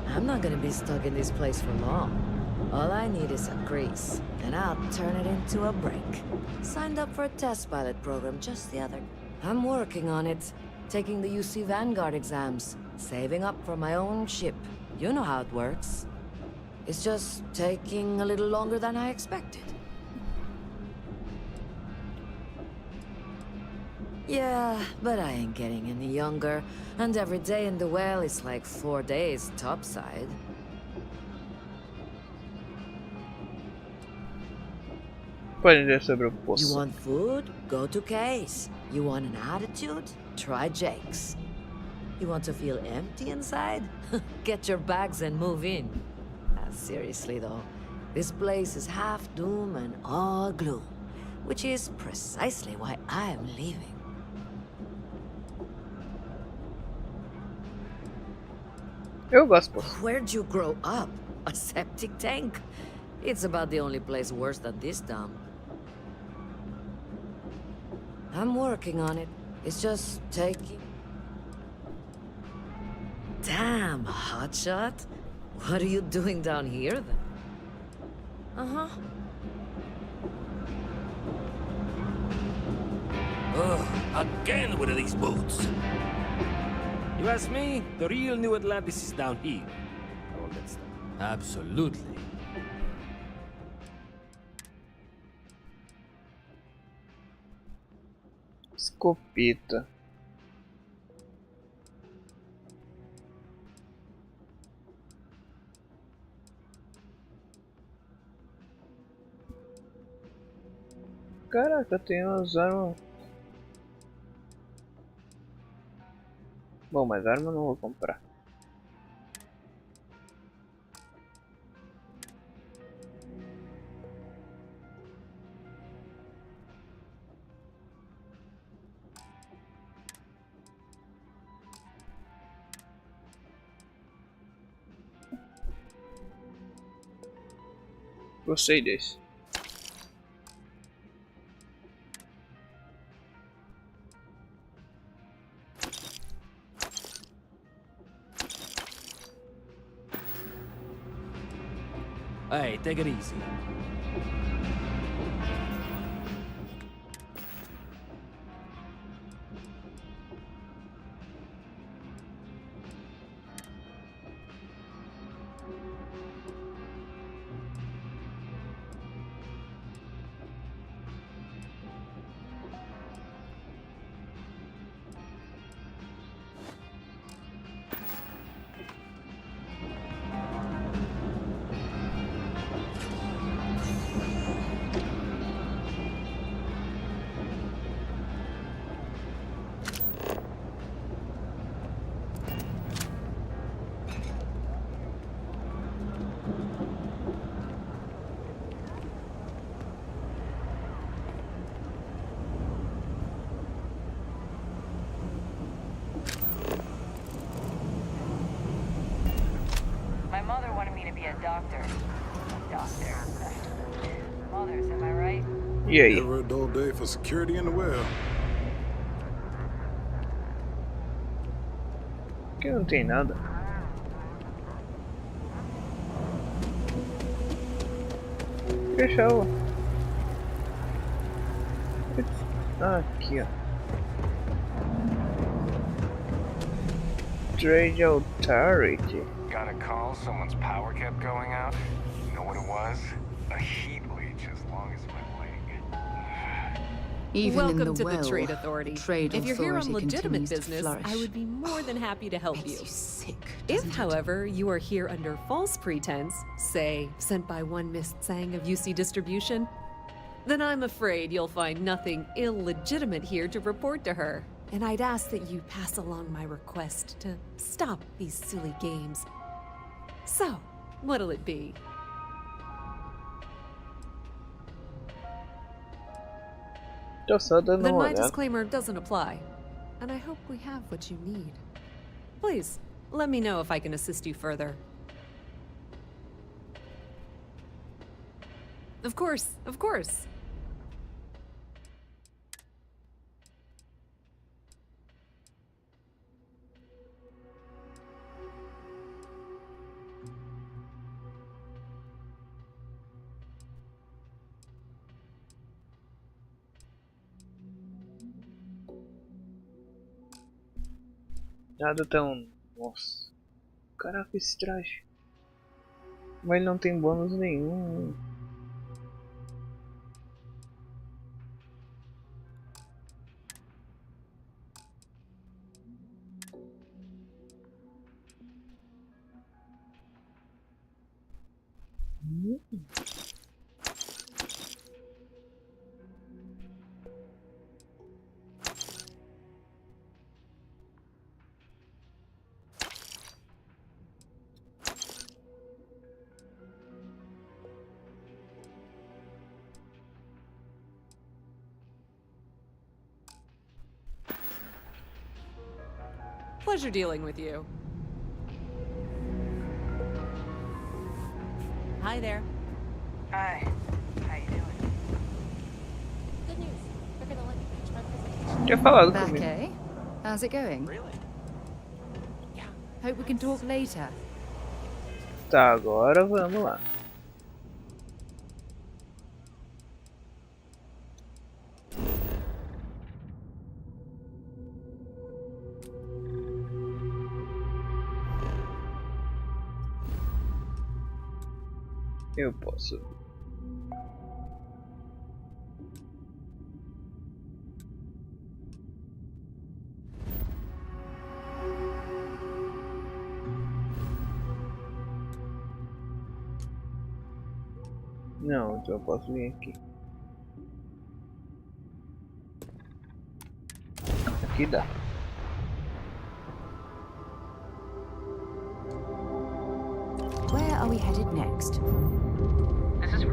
I'm not gonna be stuck in this place for long. All I need is a grease, and I'll turn it into a break. Signed up for a test pilot program just the other. I'm working on it. Taking the UC Vanguard exams. Saving up for my own ship. You know how it works. It's just taking a little longer than I expected. Yeah, but I ain't getting any younger, and every day in the well is like 4 days topside. You want food? Go to Case. You want an attitude? Try Jake's. You want to feel empty inside? Get your bags and move in. Seriously though, this place is half doom and all gloom, which is precisely why I am leaving. Where'd you grow up? A septic tank? It's about the only place worse than this dump. I'm working on it. It's just taking... Damn, hotshot. What are you doing down here then? Uh-huh. Oh, again with these boots. You ask me, the real New Atlantis is down here. All that stuff. Absolutely. Escopeta. Caraca, tem umas armas. Bom, mas arma eu não vou comprar. Gostei desse. Hey, take it easy. doctor. Mothers, am I right? E aí? Never a dull day for security in the well. Aqui não tem nada. Fechou. Aqui, ó. Trade Authority. Got a call, someone's power kept going out. You know what it was? A heat leech as long as my leg. Even Welcome in the to well, the Trade Authority. If you're here on legitimate business, I would be more than happy to help you. If, however, you are here under false pretense, say, sent by one Miss Tsang of UC Distribution, then I'm afraid you'll find nothing illegitimate here to report to her. And I'd ask that you pass along my request to stop these silly games. So, what'll it be? Then my disclaimer doesn't apply. And I hope we have what you need. Please, let me know if I can assist you further. Of course, of course. Nada tão... Nossa. Caraca, esse traje. Mas ele não tem bônus nenhum. Pleasure dealing with you. Hi there. Hi. How you doing? Good news. They're gonna let me finish my presentation. Tinha falado Back, comigo. eh? How's it going? Really? Yeah. Hope we can talk later. Tá, agora vamos lá. Eu posso. Não, então eu posso vir aqui. Aqui dá. Where are we headed next? This is...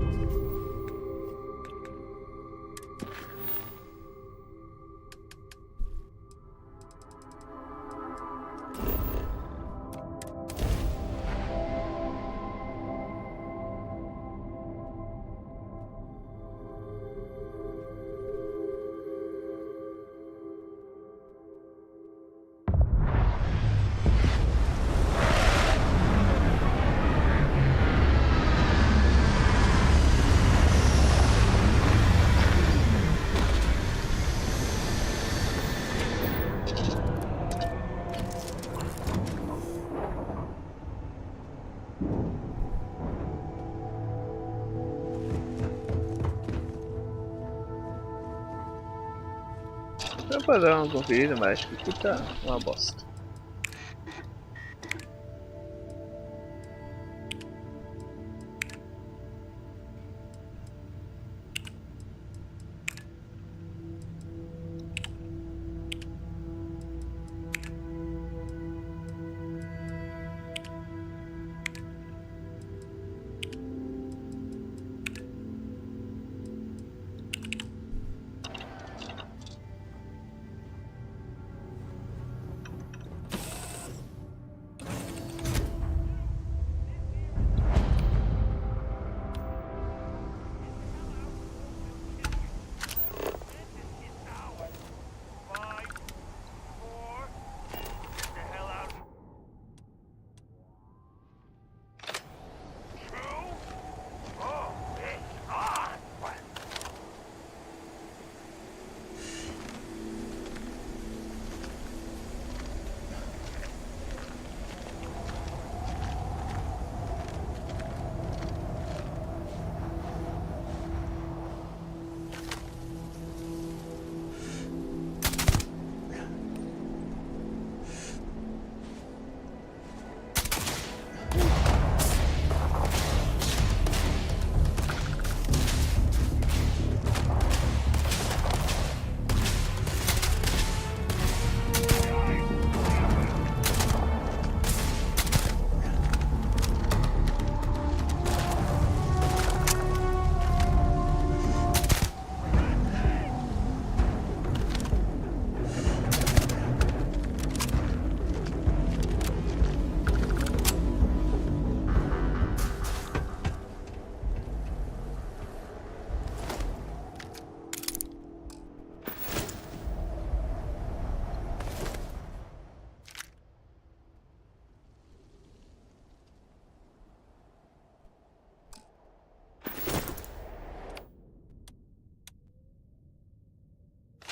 Só pra dar uma conferida, mas acho que aqui tá uma bosta.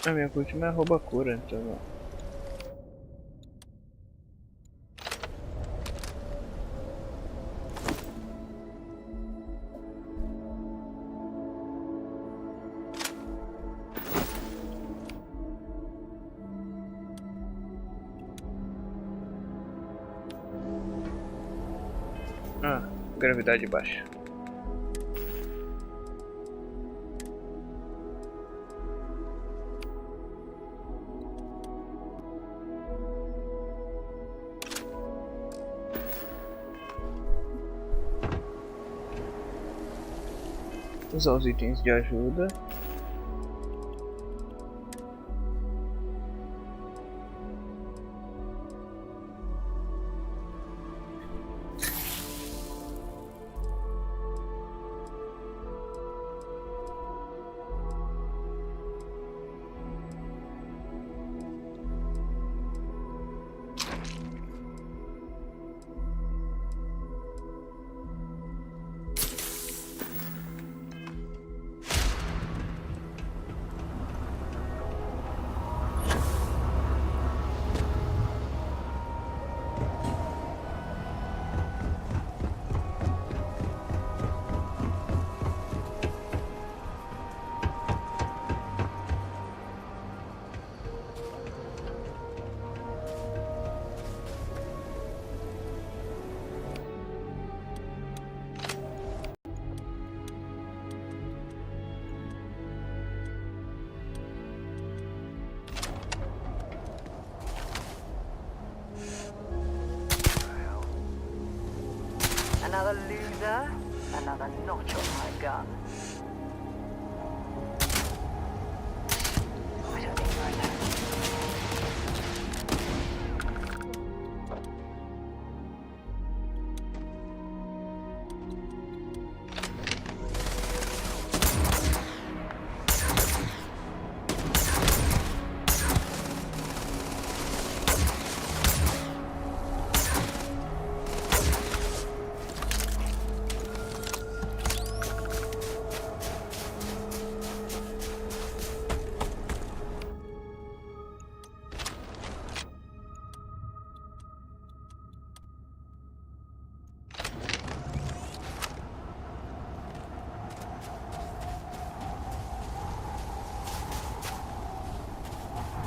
A minha última é rouba cura, então não. Ah, gravidade baixa. Usar os itens de ajuda. Another loser, another notch on my gun. I don't think right now.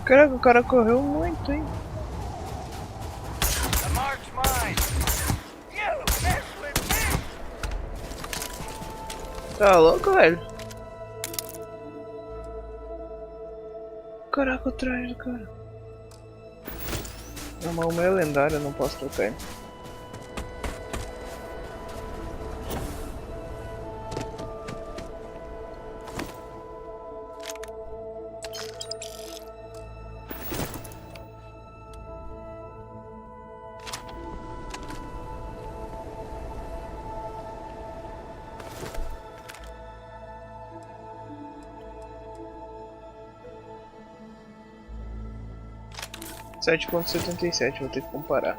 Caraca, o cara correu muito, hein? The mark's mine. You mess with me. Tá louco, velho? Caraca, o traje do cara. Não, mas o meu é lendário, eu não posso trocar ele. $7.77, vou ter que comparar.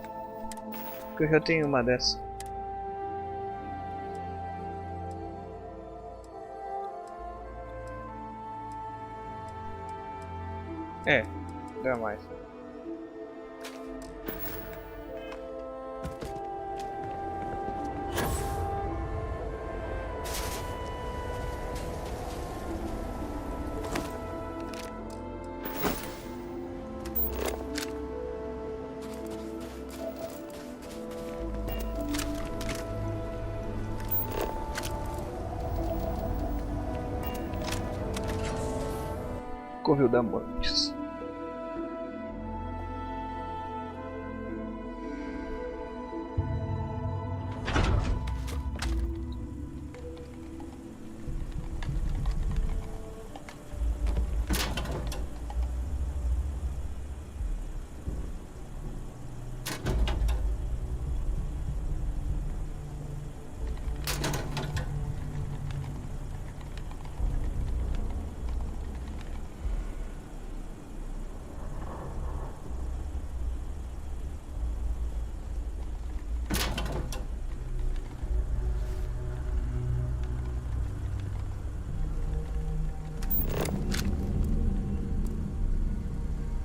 Porque eu já tenho uma dessa. É, dá mais. Correu da Mortes.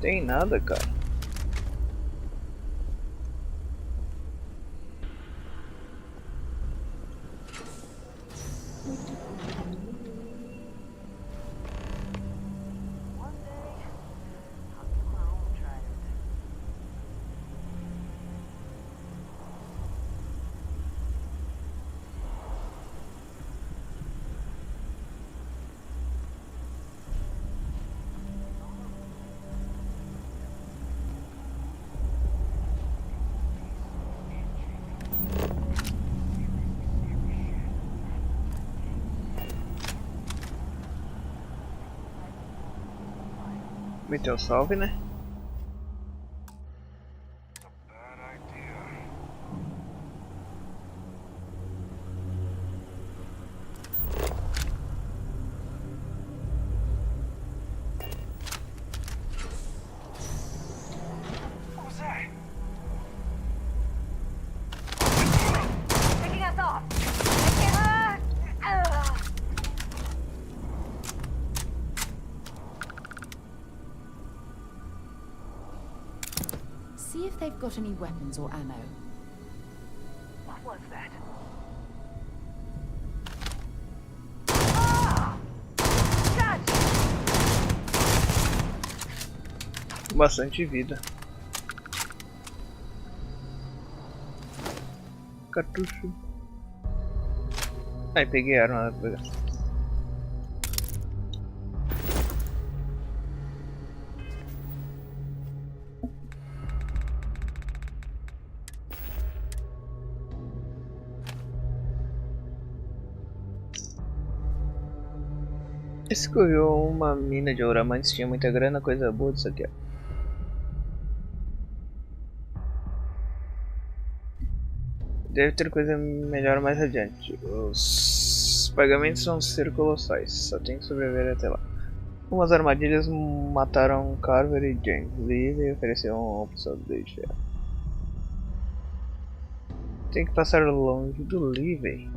Tem nada, cara. Meteu salve, né? Picking us off. See if they've got any weapons or ammo. What was that? Bastante vida. Cartucho. Aí peguei a arma pra pegar. Escorreu uma mina de ouramantes, tinha muita grana, coisa boa disso aqui, ó. Deve ter coisa melhor mais adiante. Os pagamentos vão ser colossais, só tem que sobreviver até lá. Umas armadilhas mataram Carver e James. Livre ofereceu uma opção de ferro. Tem que passar longe do Livre.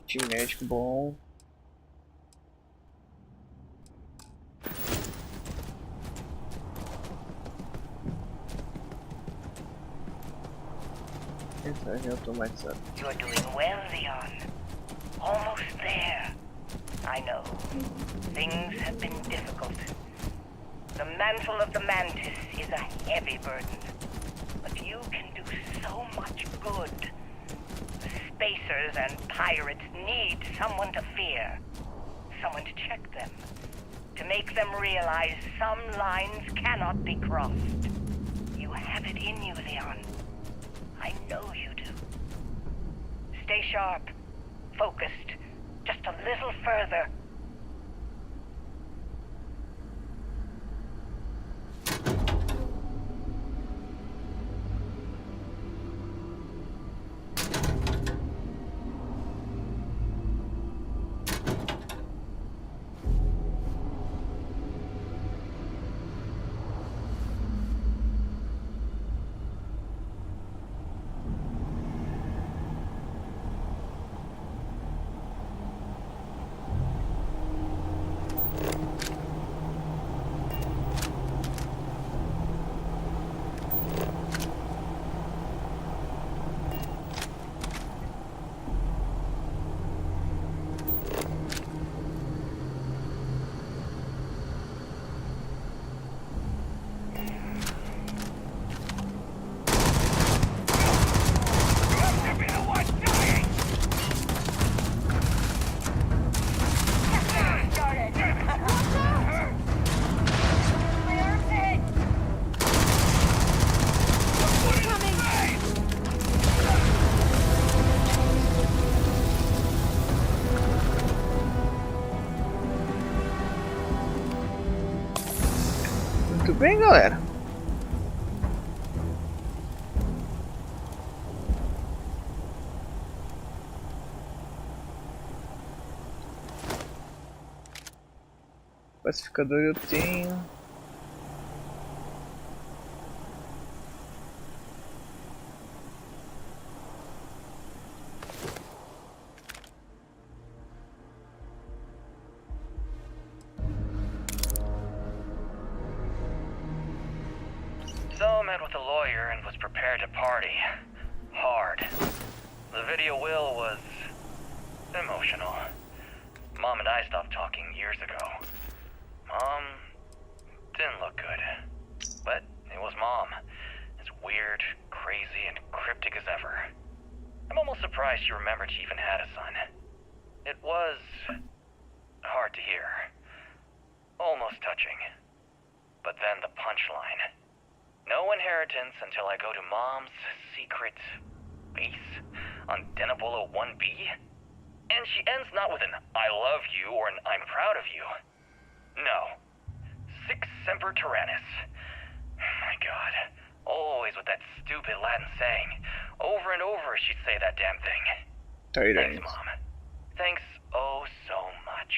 Time médico bom. Mensagem automatizada. You're doing well, Leon. Almost there. I know. Things have been difficult. The mantle of the Mantis is a heavy burden. But you can do so much good. The Spacers and pirates need someone to fear. Someone to check them. To make them realize some lines cannot be crossed. You have it in you, Leon. I know you do. Stay sharp. Focused. Just a little further. Muito bem, galera. Pacificador eu tenho. So I met with a lawyer and was prepared to party. Hard. The video will was emotional. Mom and I stopped talking years ago. Mom didn't look good. But it was Mom. As weird, crazy, and cryptic as ever. I'm almost surprised she remembered she even had a son. It was hard to hear. Almost touching. But then the punchline. No inheritance until I go to Mom's secret base on Denabolo 1B. And she ends not with an I love you or an I'm proud of you. No. Sic semper tyrannis. My God. Always with that stupid Latin saying. Over and over she'd say that damn thing. Thanks, Mom. Thanks oh so much.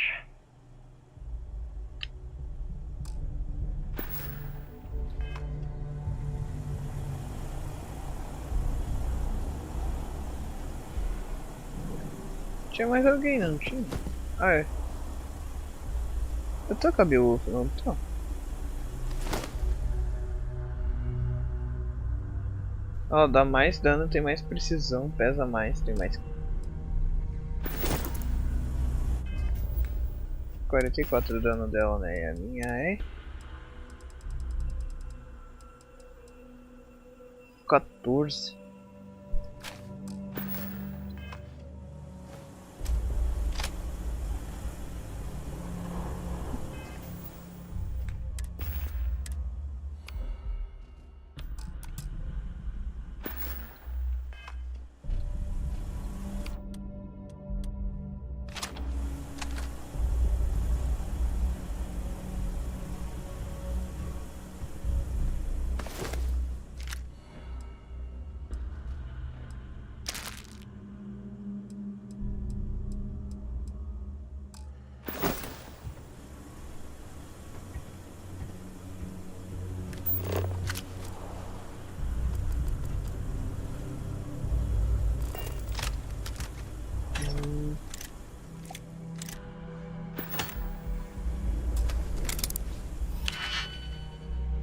Tinha mais alguém, não tinha? Ah, é. Eu tô com a Beowulf, não tô? Ó, dá mais dano, tem mais precisão, pesa mais, tem mais... 44 dano dela, né? E a minha é... 14.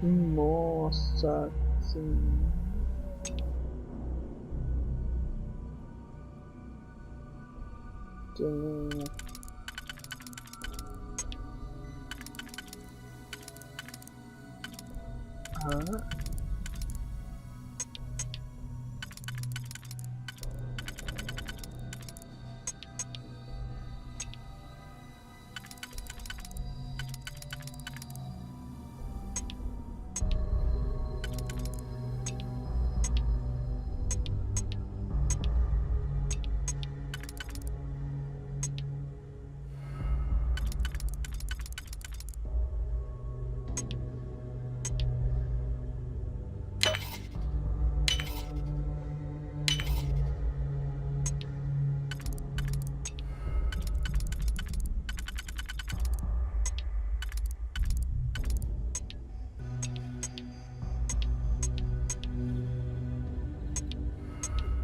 Nossa, sim.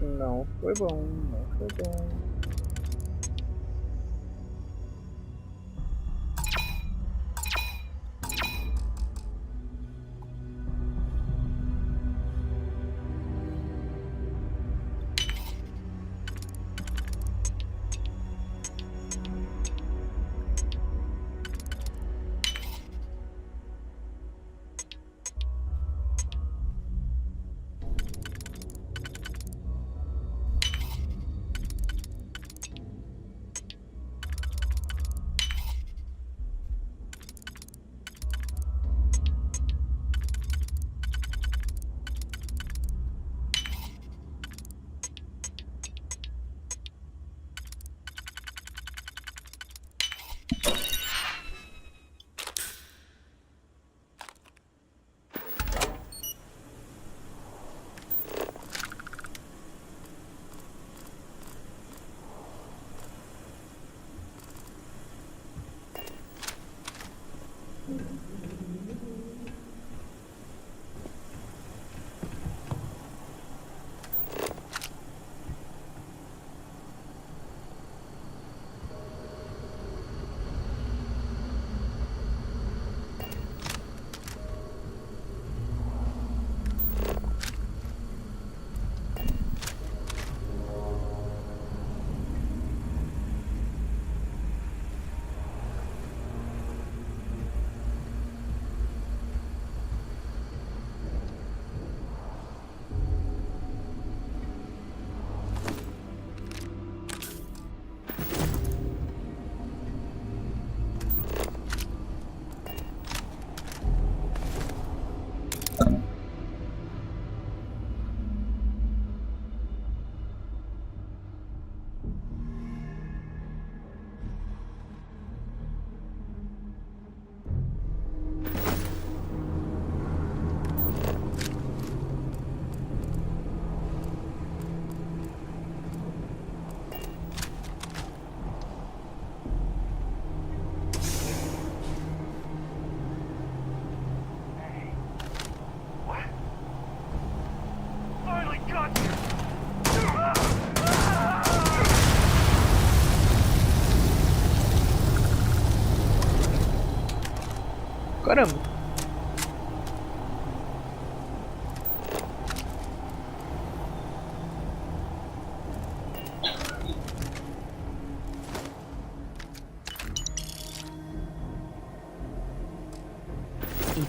Não foi bom, não foi bom.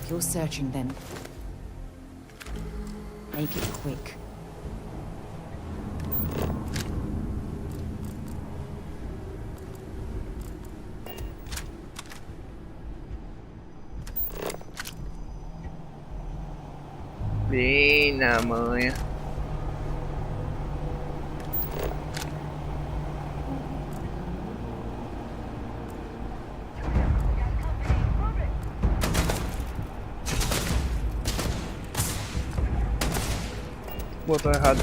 If you're searching them, make it quick. Bem na manhã. Botão errado.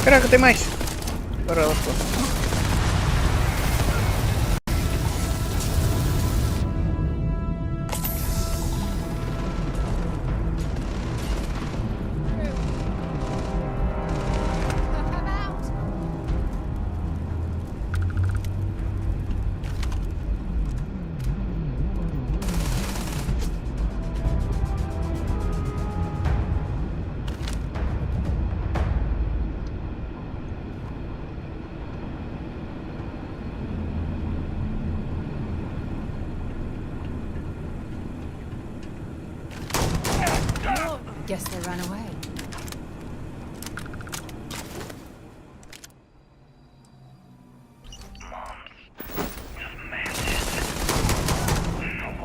Caraca, tem mais. Bora lá, pô. Guess they ran away.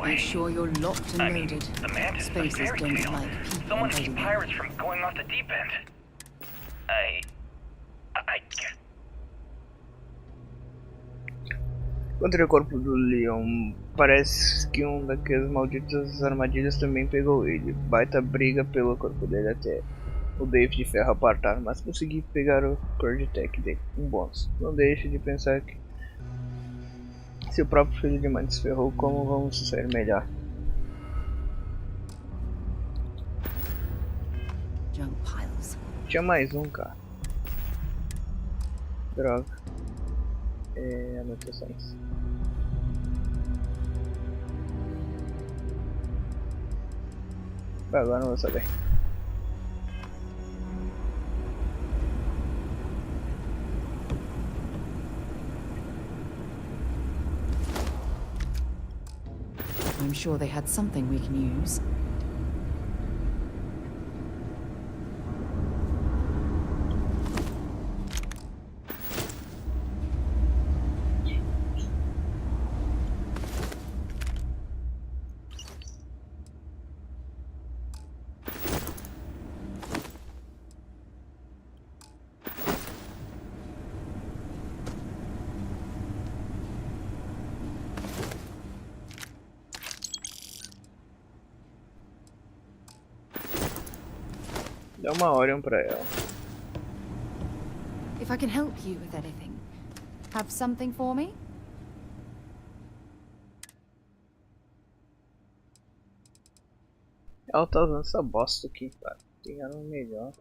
Make sure you're locked and loaded. The mantis Spaces is don't tale. like people Someone keep invading them. pirates from going off the deep end. I guess. Encontrei o corpo do Leon. Parece que daquelas malditas armadilhas também pegou ele. Baita briga pelo corpo dele até o Dave de ferro apartar, mas consegui pegar o Core Tech dele. Um bônus. Não deixe de pensar Se o próprio filho de mãe se ferrou, como vamos ser melhor? Junk piles. Tinha mais um, cara. Droga. Anotações. Agora não vou saber. I'm sure they had something we can use. Dá uma Orion pra ela. If I can help you with anything, have something for me? Ela tá usando essa bosta aqui, cara. Tem arma melhor.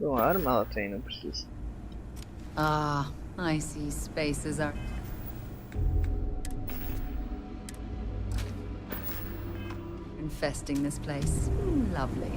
Uma arma ela tem, não precisa. Ah, I see spaces are... infesting this place. Lovely.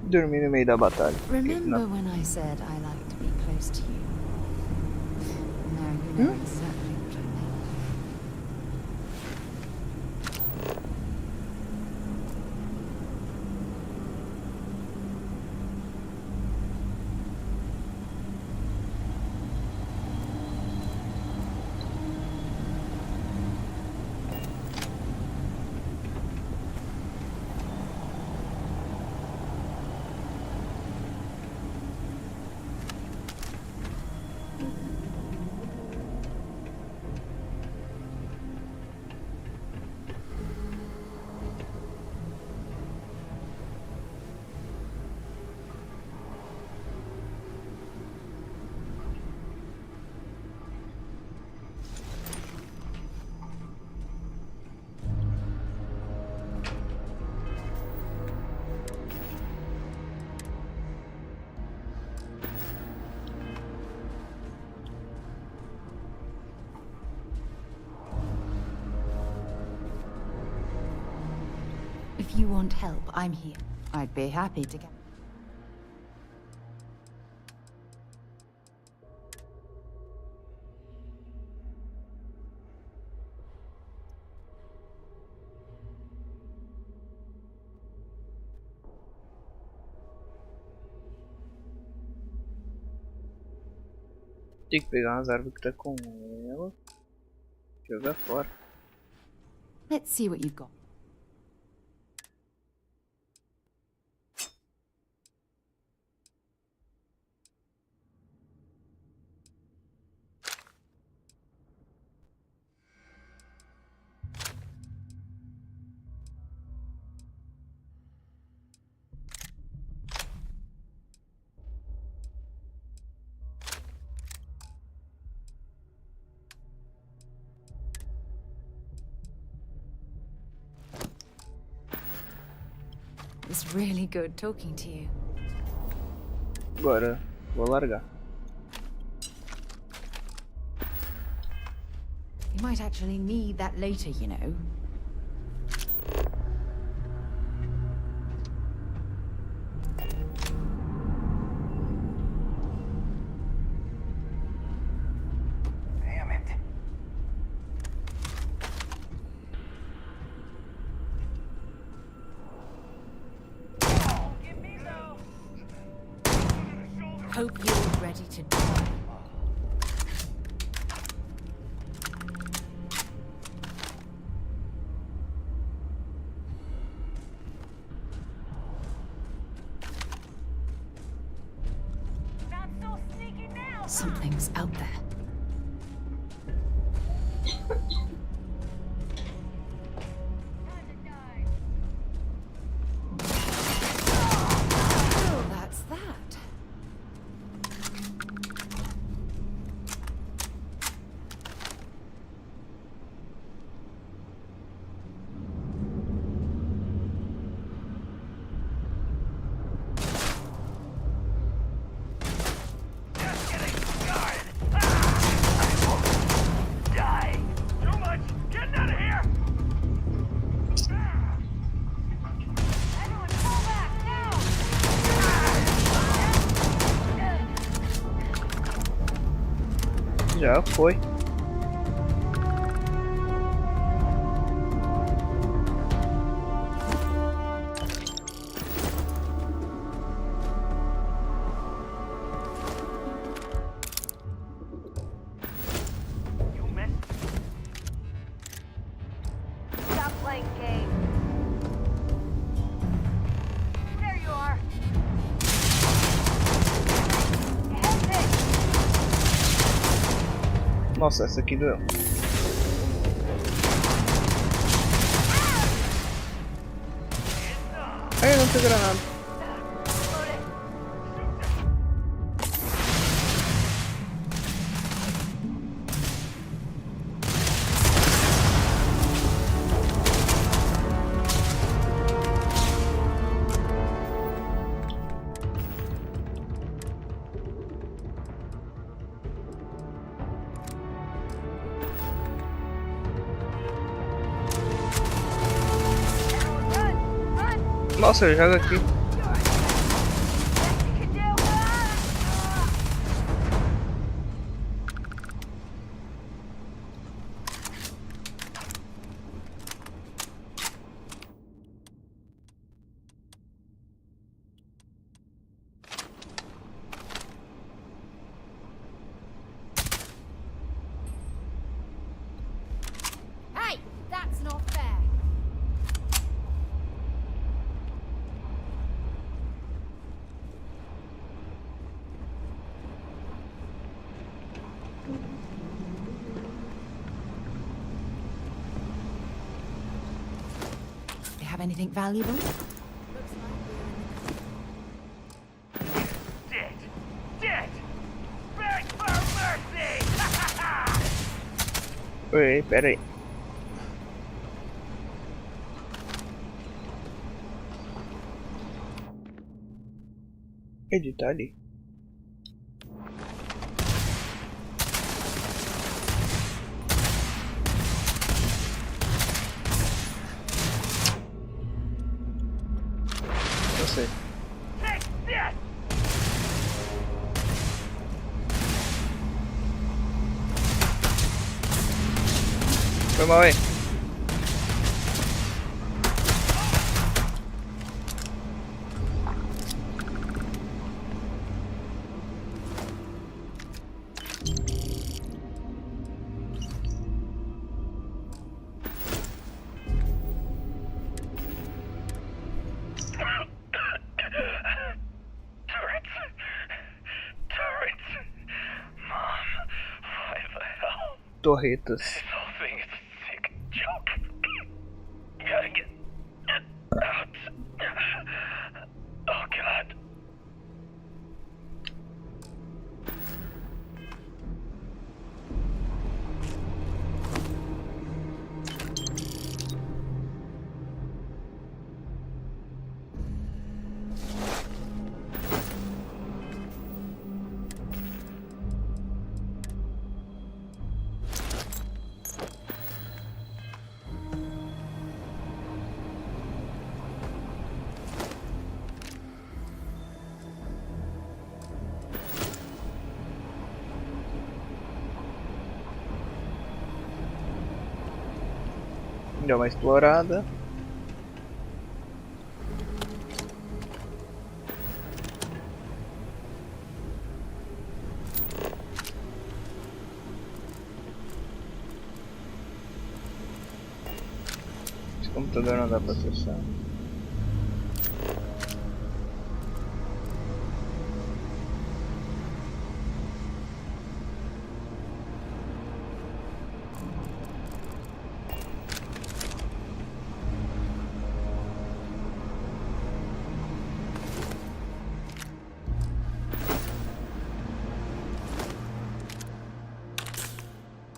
Dormir no meio da batalha. Remember when I said I like to be close to you? Now you know exactly what I meant. If you want help, I'm here. I'd be happy to get... Tem que pegar umas árvores que tá com ela. Jogar fora. Let's see what you've got. It's really good talking to you. Agora, vou largar. You might actually need that later, you know. Damn it. Hope you're ready to die. Something's out there. Oh, that's that. Já foi. Stop playing games. There you are. Nossa, essa aqui doeu. Ai, não tem granada. Nossa, eu jogo aqui. Hey, that's not fair. Have anything valuable? Dead! Dead! Beg for mercy! Oi, pera aí. Editar ali. Sei. Foi mal aí. Torretas. This whole thing is a sick joke. Gotta get out. Oh God. Deu uma explorada. computador não dá pra acessar.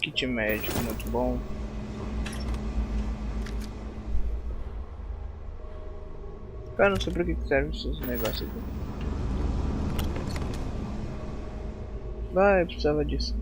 Kit médico muito bom. Cara, não sei pra que serve esses negócios aqui. Vai, eu precisava disso.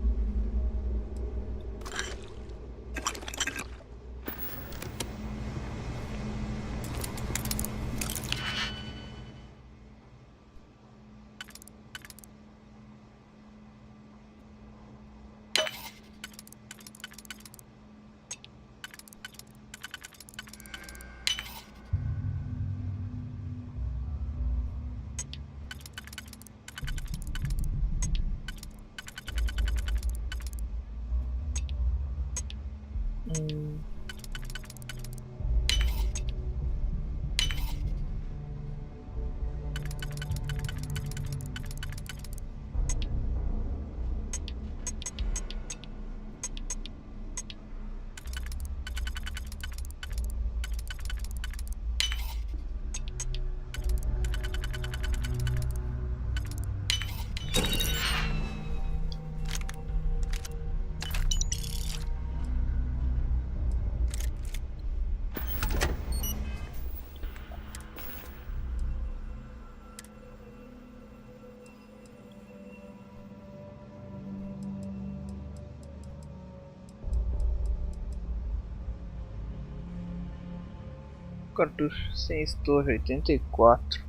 Cartucho sem estojo 84.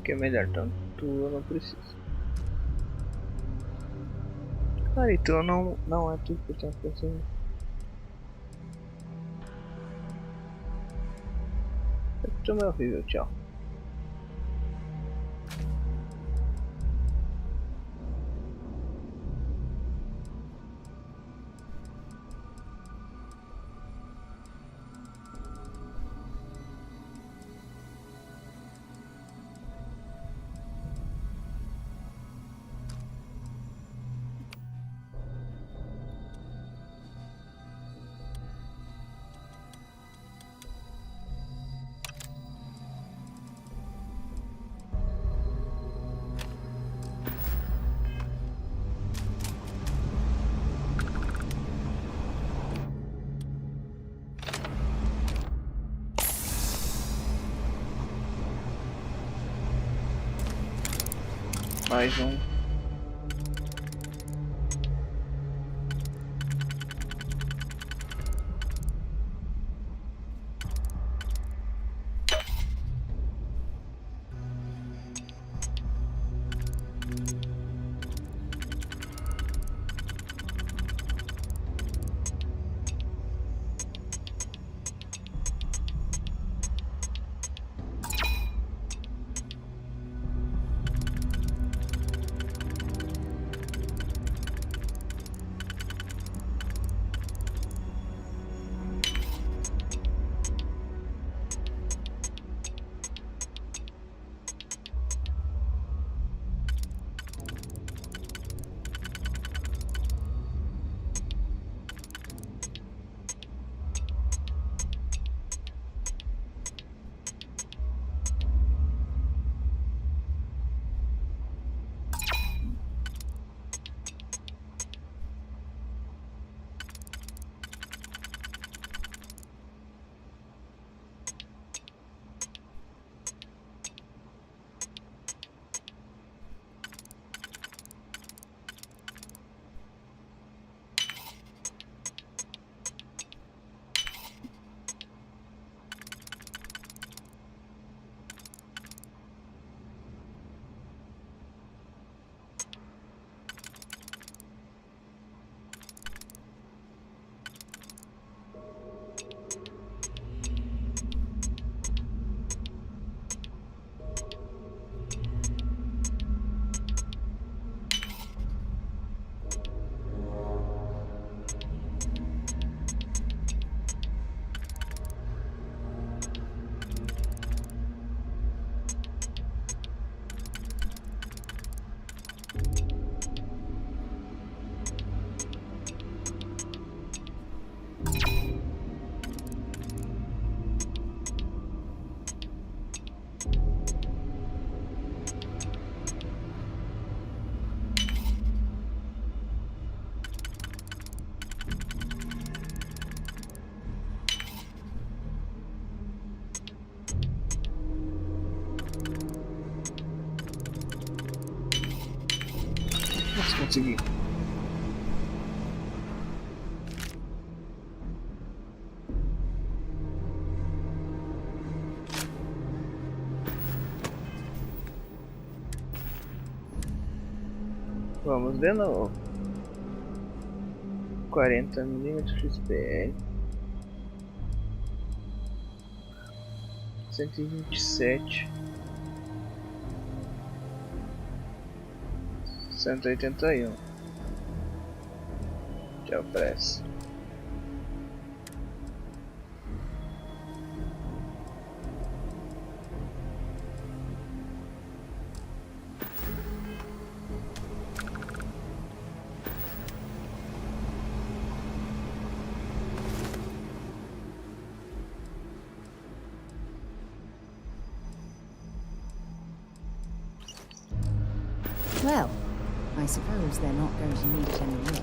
Que é melhor, tanto eu não preciso. Cara, então não é tudo que eu tenho pensando. É horrível, tchau. Mais um. consegui. Vamos de novo. 40mm XPR. 127. 181. Te oferece. Well, I suppose they're not going to need it anymore.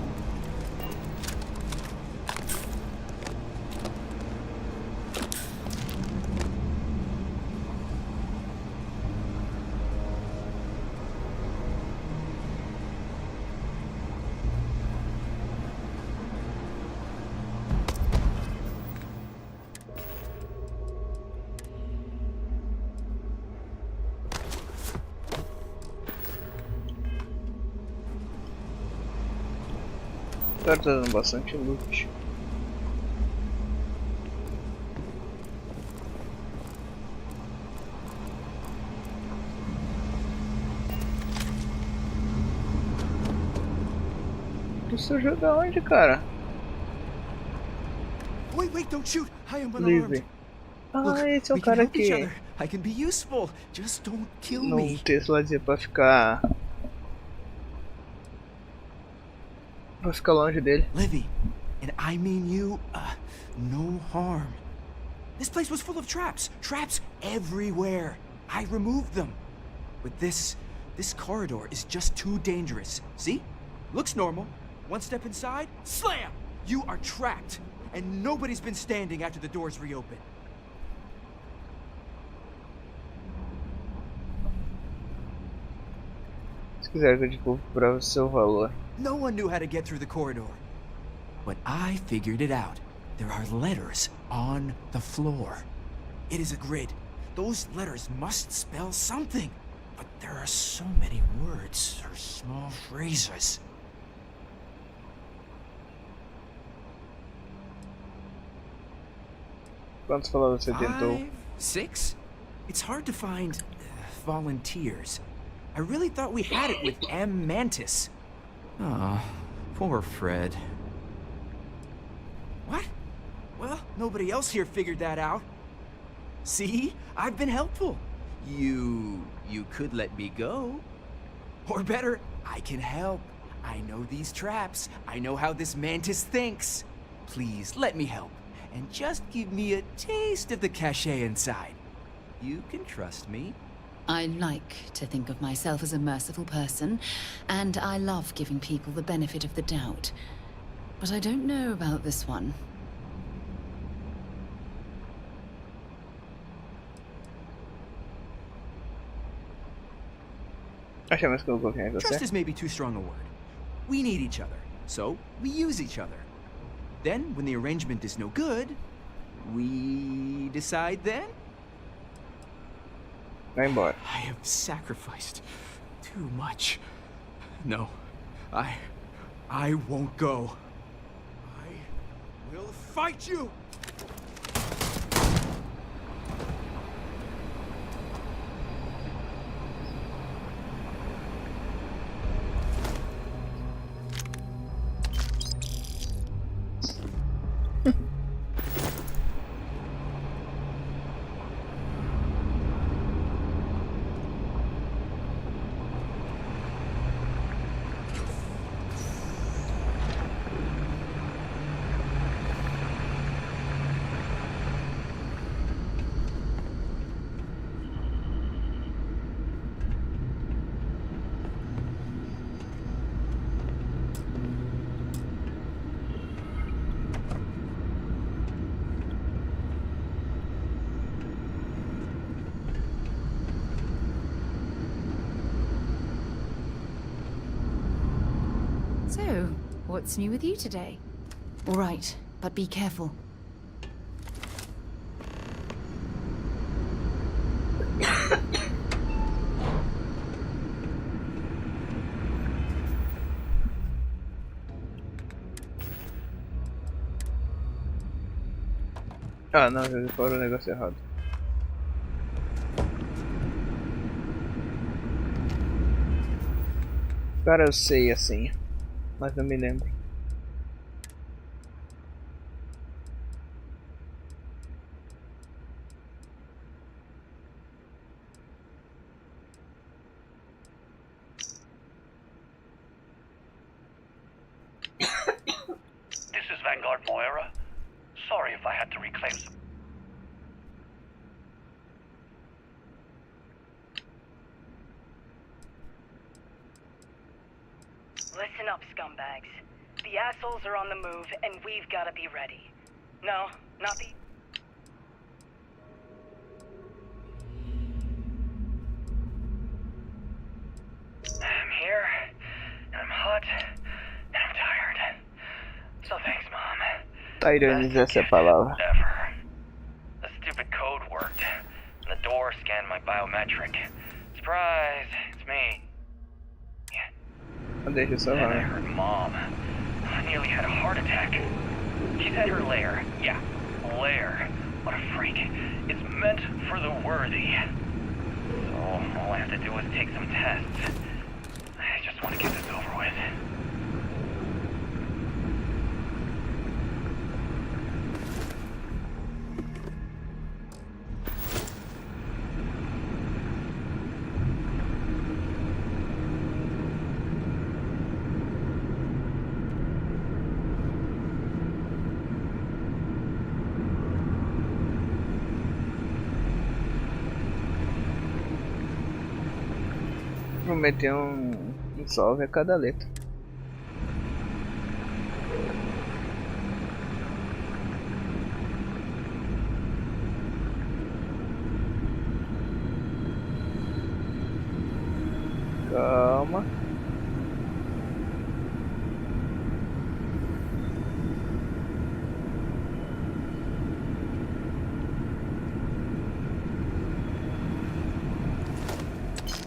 Tá dando bastante loot. Tu surgiu da onde, cara? Wait, don't shoot. I am Livre. unarmed. Esse é o cara que I can be useful. Just don't kill no me. texto lá dizia pra ficar longe dele. Livy, and I mean you, no harm. This place was full of traps. Traps everywhere. I removed them. But this corridor is just too dangerous. See? Looks normal. One step inside, slam! You are trapped. And nobody's been standing after the doors reopen. Se quiser que eu divulgue para o seu valor. No one knew how to get through the corridor. But I figured it out. There are letters on the floor. It is a grid. Those letters must spell something. But there are so many words or small phrases. Quantos palavras você tentou? 5, 6? It's hard to find volunteers. I really thought we had it with M. Mantis. Aw, poor Fred. What? Well, nobody else here figured that out. See? I've been helpful. You could let me go. Or better, I can help. I know these traps. I know how this Mantis thinks. Please, let me help. And just give me a taste of the cachet inside. You can trust me. I like to think of myself as a merciful person, and I love giving people the benefit of the doubt. But I don't know about this one. Trust is maybe too strong a word. We need each other, so we use each other. Then, when the arrangement is no good, we decide then? Vai embora. I have sacrificed too much. No, I won't go. I will fight you! So, what's new with you today? All right, but be careful. Ah, não, joguei fora o negócio errado. Cara, eu sei a senha, mas não me lembro. This is Vanguard Moira. Sorry if I had to reclaim some... Listen up, scumbags. The assholes are on the move, and we've got to be ready. No, not the... I'm here, and I'm hot, and I'm tired. So thanks, Mom. Tyranids, essa é a palavra. Ever. The stupid code worked, and the door scanned my biometric. Surprise, it's me. Deixa eu só Then I lá. heard Mom. I nearly had a heart attack. She's at her lair. Yeah, lair. What a freak. It's meant for the worthy. So all I have to do is take some tests. I just want to get this over with. Vou meter um salve a cada letra. Calma.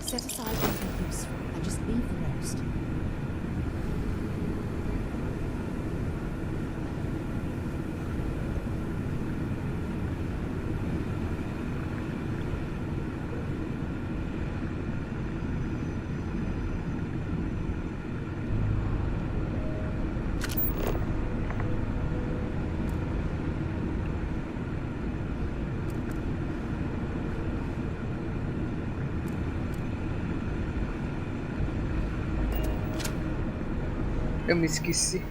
Set aside anything useful and just leave the rest. Eu me esqueci.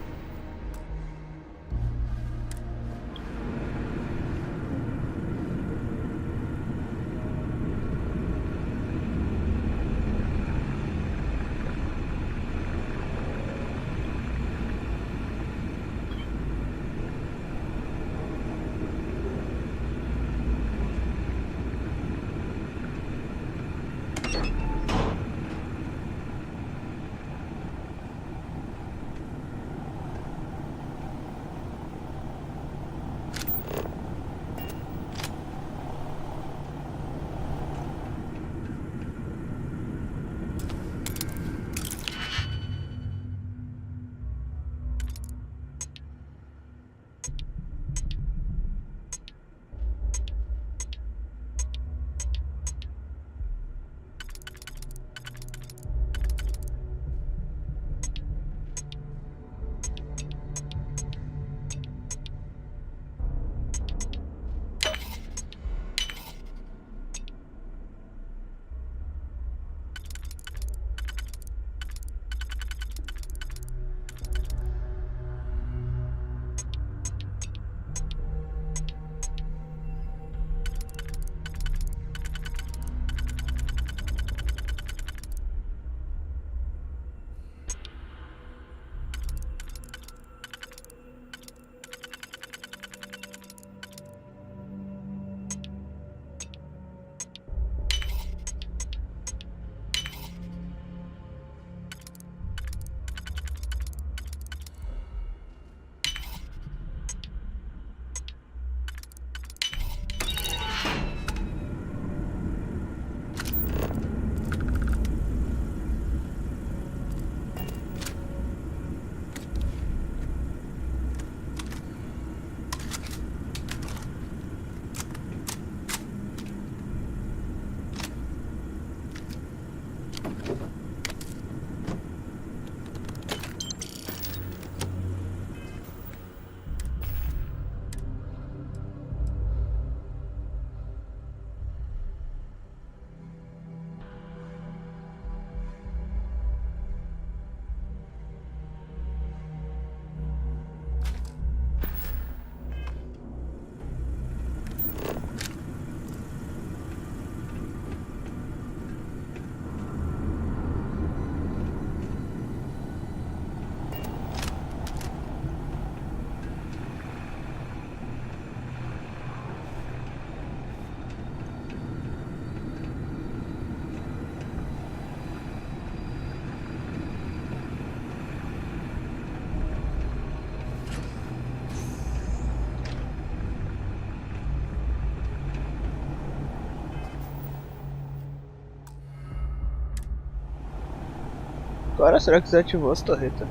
Agora será que desativou as torretas?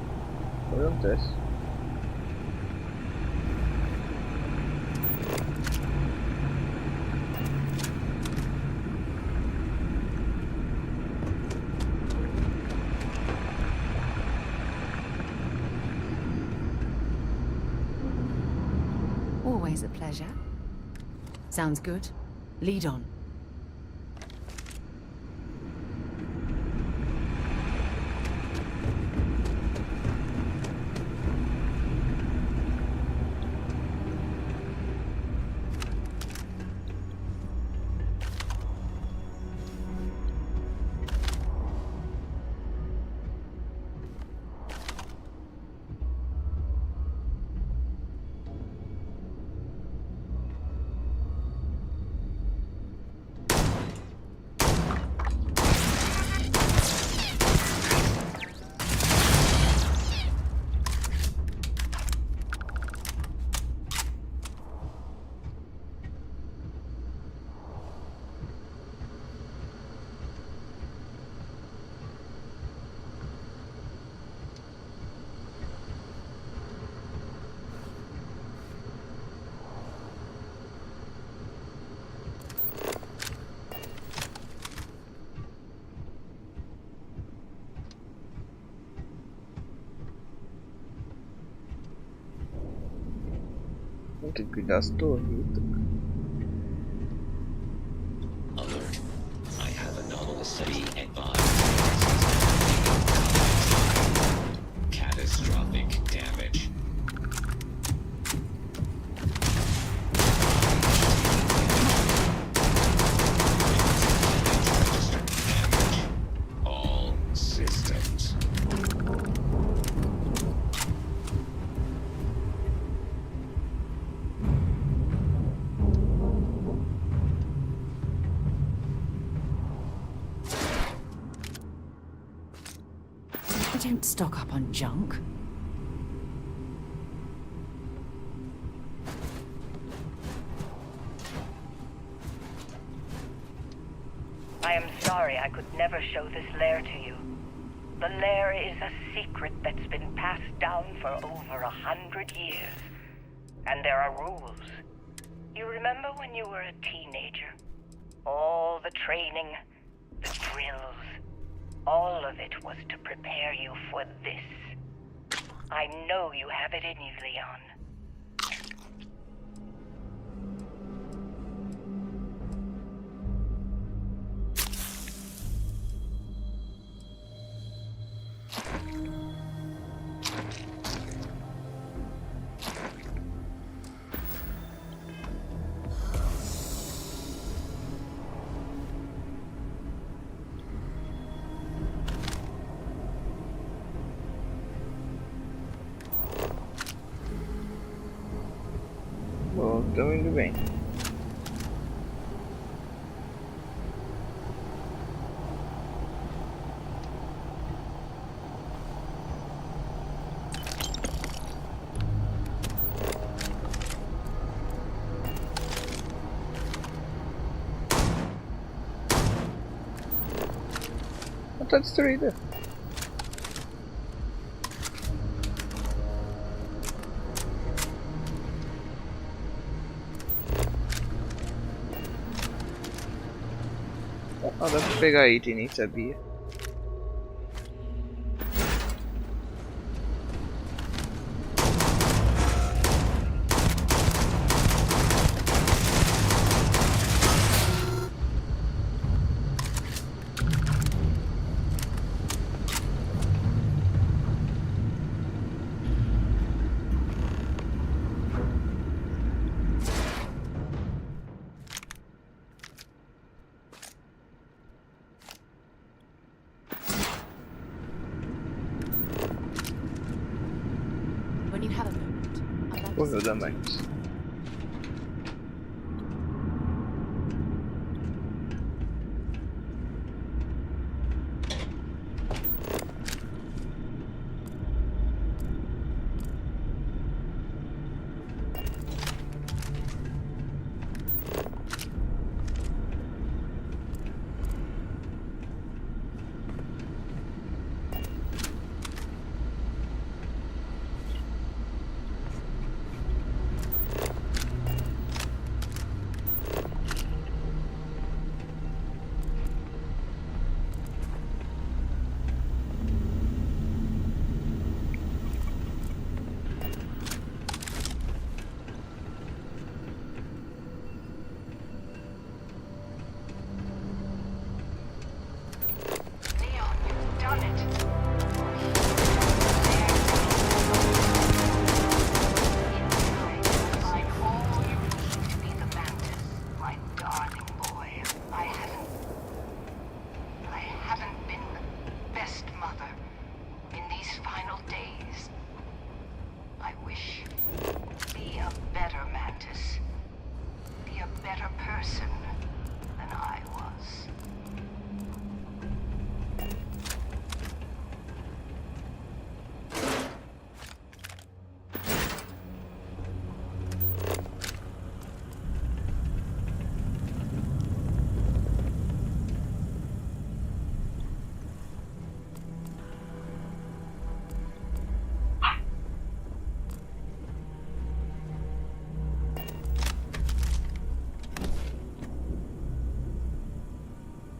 Fazer um teste. Always a pleasure. Sounds good. Lead on. Tem que cuidar das torretas. Alert. I have anomalous be advised. Catastrophic damage. All systems. Don't stock up on junk. I am sorry I could never show this lair to you. The lair is a secret that's been passed down for over 100 years. And there are rules. You remember when you were a teenager? All the training, the drills, all of it was to prepare you for this. I know you have it in you, Leon. Bom, estamos indo bem. Ela tá destruída. Ah, dá pra pegar item, nem sabia. When you have a moment, I'd like to Correu da mais.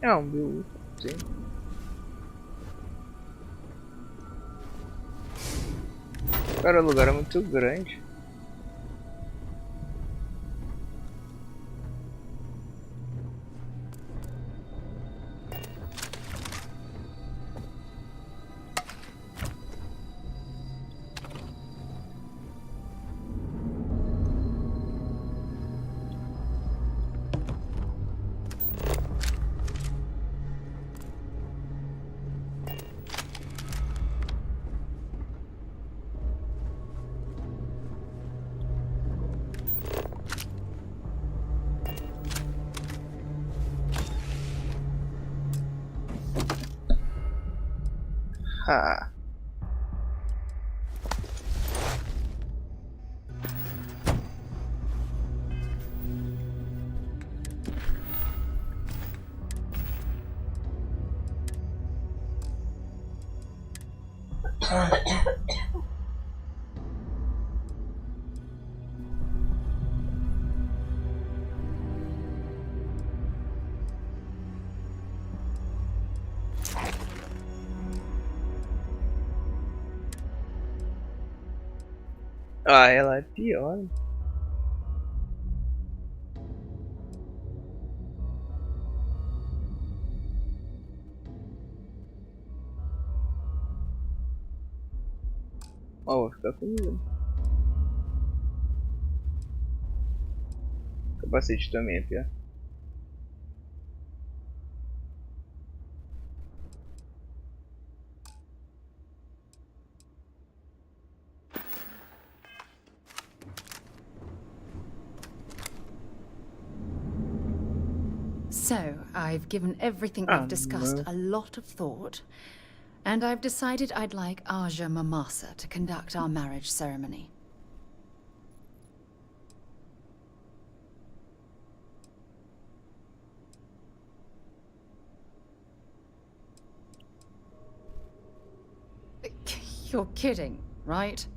É um build, sim. Cara, o lugar é muito grande. Ha. Ah, ela é pior. Ó, vou ficar com medo. Capacete também é pior. So, I've given everything we've discussed a lot of thought, and I've decided I'd like Aja Mamasa to conduct our marriage ceremony. You're kidding, right?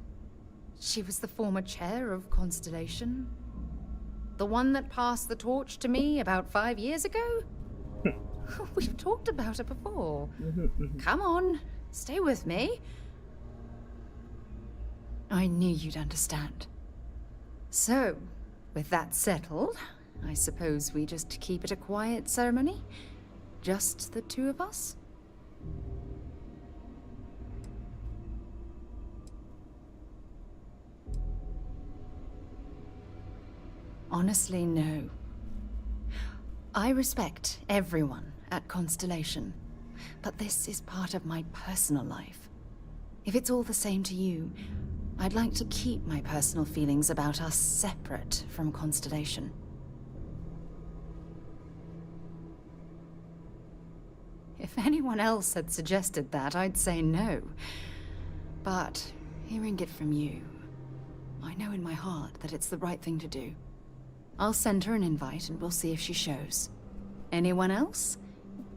She was the former chair of Constellation. The one that passed the torch to me about 5 years ago? We've talked about it before. Come on, stay with me. I knew you'd understand. So, with that settled, I suppose we just keep it a quiet ceremony? Just the two of us? Honestly, no. I respect everyone at Constellation, but this is part of my personal life. If it's all the same to you, I'd like to keep my personal feelings about us separate from Constellation. If anyone else had suggested that, I'd say no. But hearing it from you, I know in my heart that it's the right thing to do. I'll send her an invite and we'll see if she shows. Anyone else?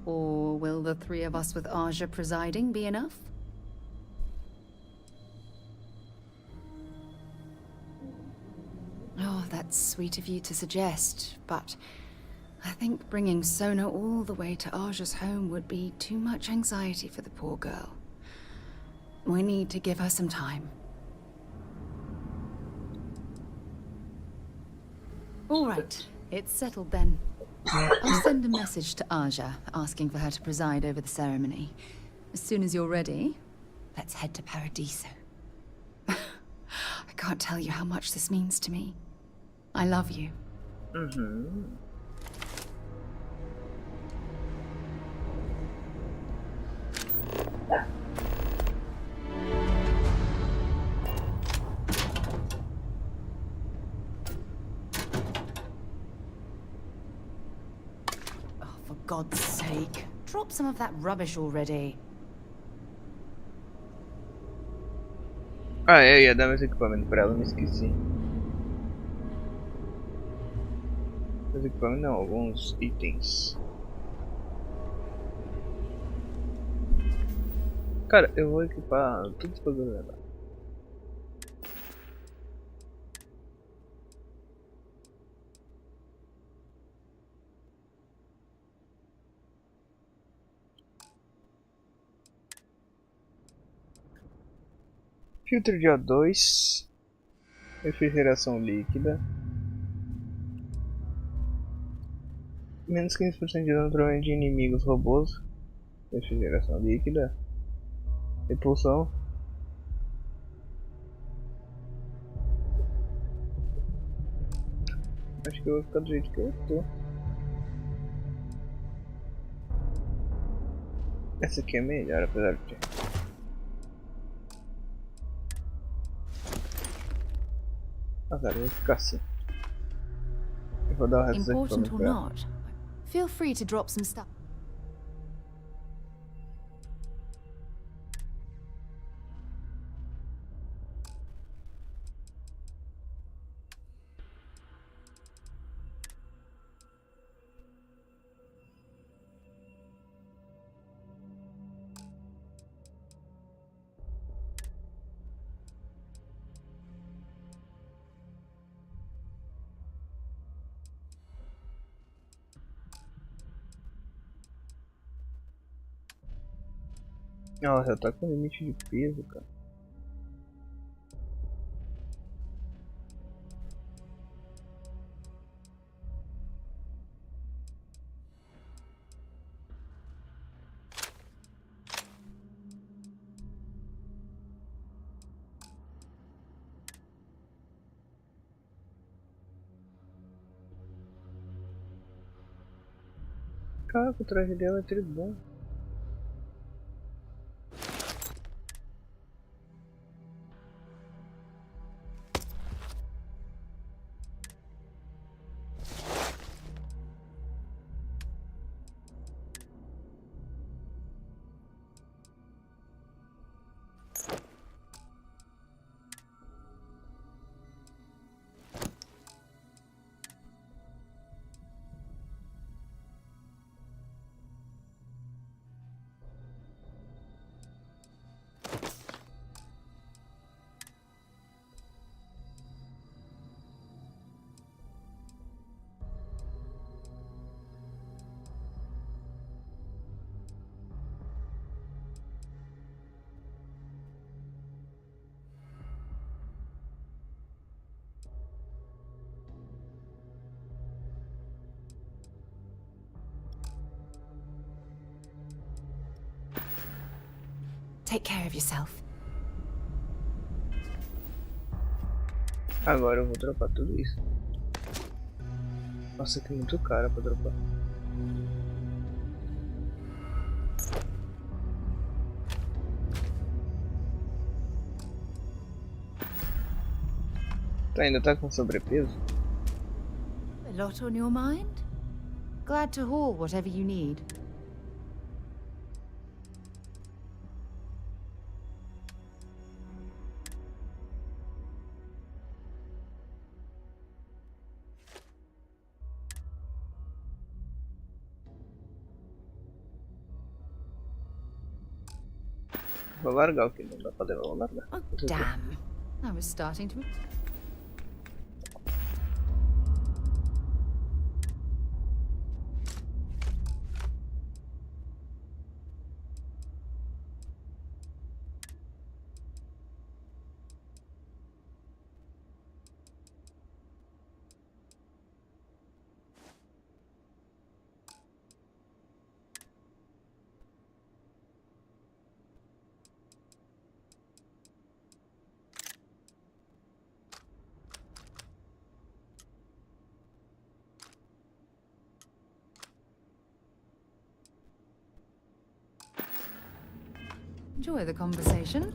Or will the three of us with Aja presiding be enough? Oh, that's sweet of you to suggest, but I think bringing Sona all the way to Aja's home would be too much anxiety for the poor girl. We need to give her some time. All right, it's settled then. I'll send a message to Aja, asking for her to preside over the ceremony. As soon as you're ready, let's head to Paradiso. I can't tell you how much this means to me. I love you. For God's sake, drop some of that rubbish already. Ah, eu ia dar meus equipamentos pra ela, me esqueci. Meus equipamentos não, alguns itens. Cara, eu vou equipar tudo que eu vou levar. Filtro de O2. Refrigeração líquida. Menos 15% de dano provavelmente de inimigos robôs. Refrigeração líquida. Repulsão. Acho que eu vou ficar do jeito que eu tô. Essa aqui é melhor, apesar de... Agora eu vou ficar assim. Eu vou dar o resto dos Important or equipamentos not, feel free to drop some stuff. Ela já tá com limite de peso, cara. Caraca, o traje dela é tribom. Take care of yourself. Agora eu vou dropar tudo isso. Nossa, que muito caro pra dropar. Tu ainda tá com sobrepeso? A lot on your mind? Glad to haul whatever you need. Vou largar o que não dá pra levar, vou largar. Oh, damn. I was starting to... Enjoy the conversation.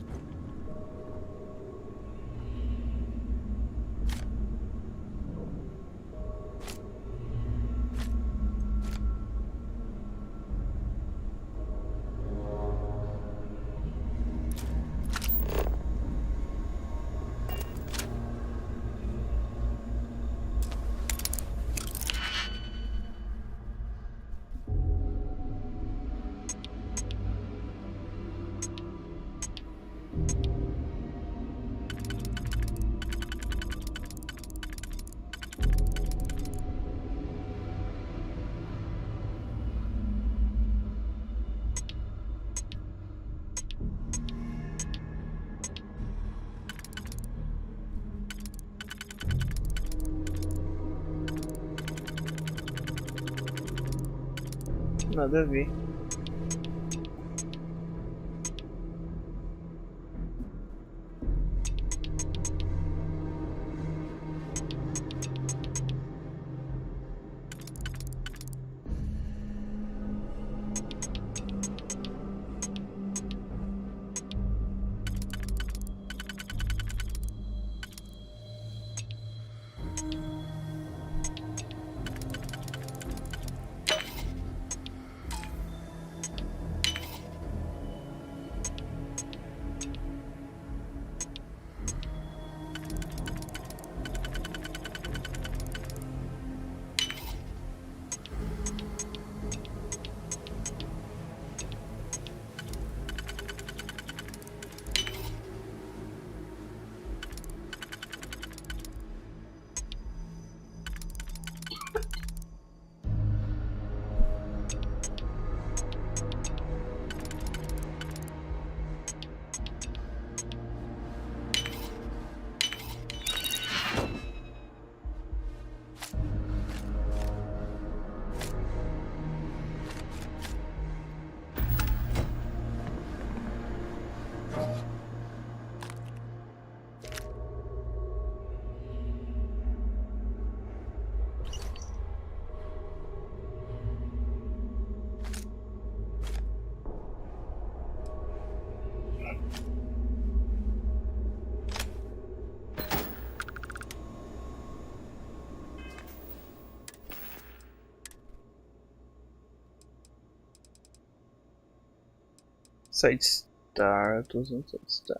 Nada a ver. Side Star, eu tô usando Side Star.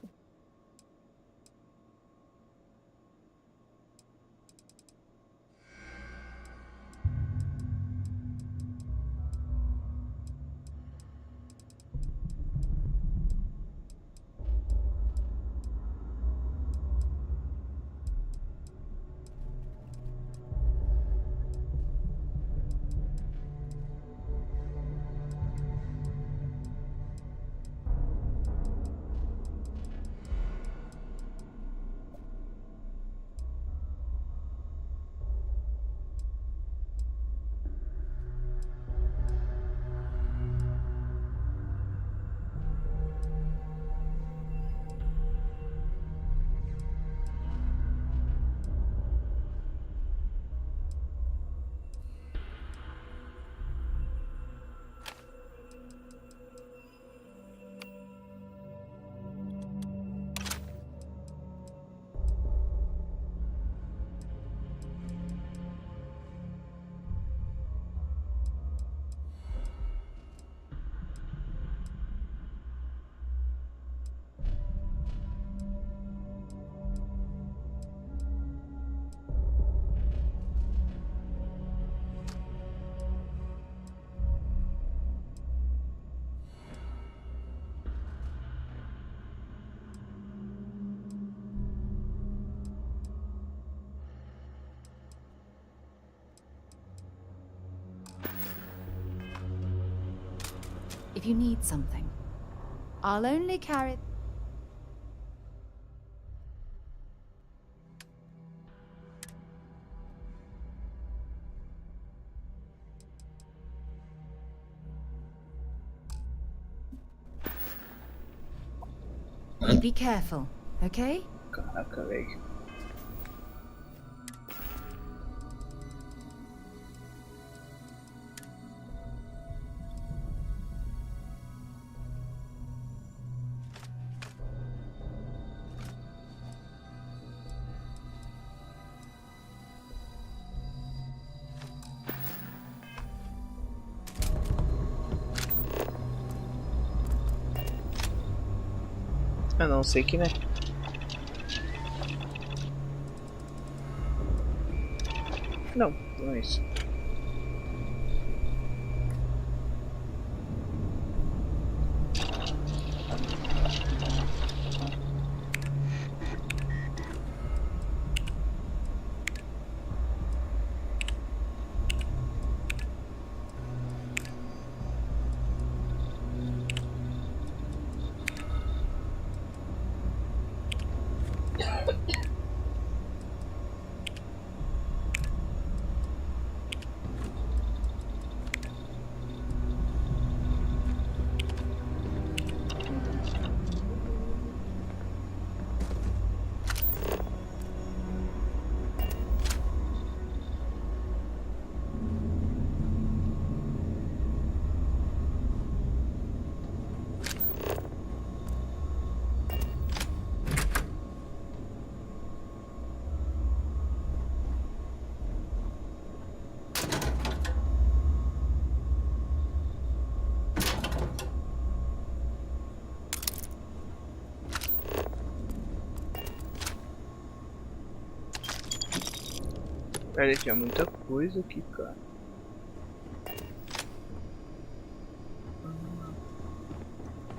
If you need something, I'll only carry... Be careful, okay? Caraca, velho. A não ser que, né? Não, não é isso. Ele tinha muita coisa aqui, cara.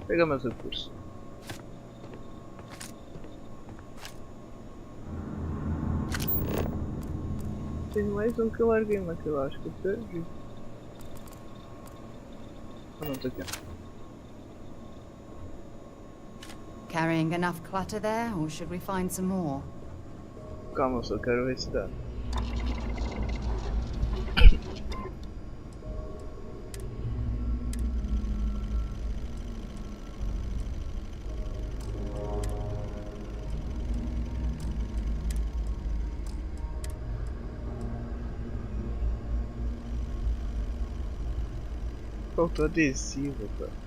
Pegar meus recursos. Tem mais um que eu larguei, mas que eu acho que eu perdi. Ah, não, tá aqui. Carrying enough clutter there, or should we find some more? Calma, eu só quero ver se dá. Faltou adesivo, cara.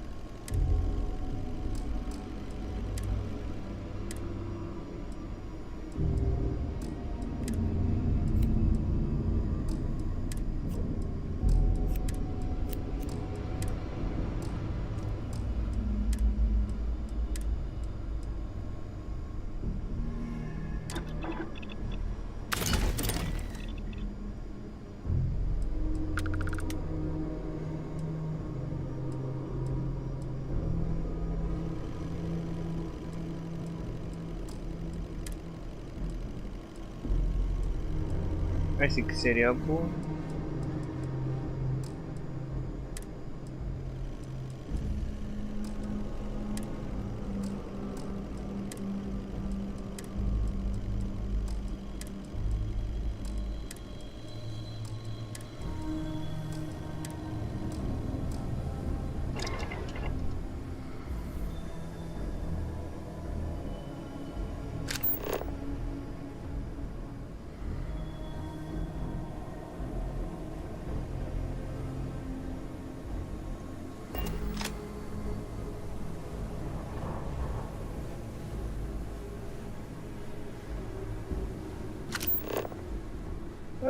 Esse que seria bom.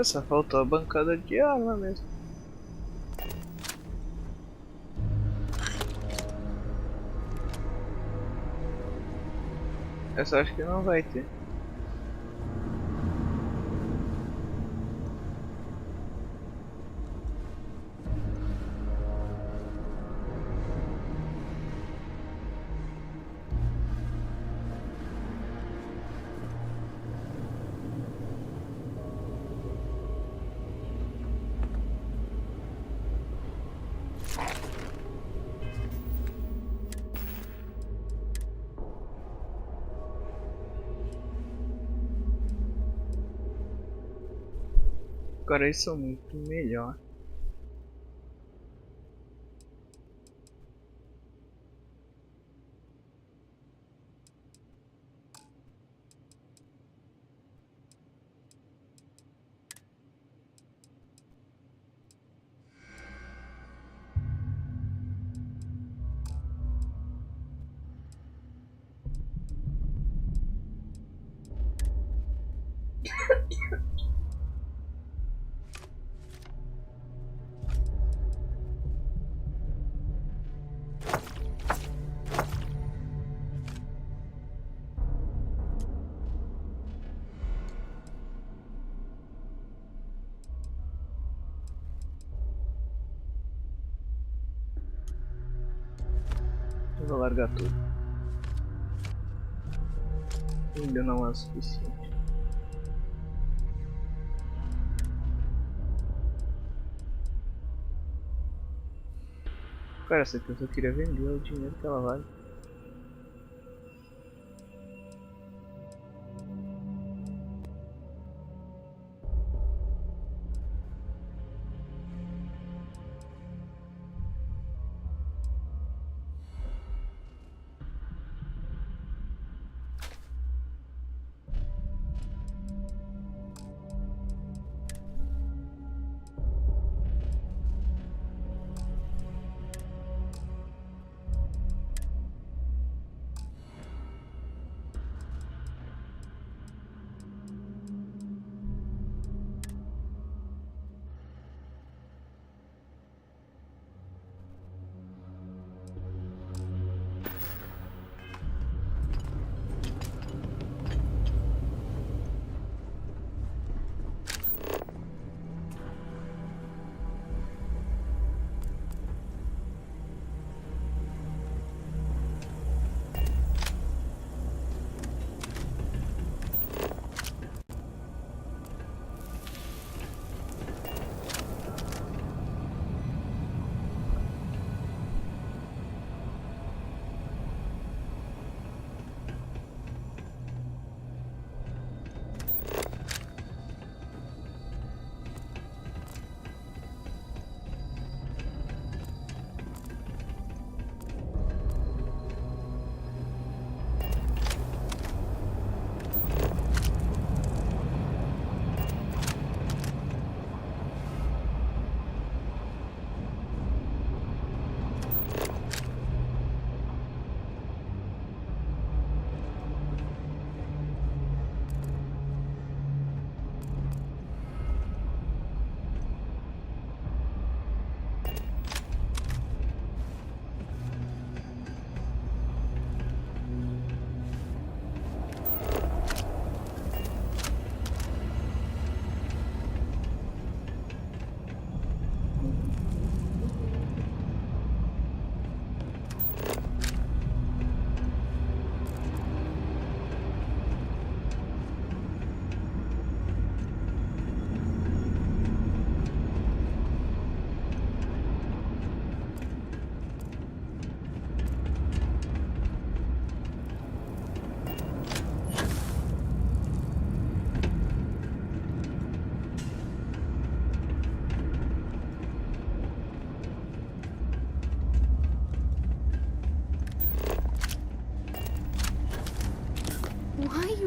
Só faltou a bancada de arma mesmo. Essa acho que não vai ter. Agora eles são muito melhor. Eu vou largar tudo. Ainda não é o suficiente. Cara, essa aqui eu só queria vender o dinheiro que ela vale.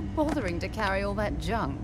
you bothering to carry all that junk?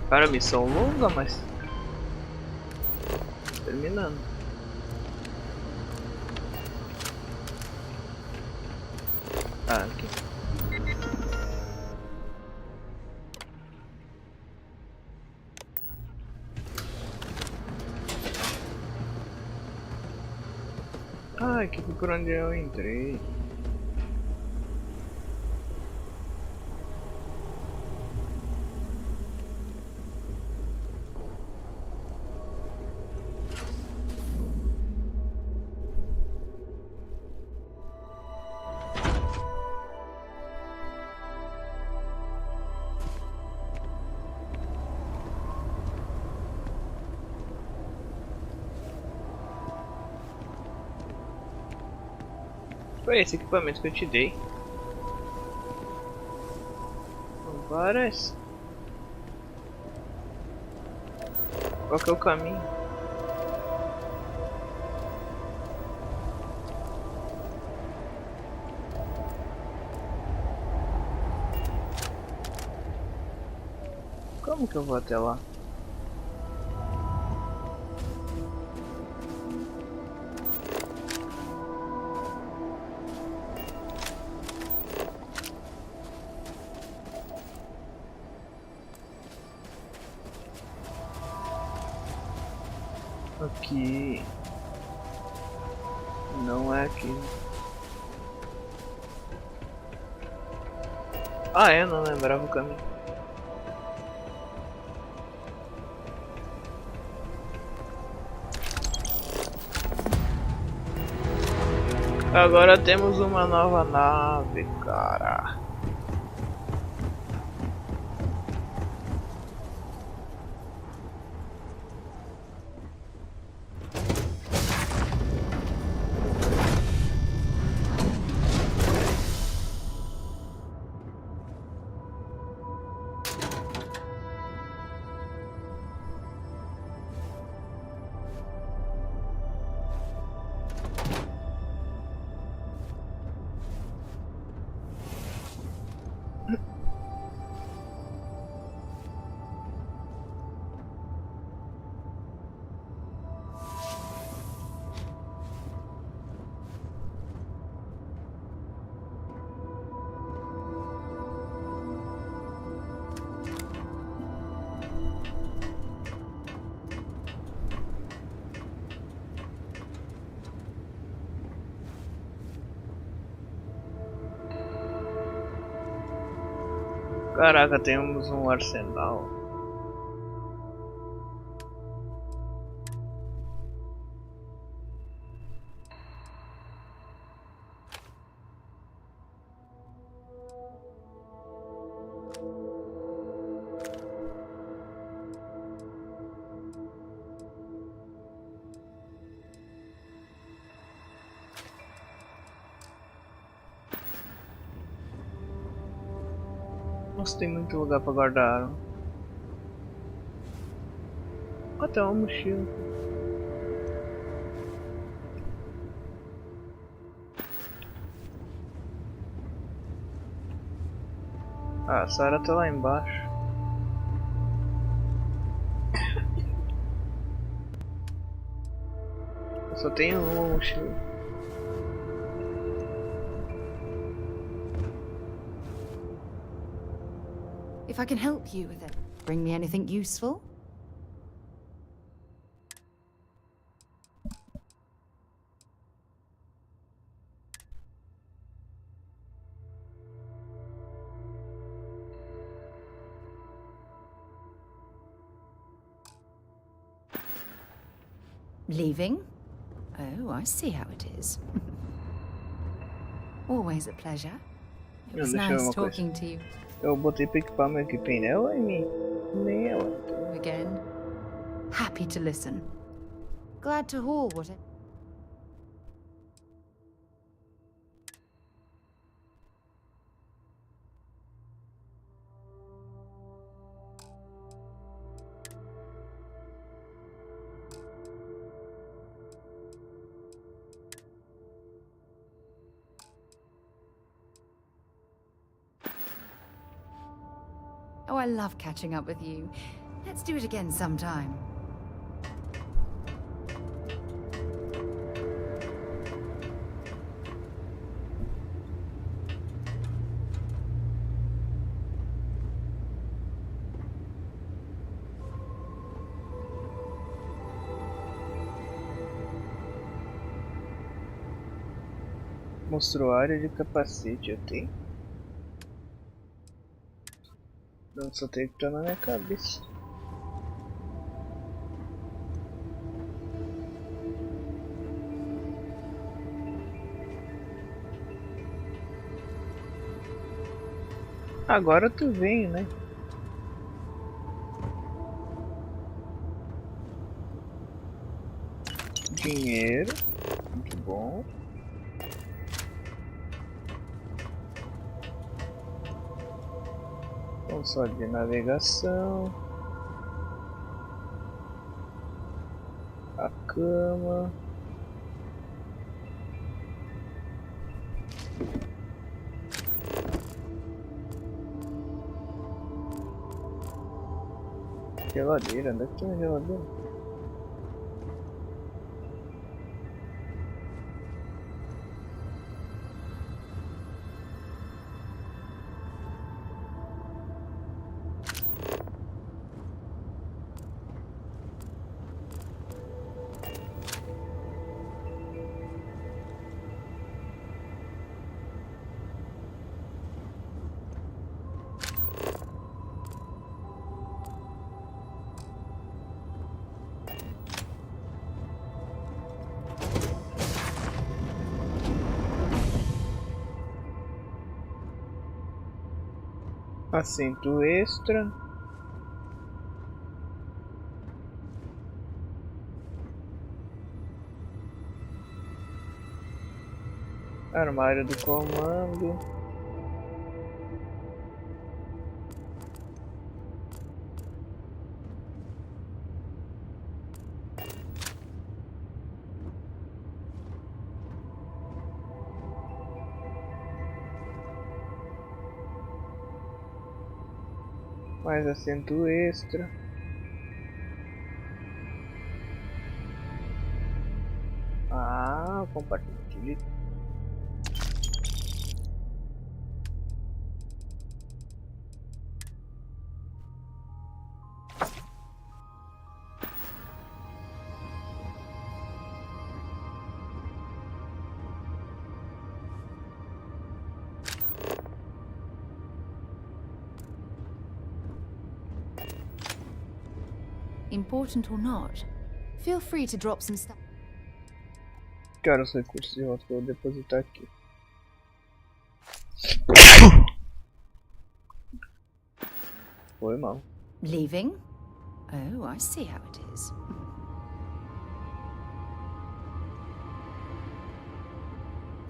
Cara, missão longa, mas terminando. Ah, aqui. Ah, aqui foi por onde eu entrei. Foi esse equipamento que eu te dei. Não parece. Qual que é o caminho? Como que eu vou até lá? Aqui não é aqui. Ah, eu não lembrava o caminho. Agora temos uma nova nave, cara. Caraca, temos um arsenal. Nossa, tem muito lugar pra guardar arma. Até uma mochila. Ah, a Sarah tá lá embaixo. Eu só tenho uma mochila. If I can help you with it, bring me anything useful? Leaving? Oh, I see how it is. Always a pleasure. It was nice talking to you. Eu botei pra equipar meu equipinho nela e nem ela. Again. Happy to listen. Glad to haul what it... Oh, I love catching up with you. Let's do it again sometime. Mostrou a área de capacete, eu tenho? Não, só tem que estar na minha cabeça. Agora tu vem, né? Dinheiro, muito bom. Console de navegação, a cama, geladeira, onde é que tem uma geladeira? Assento extra. Armário do comando. Mais assento extra. Ah, compartilhe. important or not. Feel free to drop some stuff. Quero os recursos de volta, vou depositar aqui. Foi mal. Leaving? Oh, I see how it is.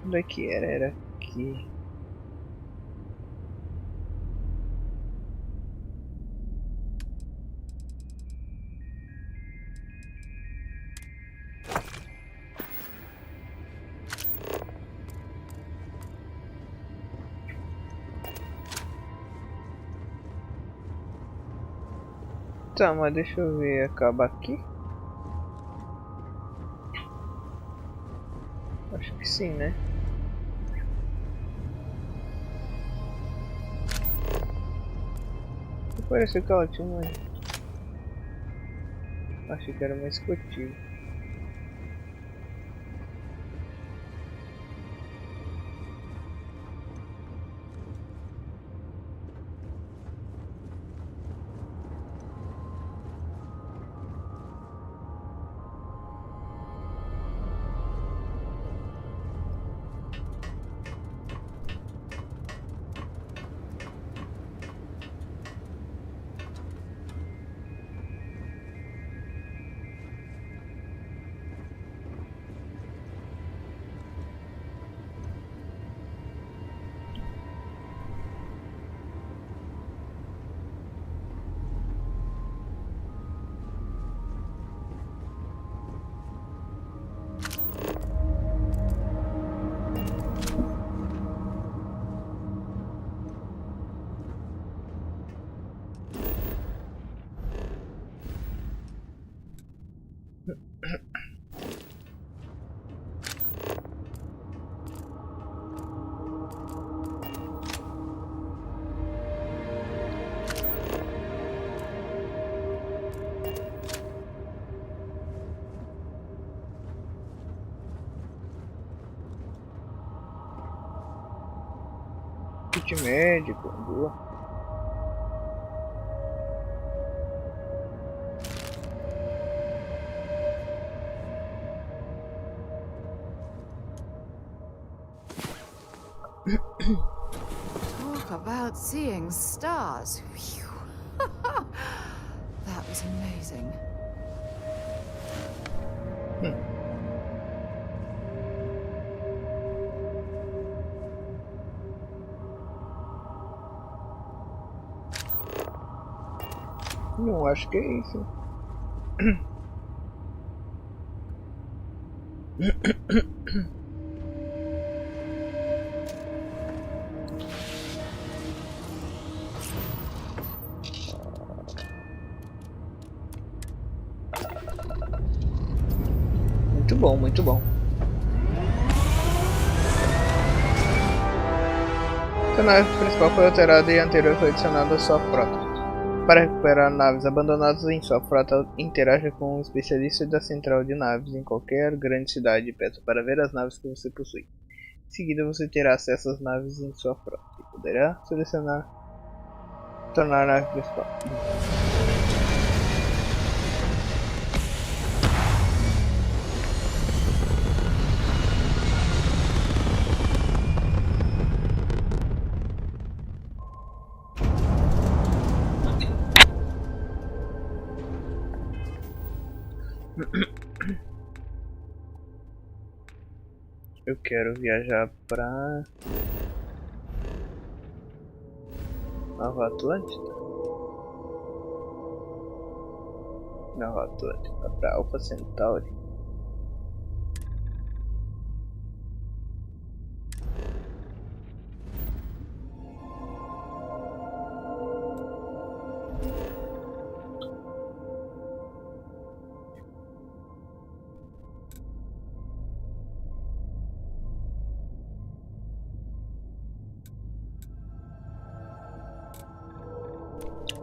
Onde é que era? Era aqui. Tá, mas deixa eu ver, acaba aqui? Acho que sim, né? Pareceu que ela tinha uma... Achei que era uma escotilha. Kit médico, boa. Talk about seeing stars. That was amazing. Não acho que é isso. Muito bom, muito bom. A nave principal foi alterada e a anterior foi adicionada à sua frota. Para recuperar naves abandonadas em sua frota, interaja com um especialista da central de naves em qualquer grande cidade e peça para ver as naves que você possui. Em seguida, você terá acesso às naves em sua frota e poderá selecionar tornar a nave principal. Eu quero viajar pra Nova Atlântida. Nova Atlântida pra Alpha Centauri.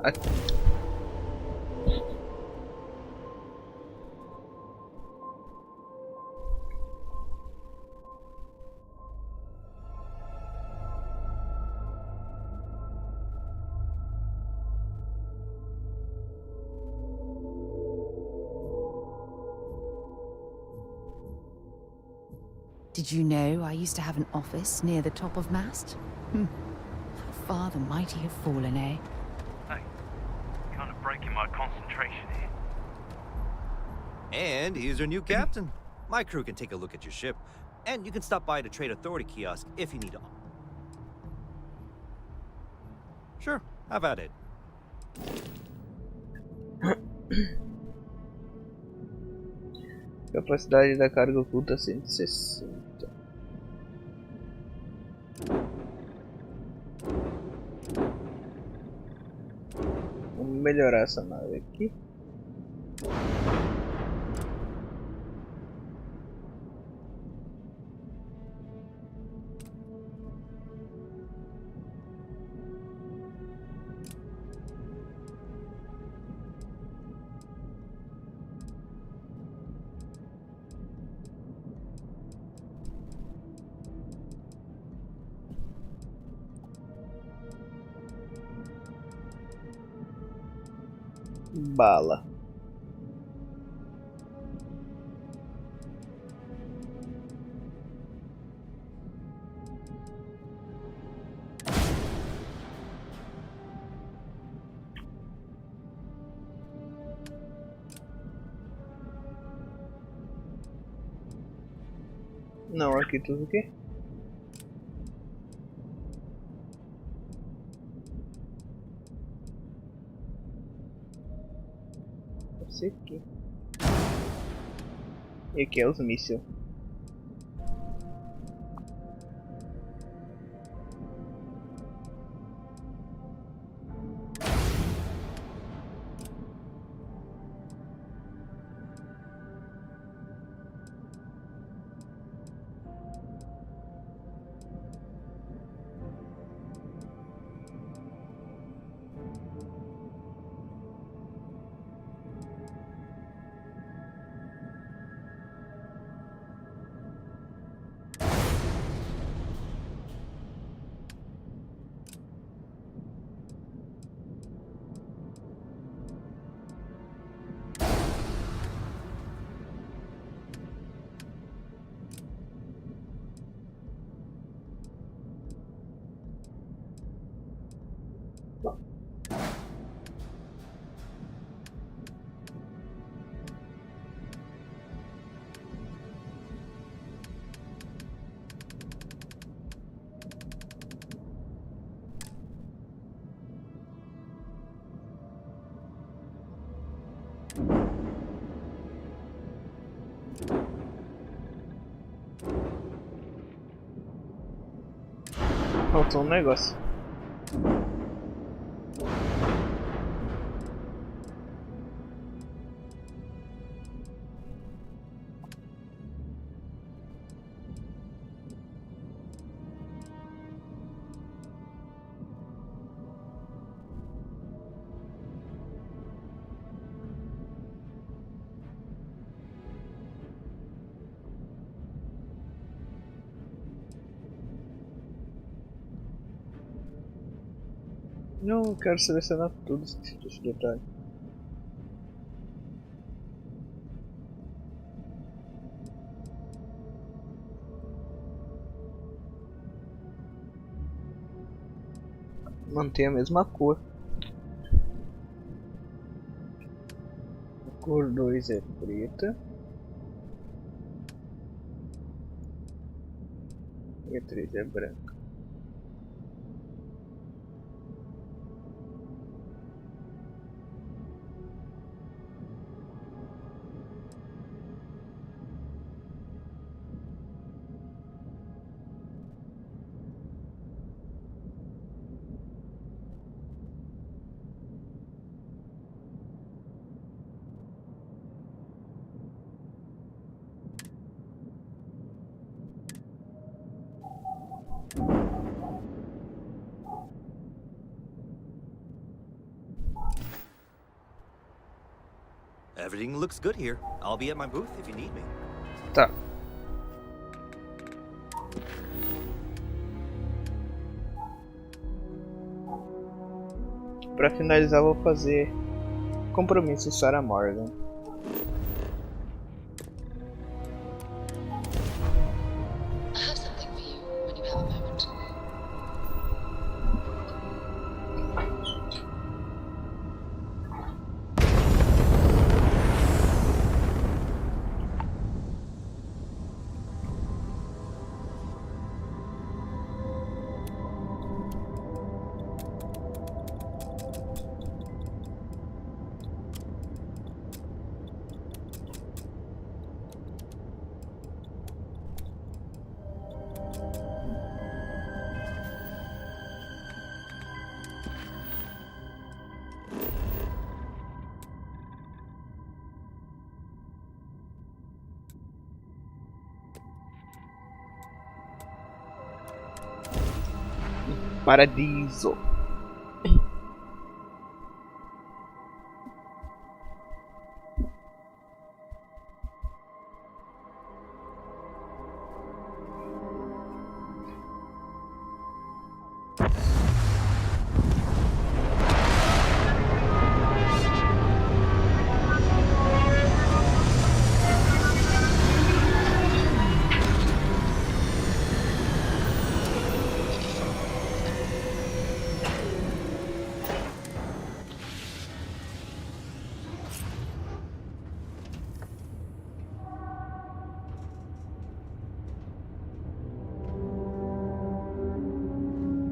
Aqui. Did you know I used to have an office near the top of mast? How far the mighty have fallen, eh? Hey, kind of breaking my concentration here. And here's your new captain. My crew can take a look at your ship, and you can stop by the Trade Authority kiosk if you need to. Sure, have at it. Capacidade da carga oculta 160. Vamos melhorar essa nave aqui. Bala. Não, aqui tudo o quê? Esse aqui. E aqui é os mísseis. Faltou um negócio. Não quero selecionar tudo, esqueci desse detalhe. Mantém a mesma cor. A cor 2 é preta. E a 3 é branca. Everything looks good here. I'll be at my booth if you need me. Tá. Pra finalizar, vou fazer compromisso Sarah Morgan. Paradiso.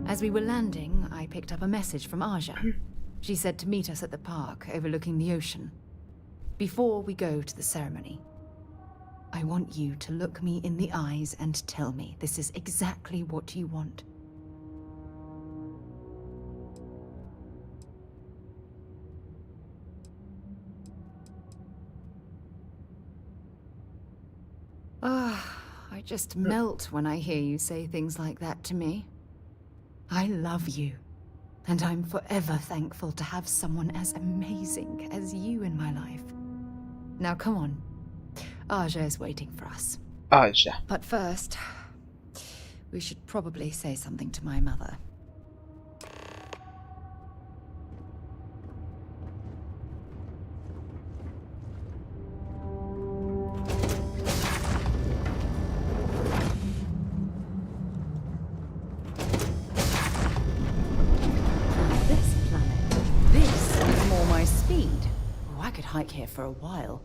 As we were landing, I picked up a message from Aja. She said to meet us at the park overlooking the ocean. Before we go to the ceremony, I want you to look me in the eyes and tell me this is exactly what you want. I just melt when I hear you say things like that to me. I love you, and I'm forever thankful to have someone as amazing as you in my life. Now come on, Aja is waiting for us. Aja. But first, we should probably say something to my mother. Hike here for a while.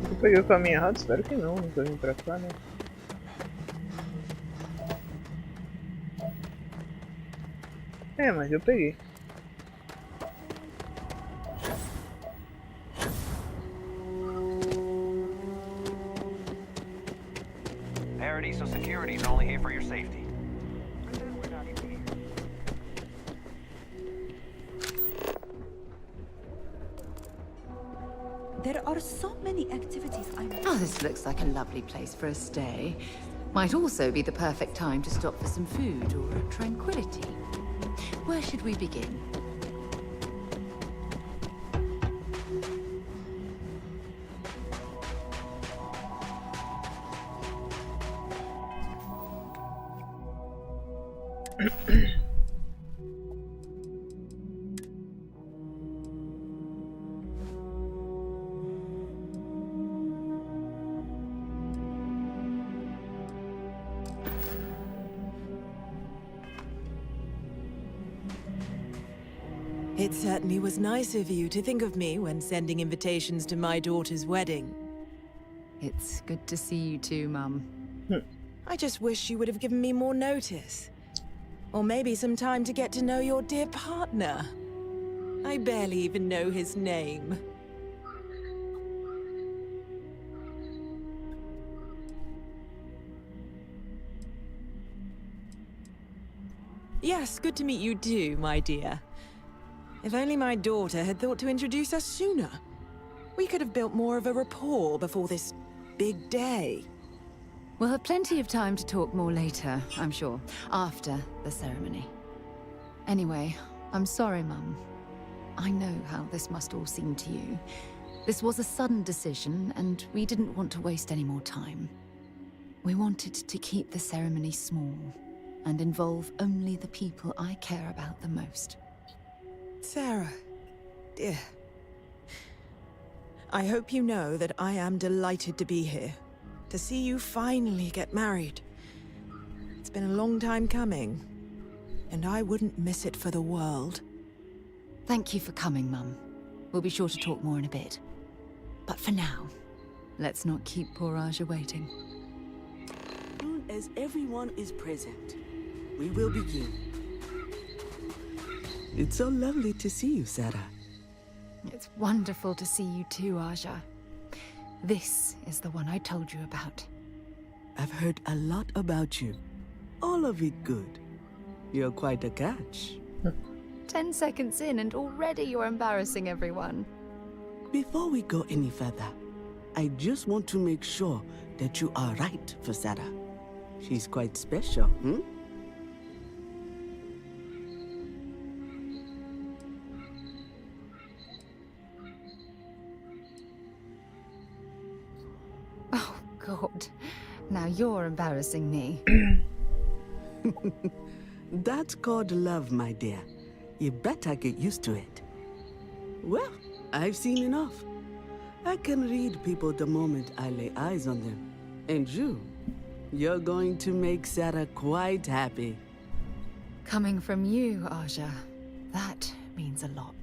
Eu peguei o caminho errado? Espero que não, nunca vim pra cá, né? É, mas eu peguei. Paradiso security is only here for your safety. There are so many activities Oh, this looks like a lovely place for a stay. Might also be the perfect time to stop for some food or tranquility. Where should we begin? It certainly was nice of you to think of me when sending invitations to my daughter's wedding. It's good to see you too, Mum. I just wish you would have given me more notice. Or maybe some time to get to know your dear partner. I barely even know his name. Yes, good to meet you too, my dear. If only my daughter had thought to introduce us sooner. We could have built more of a rapport before this big day. We'll have plenty of time to talk more later, I'm sure, after the ceremony. Anyway, I'm sorry, Mum. I know how this must all seem to you. This was a sudden decision, and we didn't want to waste any more time. We wanted to keep the ceremony small, and involve only the people I care about the most. Sarah, dear. I hope you know that I am delighted to be here. To see you finally get married. It's been a long time coming, and I wouldn't miss it for the world. Thank you for coming, Mum. We'll be sure to talk more in a bit. But for now, let's not keep poor Aja waiting. As soon as everyone is present, we will begin. It's so lovely to see you, Sarah. It's wonderful to see you too, Aja. This is the one I told you about. I've heard a lot about you. All of it good. You're quite a catch. 10 seconds in and already you're embarrassing everyone. Before we go any further, I just want to make sure that you are right for Sarah. She's quite special, hmm? Oh, God. Now you're embarrassing me. That's called love, my dear. You better get used to it. Well, I've seen enough. I can read people the moment I lay eyes on them. And you're going to make Sarah quite happy. Coming from you, Aja, that means a lot.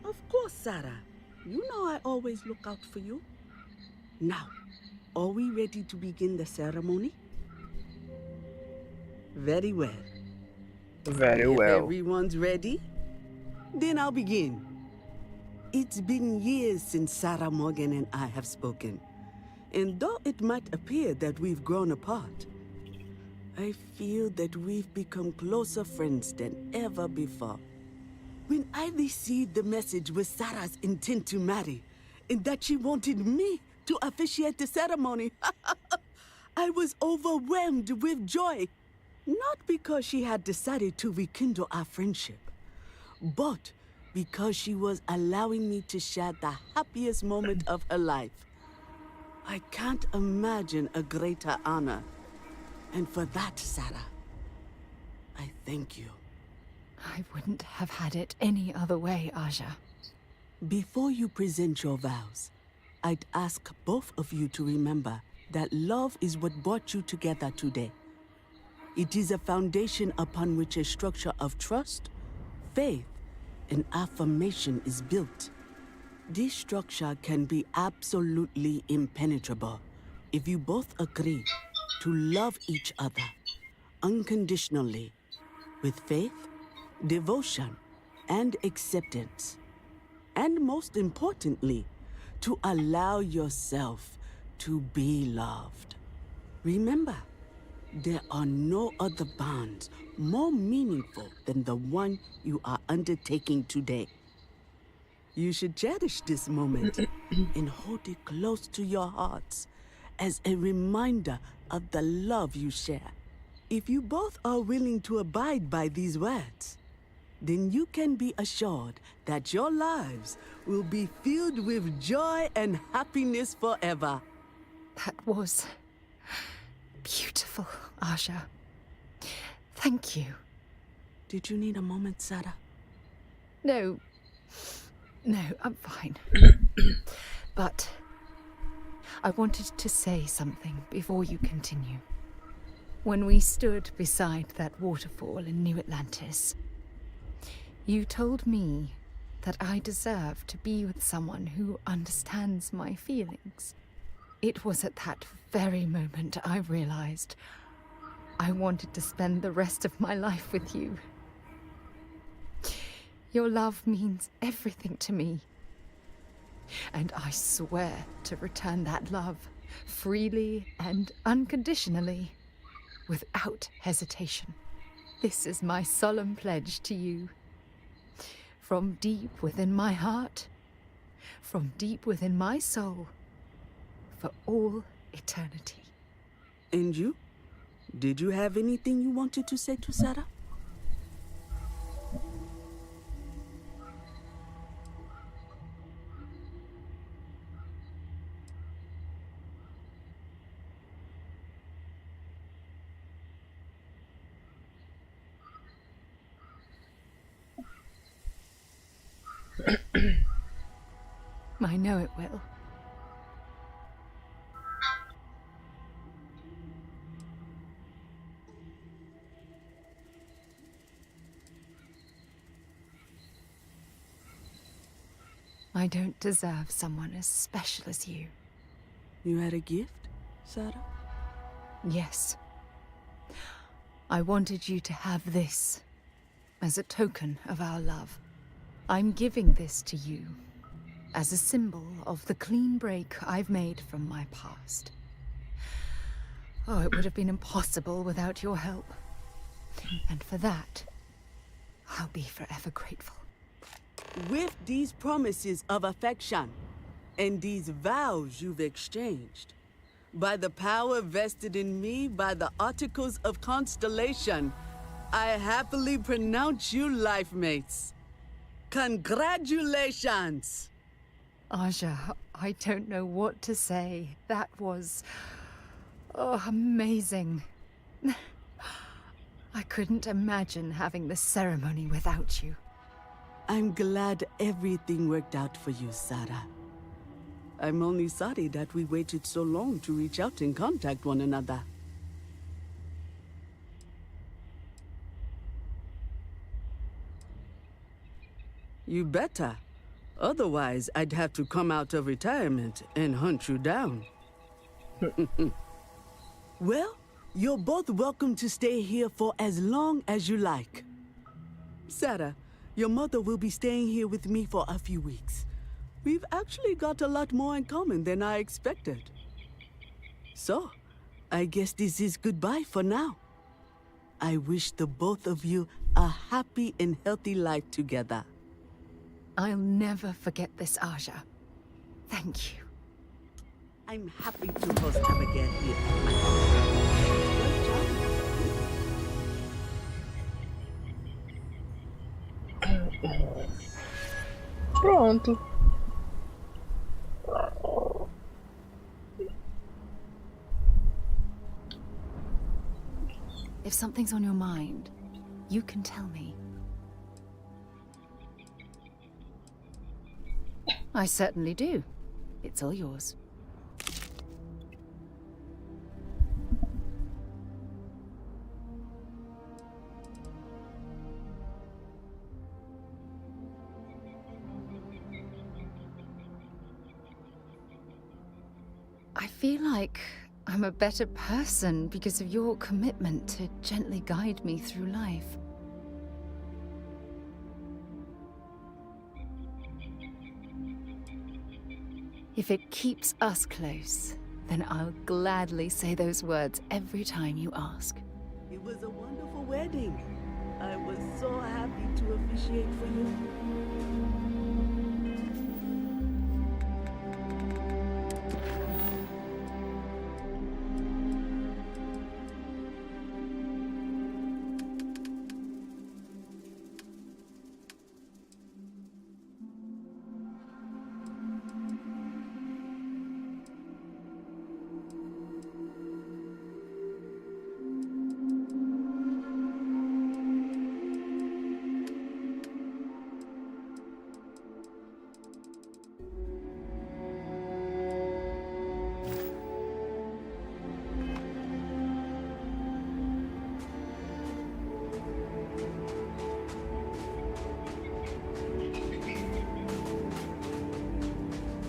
Of course, Sarah. You know I always look out for you. Now, are we ready to begin the ceremony? Very well. Very If well. everyone's ready, then I'll begin. It's been years since Sarah Morgan and I have spoken. And though it might appear that we've grown apart, I feel that we've become closer friends than ever before. When I received the message with Sarah's intent to marry, and that she wanted me to officiate the ceremony, I was overwhelmed with joy. Not because she had decided to rekindle our friendship, but because she was allowing me to share the happiest moment of her life. I can't imagine a greater honor. And for that, Sarah, I thank you. I wouldn't have had it any other way, Aja. Before you present your vows, I'd ask both of you to remember that love is what brought you together today. It is a foundation upon which a structure of trust, faith, and affirmation is built. This structure can be absolutely impenetrable if you both agree to love each other unconditionally, with faith, devotion, and acceptance. And most importantly, to allow yourself to be loved. Remember, there are no other bonds more meaningful than the one you are undertaking today. You should cherish this moment and hold it close to your hearts as a reminder of the love you share. If you both are willing to abide by these words, then you can be assured that your lives will be filled with joy and happiness forever. That was beautiful, Aja. Thank you. Did you need a moment, Sarah? No, I'm fine. But I wanted to say something before you continue. When we stood beside that waterfall in New Atlantis, you told me that I deserve to be with someone who understands my feelings. It was at that very moment I realized I wanted to spend the rest of my life with you. Your love means everything to me. And I swear to return that love freely and unconditionally, without hesitation. This is my solemn pledge to you. From deep within my heart, from deep within my soul, for all eternity. And you? Did you have anything you wanted to say to Sarah? I know it will. I don't deserve someone as special as you. You had a gift, Sarah? Yes. I wanted you to have this as a token of our love. I'm giving this to you as a symbol of the clean break I've made from my past. Oh, it would have been impossible without your help. And for that, I'll be forever grateful. With these promises of affection and these vows you've exchanged, by the power vested in me by the Articles of Constellation, I happily pronounce you life mates. Congratulations! Aja, I don't know what to say. That was... oh, amazing. I couldn't imagine having this ceremony without you. I'm glad everything worked out for you, Sarah. I'm only sorry that we waited so long to reach out and contact one another. You better. Otherwise, I'd have to come out of retirement and hunt you down. Well, you're both welcome to stay here for as long as you like. Sarah, your mother will be staying here with me for a few weeks. We've actually got a lot more in common than I expected. So, I guess this is goodbye for now. I wish the both of you a happy and healthy life together. I'll never forget this, Aja. Thank you. I'm happy to host Abigail here. Pronto. If something's on your mind, you can tell me. I certainly do. It's all yours. I feel like I'm a better person because of your commitment to gently guide me through life. If it keeps us close, then I'll gladly say those words every time you ask. It was a wonderful wedding. I was so happy to officiate for you.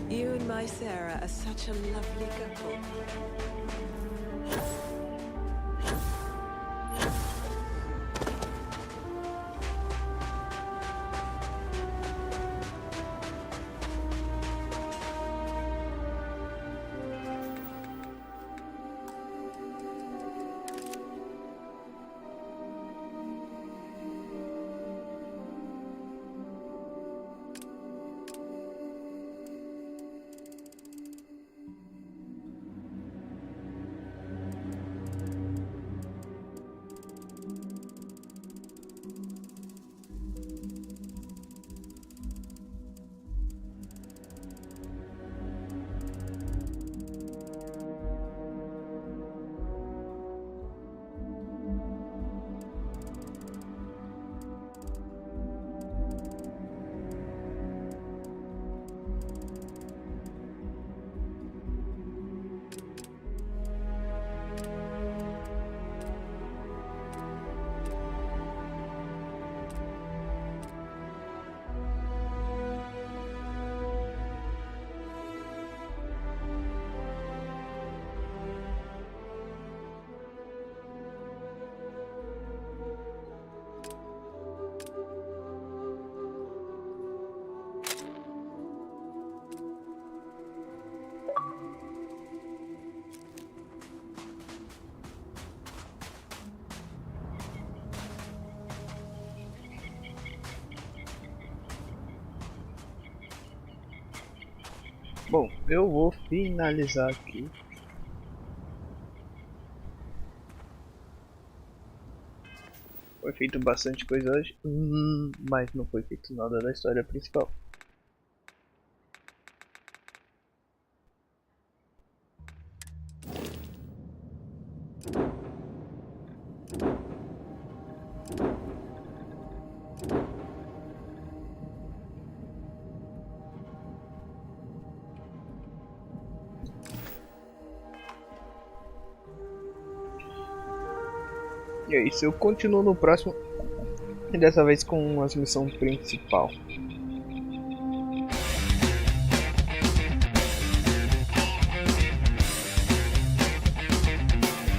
You and my Sarah are such a lovely couple. Bom, eu vou finalizar aqui. Foi feito bastante coisa hoje, mas não foi feito nada da história principal. E é isso, eu continuo no próximo. E dessa vez com a missão principal.